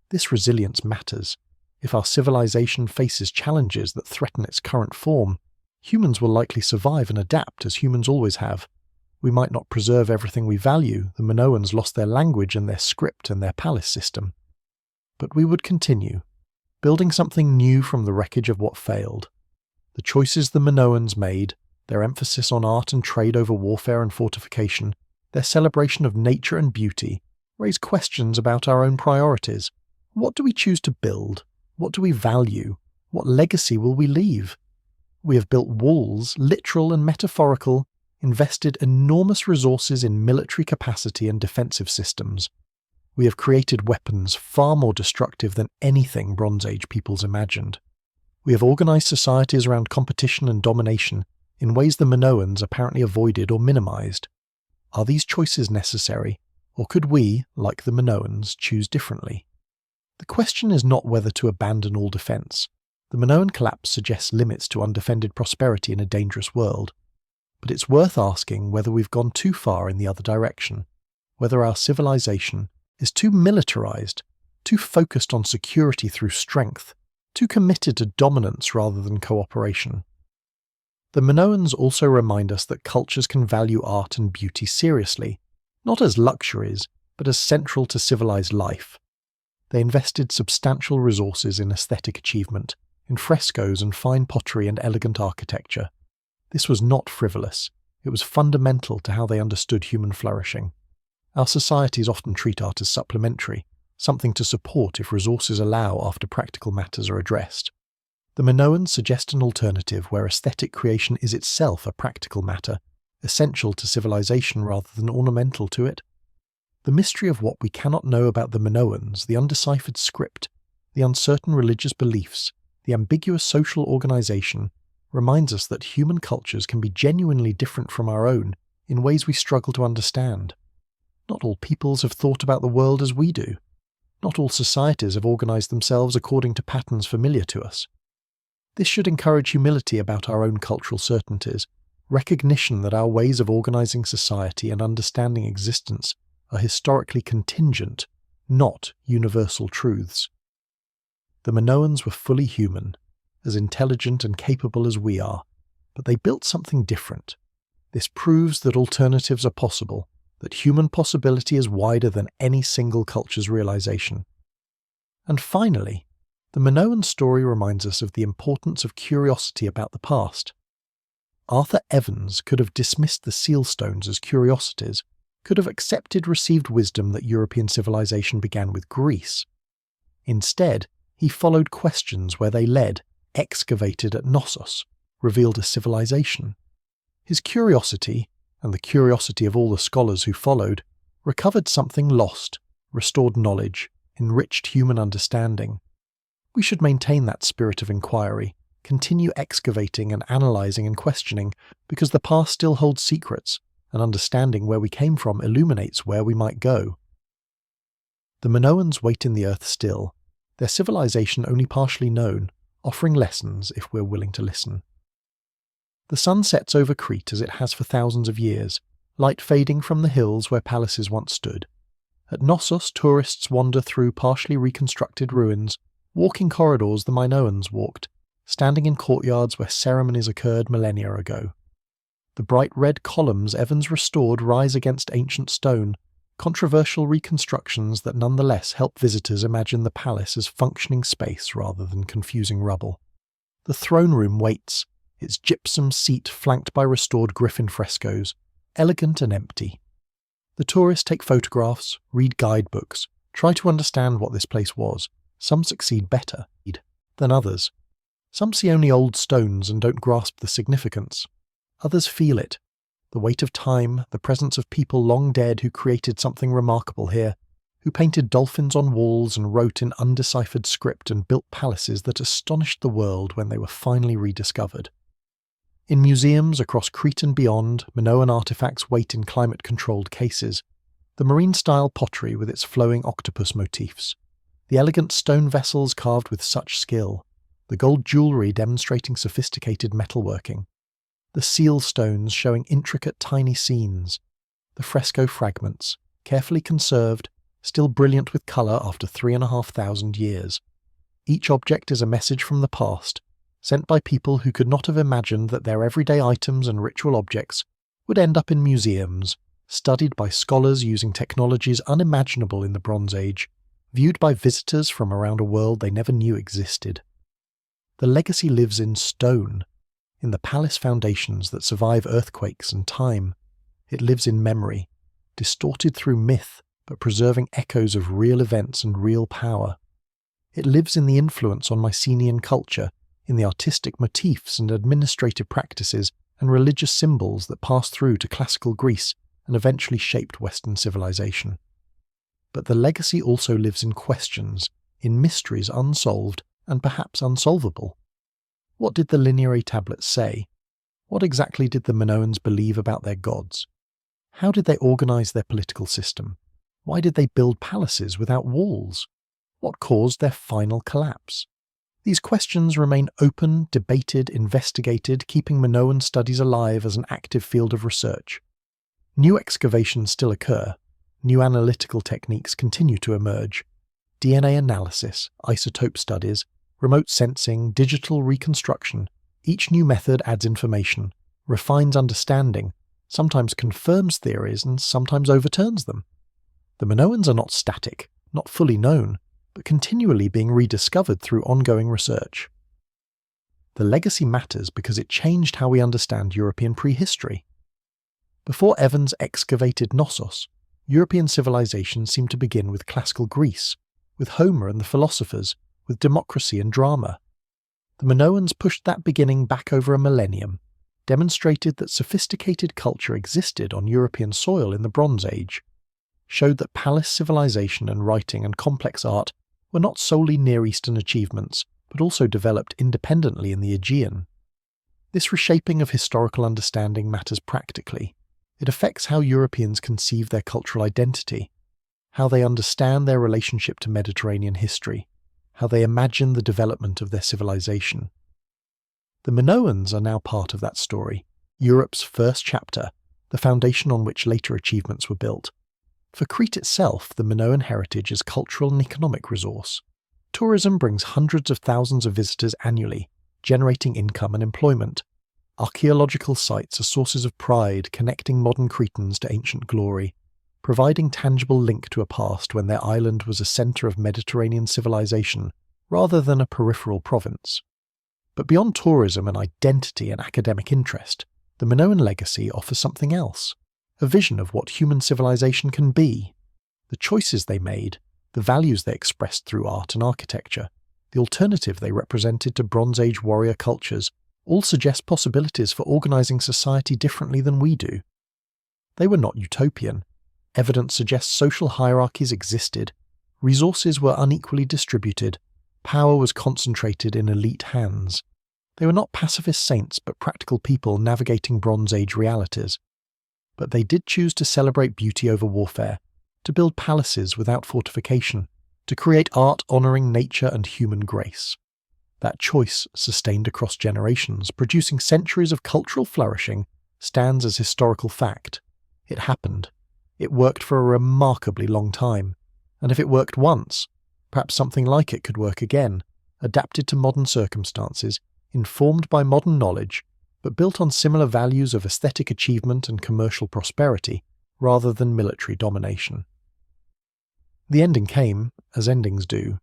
This resilience matters. If our civilization faces challenges that threaten its current form, humans will likely survive and adapt as humans always have. We might not preserve everything we value. The Minoans lost their language and their script and their palace system. But we would continue, building something new from the wreckage of what failed. The choices the Minoans made, their emphasis on art and trade over warfare and fortification, their celebration of nature and beauty, raise questions about our own priorities. What do we choose to build? What do we value? What legacy will we leave? We have built walls, literal and metaphorical, invested enormous resources in military capacity and defensive systems. We have created weapons far more destructive than anything Bronze Age peoples imagined. We have organized societies around competition and domination in ways the Minoans apparently avoided or minimized. Are these choices necessary, or could we, like the Minoans, choose differently? The question is not whether to abandon all defense. The Minoan collapse suggests limits to undefended prosperity in a dangerous world. But it's worth asking whether we've gone too far in the other direction, whether our civilization is too militarized, too focused on security through strength, too committed to dominance rather than cooperation. The Minoans also remind us that cultures can value art and beauty seriously, not as luxuries, but as central to civilized life. They invested substantial resources in aesthetic achievement, in frescoes and fine pottery and elegant architecture. This was not frivolous. It was fundamental to how they understood human flourishing. Our societies often treat art as supplementary, something to support if resources allow after practical matters are addressed. The Minoans suggest an alternative where aesthetic creation is itself a practical matter, essential to civilization rather than ornamental to it. The mystery of what we cannot know about the Minoans, the undeciphered script, the uncertain religious beliefs, the ambiguous social organization, reminds us that human cultures can be genuinely different from our own in ways we struggle to understand. Not all peoples have thought about the world as we do. Not all societies have organized themselves according to patterns familiar to us. This should encourage humility about our own cultural certainties, recognition that our ways of organizing society and understanding existence are historically contingent, not universal truths. The Minoans were fully human, as intelligent and capable as we are, but they built something different. This proves that alternatives are possible, that human possibility is wider than any single culture's realization. And finally, the Minoan story reminds us of the importance of curiosity about the past. Arthur Evans could have dismissed the seal stones as curiosities, could have accepted received wisdom that European civilization began with Greece. Instead, he followed questions where they led, excavated at Knossos, revealed a civilization. His curiosity, and the curiosity of all the scholars who followed, recovered something lost, restored knowledge, enriched human understanding. We should maintain that spirit of inquiry, continue excavating and analysing and questioning, because the past still holds secrets, and understanding where we came from illuminates where we might go. The Minoans wait in the earth still, their civilization only partially known, offering lessons if we're willing to listen. The sun sets over Crete as it has for thousands of years, light fading from the hills where palaces once stood. At Knossos, tourists wander through partially reconstructed ruins, walking corridors the Minoans walked, standing in courtyards where ceremonies occurred millennia ago. The bright red columns Evans restored rise against ancient stone, controversial reconstructions that nonetheless help visitors imagine the palace as functioning space rather than confusing rubble. The throne room waits, its gypsum seat flanked by restored griffin frescoes, elegant and empty. The tourists take photographs, read guidebooks, try to understand what this place was. Some succeed better than others. Some see only old stones and don't grasp the significance. Others feel it, the weight of time, the presence of people long dead who created something remarkable here, who painted dolphins on walls and wrote in undeciphered script and built palaces that astonished the world when they were finally rediscovered. In museums across Crete and beyond, Minoan artifacts wait in climate-controlled cases, the marine-style pottery with its flowing octopus motifs, the elegant stone vessels carved with such skill, the gold jewellery demonstrating sophisticated metalworking, the seal stones showing intricate tiny scenes, the fresco fragments, carefully conserved, still brilliant with colour after 3,500 years. Each object is a message from the past, sent by people who could not have imagined that their everyday items and ritual objects would end up in museums, studied by scholars using technologies unimaginable in the Bronze Age, viewed by visitors from around a world they never knew existed. The legacy lives in stone, in the palace foundations that survive earthquakes and time. It lives in memory, distorted through myth, but preserving echoes of real events and real power. It lives in the influence on Mycenaean culture, in the artistic motifs and administrative practices and religious symbols that passed through to classical Greece and eventually shaped Western civilization. But the legacy also lives in questions, in mysteries unsolved and perhaps unsolvable. What did the lineary tablets say? What exactly did the Minoans believe about their gods? How did they organize their political system? Why did they build palaces without walls? What caused their final collapse? These questions remain open, debated, investigated, keeping Minoan studies alive as an active field of research. New excavations still occur. New analytical techniques continue to emerge. DNA analysis, isotope studies, remote sensing, digital reconstruction. Each new method adds information, refines understanding, sometimes confirms theories and sometimes overturns them. The Minoans are not static, not fully known, but continually being rediscovered through ongoing research. The legacy matters because it changed how we understand European prehistory. Before Evans excavated Knossos, European civilization seemed to begin with classical Greece, with Homer and the philosophers, with democracy and drama. The Minoans pushed that beginning back over a millennium, demonstrated that sophisticated culture existed on European soil in the Bronze Age, showed that palace civilization and writing and complex art were not solely Near Eastern achievements, but also developed independently in the Aegean. This reshaping of historical understanding matters practically. It affects how Europeans conceive their cultural identity, how they understand their relationship to Mediterranean history, how they imagine the development of their civilization. The Minoans are now part of that story, Europe's first chapter, the foundation on which later achievements were built. For Crete itself, the Minoan heritage is cultural and economic resource. Tourism brings hundreds of thousands of visitors annually, generating income and employment. Archaeological sites are sources of pride, connecting modern Cretans to ancient glory, providing tangible link to a past when their island was a centre of Mediterranean civilization rather than a peripheral province. But beyond tourism and identity and academic interest, the Minoan legacy offers something else. A vision of what human civilization can be. The choices they made, the values they expressed through art and architecture, the alternative they represented to Bronze Age warrior cultures, all suggest possibilities for organizing society differently than we do. They were not utopian. Evidence suggests social hierarchies existed, resources were unequally distributed, power was concentrated in elite hands. They were not pacifist saints but practical people navigating Bronze Age realities. But they did choose to celebrate beauty over warfare, to build palaces without fortification, to create art honouring nature and human grace. That choice, sustained across generations, producing centuries of cultural flourishing, stands as historical fact. It happened. It worked for a remarkably long time. And if it worked once, perhaps something like it could work again, adapted to modern circumstances, informed by modern knowledge, but built on similar values of aesthetic achievement and commercial prosperity, rather than military domination. The ending came, as endings do.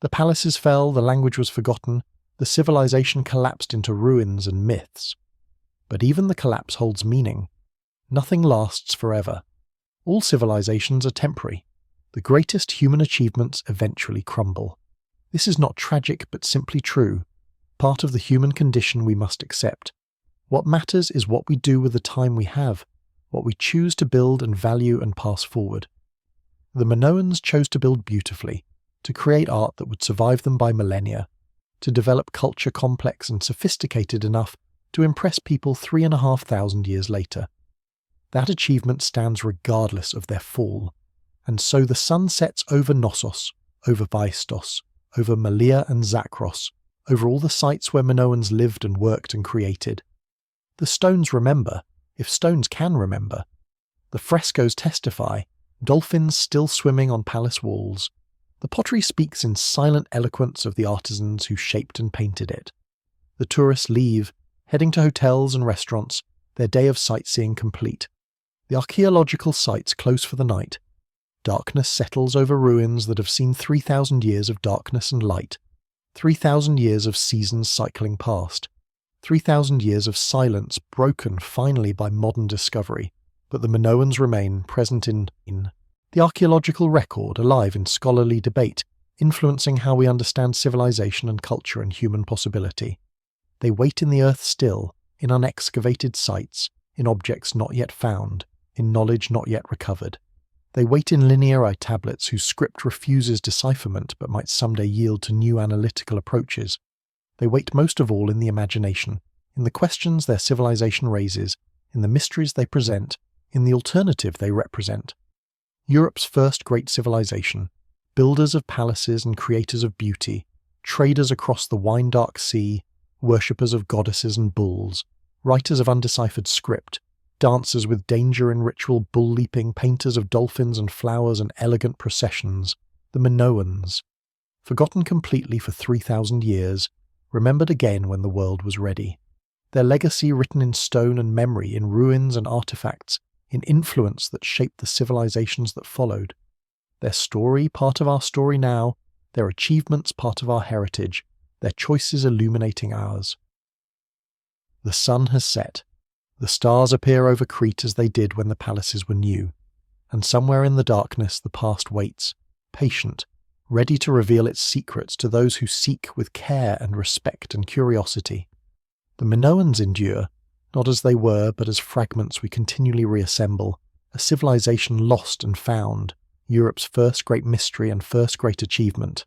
The palaces fell, the language was forgotten, the civilization collapsed into ruins and myths. But even the collapse holds meaning. Nothing lasts forever. All civilizations are temporary. The greatest human achievements eventually crumble. This is not tragic but simply true, part of the human condition we must accept. What matters is what we do with the time we have, what we choose to build and value and pass forward. The Minoans chose to build beautifully, to create art that would survive them by millennia, to develop culture complex and sophisticated enough to impress people 3,500 years later. That achievement stands regardless of their fall, and so the sun sets over Knossos, over Vaistos, over Malea and Zakros, over all the sites where Minoans lived and worked and created. The stones remember, if stones can remember. The frescoes testify, dolphins still swimming on palace walls. The pottery speaks in silent eloquence of the artisans who shaped and painted it. The tourists leave, heading to hotels and restaurants, their day of sightseeing complete. The archaeological sites close for the night. Darkness settles over ruins that have seen 3,000 years of darkness and light, 3,000 years of seasons cycling past, 3,000 years of silence broken finally by modern discovery, but the Minoans remain present in the archaeological record, alive in scholarly debate, influencing how we understand civilization and culture and human possibility. They wait in the earth still, in unexcavated sites, in objects not yet found, in knowledge not yet recovered. They wait in linear tablets whose script refuses decipherment but might someday yield to new analytical approaches. They wait most of all in the imagination, in the questions their civilization raises, in the mysteries they present, in the alternative they represent. Europe's first great civilization, builders of palaces and creators of beauty, traders across the wine-dark sea, worshippers of goddesses and bulls, writers of undeciphered script, dancers with danger in ritual bull-leaping, painters of dolphins and flowers and elegant processions, the Minoans. Forgotten completely for 3,000 years, remembered again when the world was ready. Their legacy written in stone and memory, in ruins and artifacts, in influence that shaped the civilizations that followed. Their story part of our story now, their achievements part of our heritage, their choices illuminating ours. The sun has set. The stars appear over Crete as they did when the palaces were new, and somewhere in the darkness the past waits, patient, ready to reveal its secrets to those who seek with care and respect and curiosity. The Minoans endure, not as they were, but as fragments we continually reassemble, a civilization lost and found, Europe's first great mystery and first great achievement.